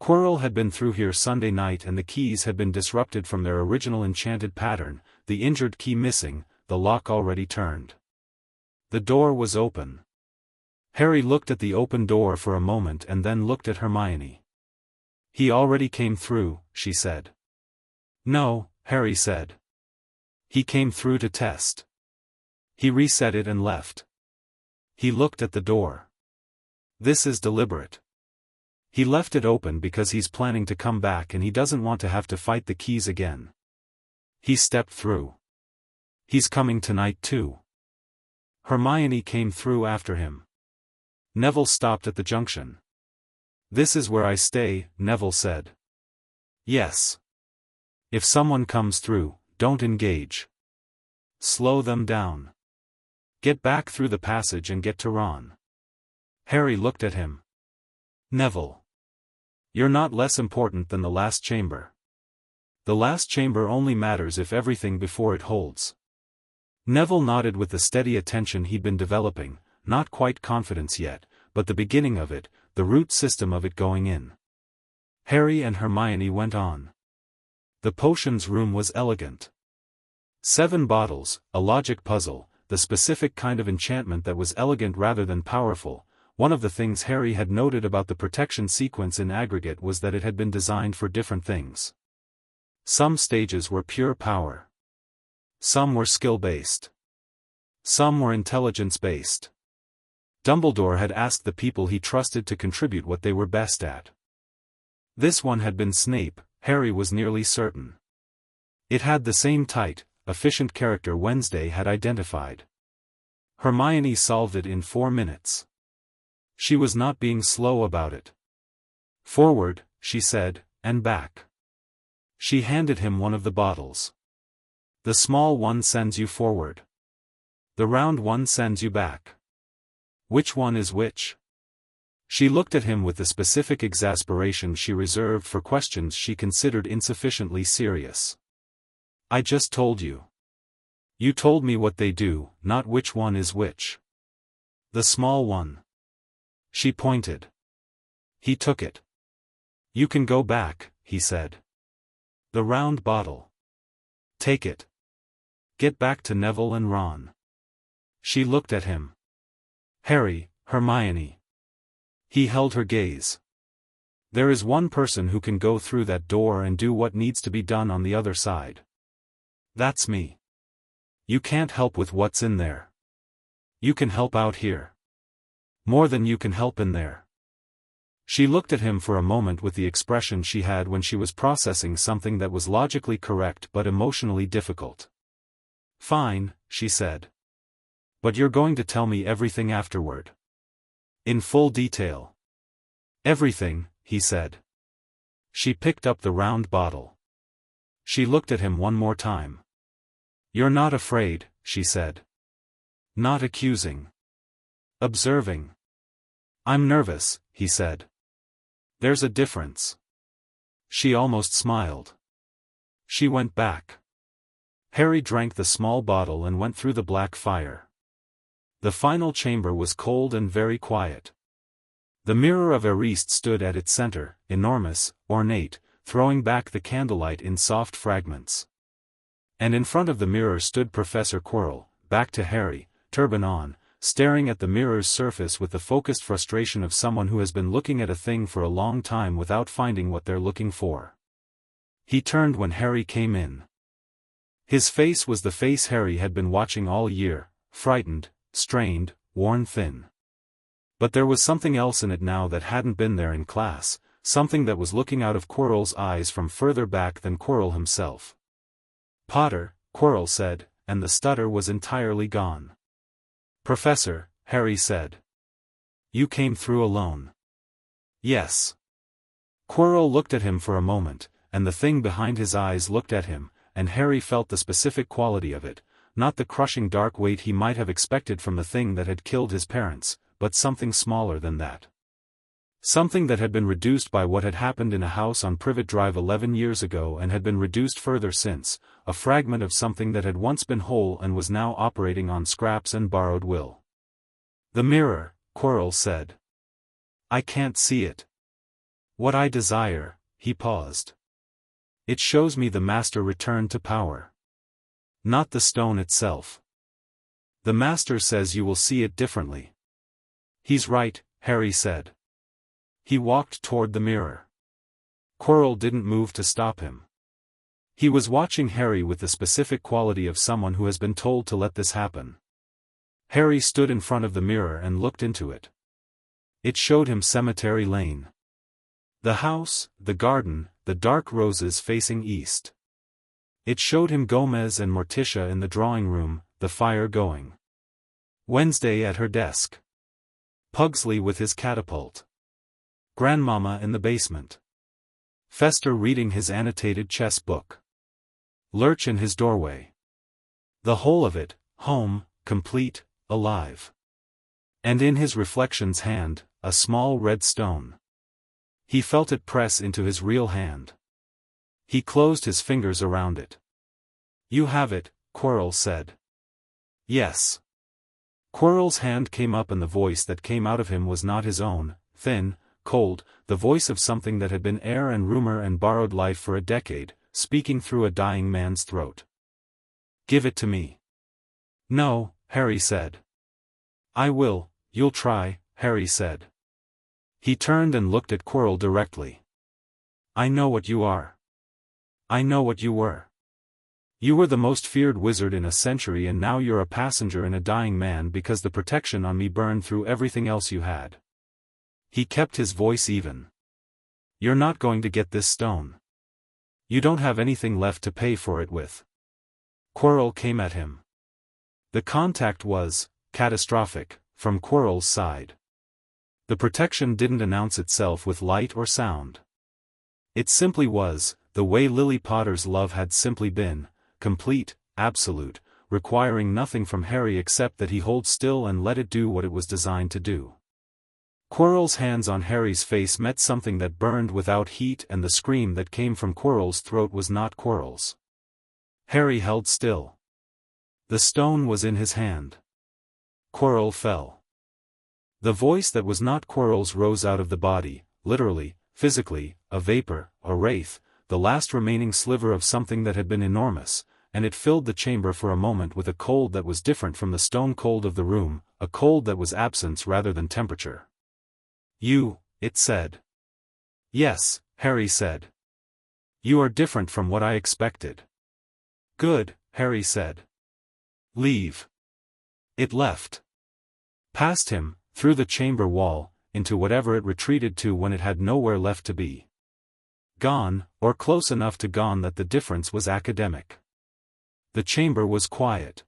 Quirrell had been through here Sunday night and the keys had been disrupted from their original enchanted pattern, the injured key missing, the lock already turned. The door was open. Harry looked at the open door for a moment and then looked at Hermione. He already came through, she said. No, Harry said. He came through to test. He reset it and left. He looked at the door. This is deliberate. He left it open because he's planning to come back and he doesn't want to have to fight the keys again. He stepped through. He's coming tonight too. Hermione came through after him. Neville stopped at the junction. This is where I stay, Neville said. Yes. If someone comes through, don't engage. Slow them down. Get back through the passage and get to Ron. Harry looked at him. Neville. You're not less important than the last chamber. The last chamber only matters if everything before it holds. Neville nodded with the steady attention he'd been developing, not quite confidence yet, but the beginning of it, the root system of it going in. Harry and Hermione went on. The potions room was elegant. 7 bottles, a logic puzzle, the specific kind of enchantment that was elegant rather than powerful. One of the things Harry had noted about the protection sequence in aggregate was that it had been designed for different things. Some stages were pure power. Some were skill-based. Some were intelligence-based. Dumbledore had asked the people he trusted to contribute what they were best at. This one had been Snape, Harry was nearly certain. It had the same tight, efficient character Wednesday had identified. Hermione solved it in 4 minutes. She was not being slow about it. Forward, she said, and back. She handed him one of the bottles. The small one sends you forward. The round one sends you back. Which one is which? She looked at him with the specific exasperation she reserved for questions she considered insufficiently serious. I just told you. You told me what they do, not which one is which. The small one. She pointed. He took it. You can go back, he said. The round bottle. Take it. Get back to Neville and Ron. She looked at him. Harry, Hermione. He held her gaze. There is one person who can go through that door and do what needs to be done on the other side. That's me. You can't help with what's in there. You can help out here. More than you can help in there. She looked at him for a moment with the expression she had when she was processing something that was logically correct but emotionally difficult. Fine, she said. But you're going to tell me everything afterward. In full detail. Everything, he said. She picked up the round bottle. She looked at him one more time. You're not afraid, she said. Not accusing. Observing. I'm nervous, he said. There's a difference. She almost smiled. She went back. Harry drank the small bottle and went through the black fire. The final chamber was cold and very quiet. The mirror of Ariste stood at its center, enormous, ornate, throwing back the candlelight in soft fragments. And in front of the mirror stood Professor Quirrell, back to Harry, turban on, staring at the mirror's surface with the focused frustration of someone who has been looking at a thing for a long time without finding what they're looking for. He turned when Harry came in. His face was the face Harry had been watching all year, frightened, strained, worn thin. But there was something else in it now that hadn't been there in class, something that was looking out of Quirrell's eyes from further back than Quirrell himself. Potter, Quirrell said, and the stutter was entirely gone. Professor, Harry said. You came through alone. Yes. Quirrell looked at him for a moment, and the thing behind his eyes looked at him, and Harry felt the specific quality of it, not the crushing dark weight he might have expected from the thing that had killed his parents, but something smaller than that. Something that had been reduced by what had happened in a house on Privet Drive 11 years ago and had been reduced further since, a fragment of something that had once been whole and was now operating on scraps and borrowed will. The mirror, Quirrell said. I can't see it. What I desire, he paused. It shows me the master returned to power. Not the stone itself. The master says you will see it differently. He's right, Harry said. He walked toward the mirror. Quirrell didn't move to stop him. He was watching Harry with the specific quality of someone who has been told to let this happen. Harry stood in front of the mirror and looked into it. It showed him Cemetery Lane. The house, the garden, the dark roses facing east. It showed him Gomez and Morticia in the drawing room, the fire going. Wednesday at her desk. Pugsley with his catapult. Grandmama in the basement. Fester reading his annotated chess book. Lurch in his doorway. The whole of it, home, complete, alive. And in his reflection's hand, a small red stone. He felt it press into his real hand. He closed his fingers around it. "You have it," Quirrell said. "Yes." Quirrell's hand came up and the voice that came out of him was not his own, thin, cold, the voice of something that had been air and rumor and borrowed life for a decade, speaking through a dying man's throat. "Give it to me." "No," Harry said. "I will, you'll try," Harry said. He turned and looked at Quirrell directly. "I know what you are. I know what you were. You were the most feared wizard in a century and now you're a passenger in a dying man because the protection on me burned through everything else you had." He kept his voice even. "You're not going to get this stone. You don't have anything left to pay for it with." Quirrell came at him. The contact was catastrophic from Quirrell's side. The protection didn't announce itself with light or sound. It simply was, the way Lily Potter's love had simply been, complete, absolute, requiring nothing from Harry except that he hold still and let it do what it was designed to do. Quirrell's hands on Harry's face met something that burned without heat and the scream that came from Quirrell's throat was not Quirrell's. Harry held still. The stone was in his hand. Quirrell fell. The voice that was not Quirrell's rose out of the body, literally, physically, a vapor, a wraith, the last remaining sliver of something that had been enormous, and it filled the chamber for a moment with a cold that was different from the stone cold of the room, a cold that was absence rather than temperature. "You," it said. "Yes," Harry said. "You are different from what I expected." "Good," Harry said. "Leave." It left. Past him, through the chamber wall, into whatever it retreated to when it had nowhere left to be. Gone, or close enough to gone that the difference was academic. The chamber was quiet.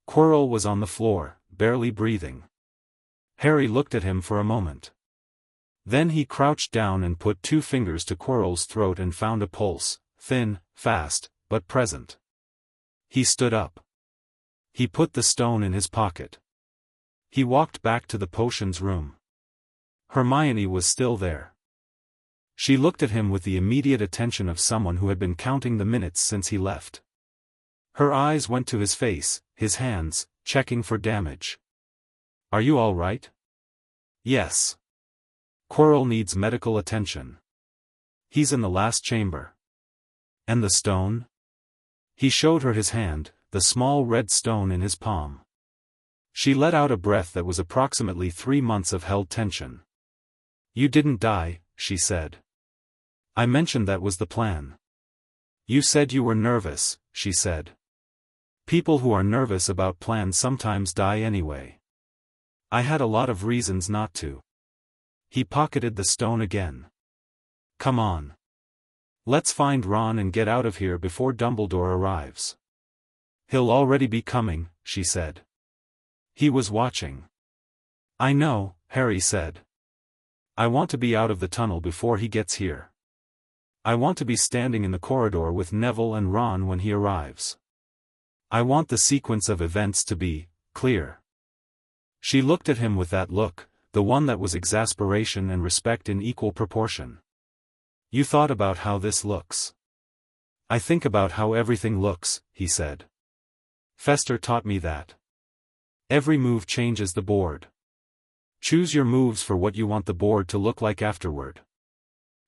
Quirrell was on the floor, barely breathing. Harry looked at him for a moment. Then he crouched down and put 2 fingers to Quirrell's throat and found a pulse, thin, fast, but present. He stood up. He put the stone in his pocket. He walked back to the potions room. Hermione was still there. She looked at him with the immediate attention of someone who had been counting the minutes since he left. Her eyes went to his face, his hands, checking for damage. "Are you all right?" "Yes." "Quirrell needs medical attention. He's in the last chamber." "And the stone?" He showed her his hand, the small red stone in his palm. She let out a breath that was approximately 3 months of held tension. "You didn't die," she said. "I mentioned that was the plan." "You said you were nervous," she said. "People who are nervous about plans sometimes die anyway. I had a lot of reasons not to." He pocketed the stone again. "Come on. Let's find Ron and get out of here before Dumbledore arrives." "He'll already be coming," she said. "He was watching." "I know," Harry said. "I want to be out of the tunnel before he gets here. I want to be standing in the corridor with Neville and Ron when he arrives. I want the sequence of events to be clear." She looked at him with that look, the one that was exasperation and respect in equal proportion. "You thought about how this looks." "I think about how everything looks," he said. "Fester taught me that. Every move changes the board. Choose your moves for what you want the board to look like afterward."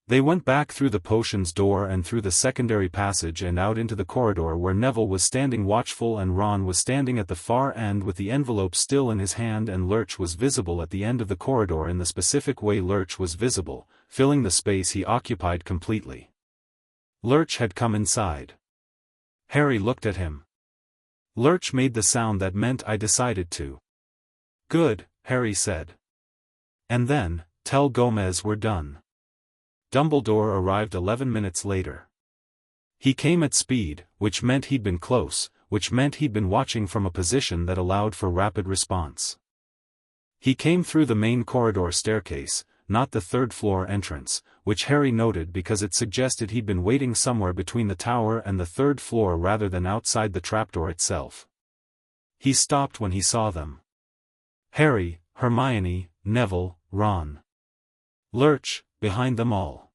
They went back through the potions door and through the secondary passage and out into the corridor where Neville was standing watchful and Ron was standing at the far end with the envelope still in his hand and Lurch was visible at the end of the corridor in the specific way Lurch was visible, filling the space he occupied completely. Lurch had come inside. Harry looked at him. Lurch made the sound that meant "I decided to." "Good," Harry said. "And then, tell Gomez we're done." Dumbledore arrived 11 minutes later. He came at speed, which meant he'd been close, which meant he'd been watching from a position that allowed for rapid response. He came through the main corridor staircase, not the third-floor entrance, which Harry noted because it suggested he'd been waiting somewhere between the tower and the third floor rather than outside the trapdoor itself. He stopped when he saw them. Harry, Hermione, Neville, Ron. Lurch, behind them all.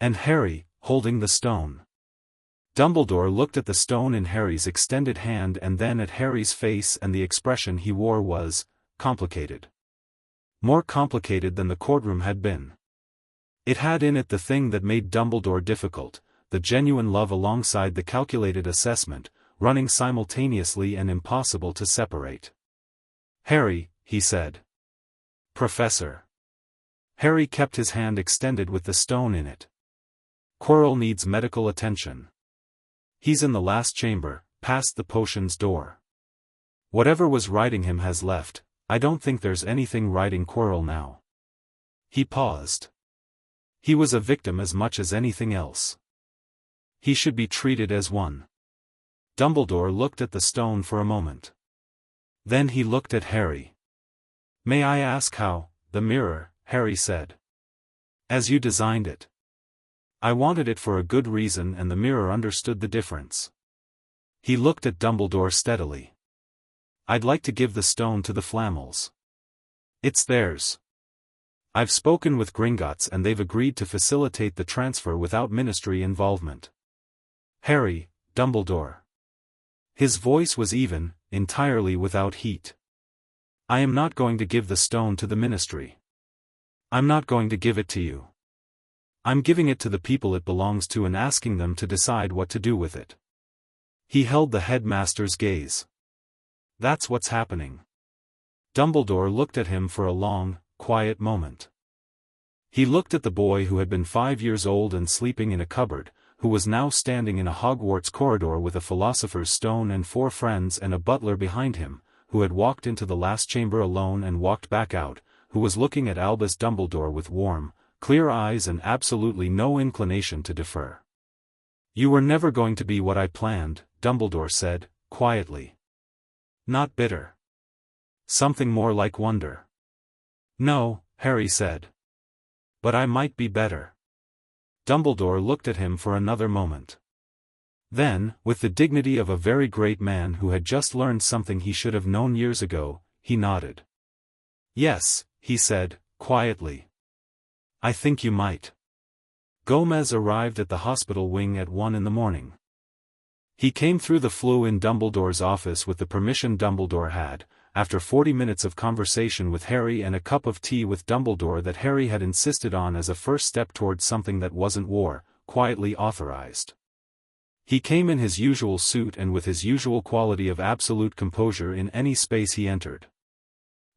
And Harry, holding the stone. Dumbledore looked at the stone in Harry's extended hand and then at Harry's face, and the expression he wore was complicated. More complicated than the courtroom had been. It had in it the thing that made Dumbledore difficult, the genuine love alongside the calculated assessment, running simultaneously and impossible to separate. "Harry," he said. "Professor." Harry kept his hand extended with the stone in it. "Quirrell needs medical attention. He's in the last chamber, past the potions door. Whatever was riding him has left. I don't think there's anything riding Quirrell now." He paused. He was a victim as much as anything else. He should be treated as one. Dumbledore looked at the stone for a moment. Then he looked at Harry. "May I ask how?" "The mirror," Harry said. "As you designed it. I wanted it for a good reason, and the mirror understood the difference." He looked at Dumbledore steadily. "I'd like to give the stone to the Flammels. It's theirs. I've spoken with Gringotts and they've agreed to facilitate the transfer without ministry involvement." "Harry, Dumbledore." His voice was even, entirely without heat. "I am not going to give the stone to the ministry. I'm not going to give it to you. I'm giving it to the people it belongs to and asking them to decide what to do with it." He held the headmaster's gaze. "That's what's happening." Dumbledore looked at him for a long, quiet moment. He looked at the boy who had been 5 years old and sleeping in a cupboard, who was now standing in a Hogwarts corridor with a philosopher's stone and 4 friends and a butler behind him, who had walked into the last chamber alone and walked back out, who was looking at Albus Dumbledore with warm, clear eyes and absolutely no inclination to defer. "You were never going to be what I planned," Dumbledore said, quietly. "Not bitter. Something more like wonder." "No," Harry said. "But I might be better." Dumbledore looked at him for another moment. Then, with the dignity of a very great man who had just learned something he should have known years ago, he nodded. "Yes," he said, quietly. "I think you might." Gomez arrived at the hospital wing at 1 in the morning. He came through the flue in Dumbledore's office with the permission Dumbledore had, after 40 minutes of conversation with Harry and a cup of tea with Dumbledore that Harry had insisted on as a first step towards something that wasn't war, quietly authorized. He came in his usual suit and with his usual quality of absolute composure in any space he entered.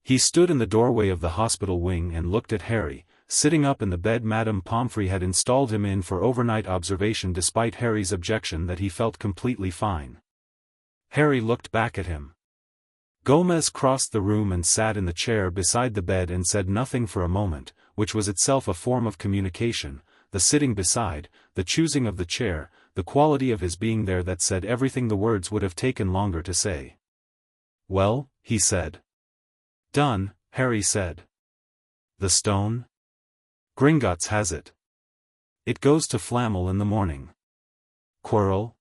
He stood in the doorway of the hospital wing and looked at Harry, sitting up in the bed Madame Pomfrey had installed him in for overnight observation despite Harry's objection that he felt completely fine. Harry looked back at him. Gomez crossed the room and sat in the chair beside the bed and said nothing for a moment, which was itself a form of communication, the sitting beside, the choosing of the chair, the quality of his being there that said everything the words would have taken longer to say. "Well," he said. "Done," Harry said. "The stone?" "Gringotts has it. It goes to Flammel in the morning." "Quirrell?"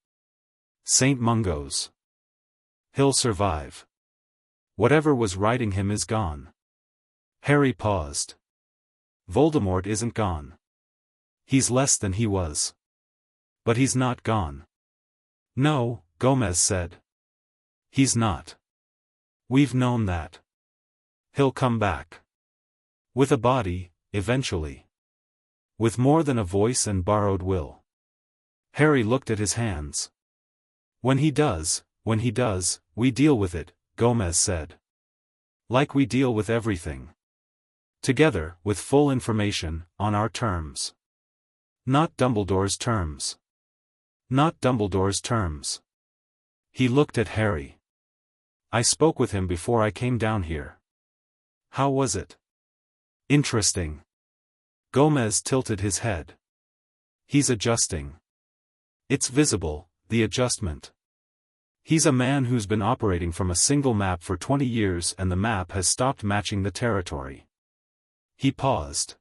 "St. Mungo's. He'll survive. Whatever was riding him is gone." Harry paused. "Voldemort isn't gone. He's less than he was. But he's not gone." "No," Gomez said. "He's not. We've known that. He'll come back. With a body, eventually. With more than a voice and borrowed will." Harry looked at his hands. When he does, we deal with it," Gomez said. "Like we deal with everything. Together, with full information, on our terms. Not Dumbledore's terms. Not Dumbledore's terms." He looked at Harry. "I spoke with him before I came down here." "How was it?" "Interesting." Gomez tilted his head. "He's adjusting. It's visible, the adjustment. He's a man who's been operating from a single map for 20 years and the map has stopped matching the territory." He paused.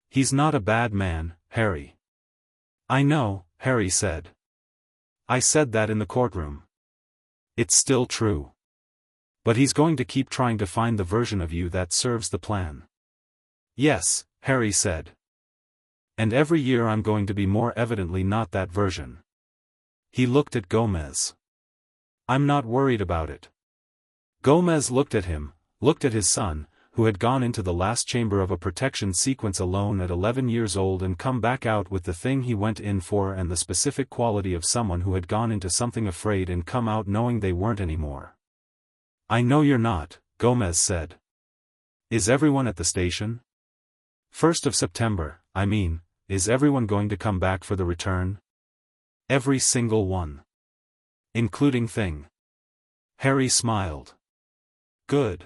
"He's not a bad man, Harry." "I know," Harry said. "I said that in the courtroom. It's still true. But he's going to keep trying to find the version of you that serves the plan." "Yes," Harry said. And every year I'm going to be more evidently not that version. He looked at Gomez. I'm not worried about it. Gomez looked at him, looked at his son, who had gone into the last chamber of a protection sequence alone at 11 years old and come back out with the thing he went in for, and the specific quality of someone who had gone into something afraid and come out knowing they weren't anymore. I know you're not, Gomez said. Is everyone at the station? 1st of September, I mean, is everyone going to come back for the return? Every single one. Including Thing. Harry smiled. Good.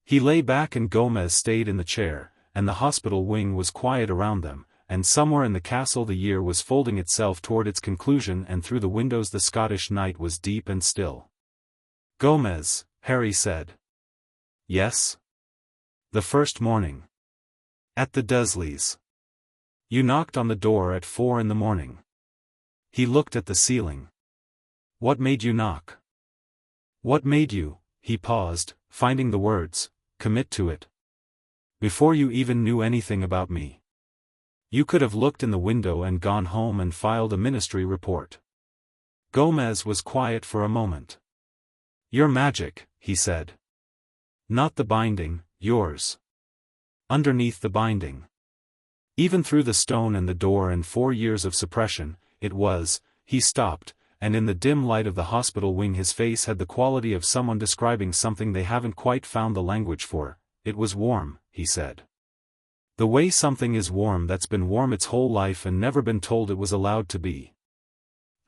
He lay back and Gomez stayed in the chair, and the hospital wing was quiet around them, and somewhere in the castle the year was folding itself toward its conclusion, and through the windows the Scottish night was deep and still. Gomez, Harry said. Yes? The first morning. At the Dursleys. You knocked on the door at 4 in the morning. He looked at the ceiling. What made you knock? What made you, he paused, finding the words, commit to it? Before you even knew anything about me. You could have looked in the window and gone home and filed a ministry report. Gomez was quiet for a moment. Your magic, he said. Not the binding, yours. Underneath the binding. Even through the stone and the door and 4 years of suppression, it was, he stopped, and in the dim light of the hospital wing his face had the quality of someone describing something they haven't quite found the language for. It was warm, he said. The way something is warm that's been warm its whole life and never been told it was allowed to be.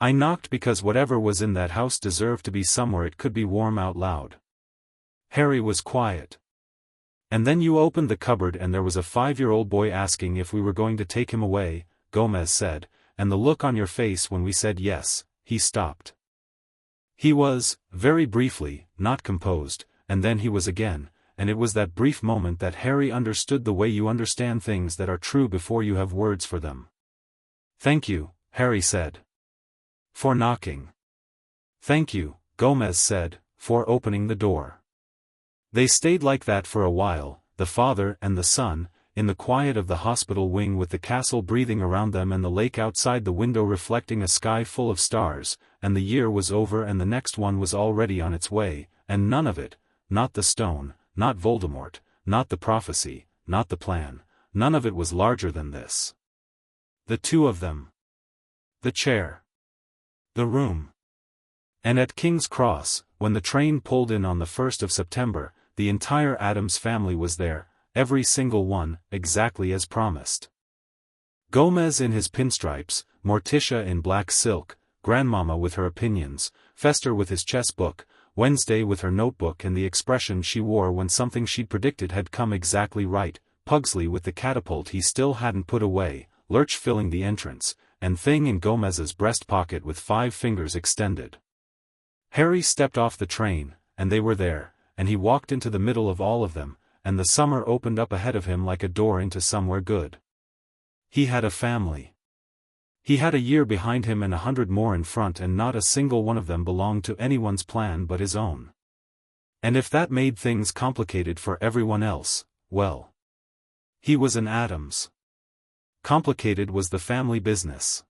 I knocked because whatever was in that house deserved to be somewhere it could be warm out loud. Harry was quiet. And then you opened the cupboard and there was a 5-year-old boy asking if we were going to take him away, Gomez said, and the look on your face when we said yes. He stopped. He was, very briefly, not composed, and then he was again, and it was that brief moment that Harry understood the way you understand things that are true before you have words for them. Thank you, Harry said. For knocking. Thank you, Gomez said, for opening the door. They stayed like that for a while, the father and the son, in the quiet of the hospital wing with the castle breathing around them and the lake outside the window reflecting a sky full of stars, and the year was over and the next one was already on its way, and none of it, not the stone, not Voldemort, not the prophecy, not the plan, none of it was larger than this. The two of them. The chair. The room. And at King's Cross, when the train pulled in on the 1st of September, the entire Addams family was there, every single one, exactly as promised. Gomez in his pinstripes, Morticia in black silk, Grandmama with her opinions, Fester with his chess book, Wednesday with her notebook and the expression she wore when something she'd predicted had come exactly right, Pugsley with the catapult he still hadn't put away, Lurch filling the entrance, and Thing in Gomez's breast pocket with 5 fingers extended. Harry stepped off the train, and they were there, and he walked into the middle of all of them, and the summer opened up ahead of him like a door into somewhere good. He had a family. He had a year behind him and 100 more in front, and not a single one of them belonged to anyone's plan but his own. And if that made things complicated for everyone else, well. He was an Addams. Complicated was the family business.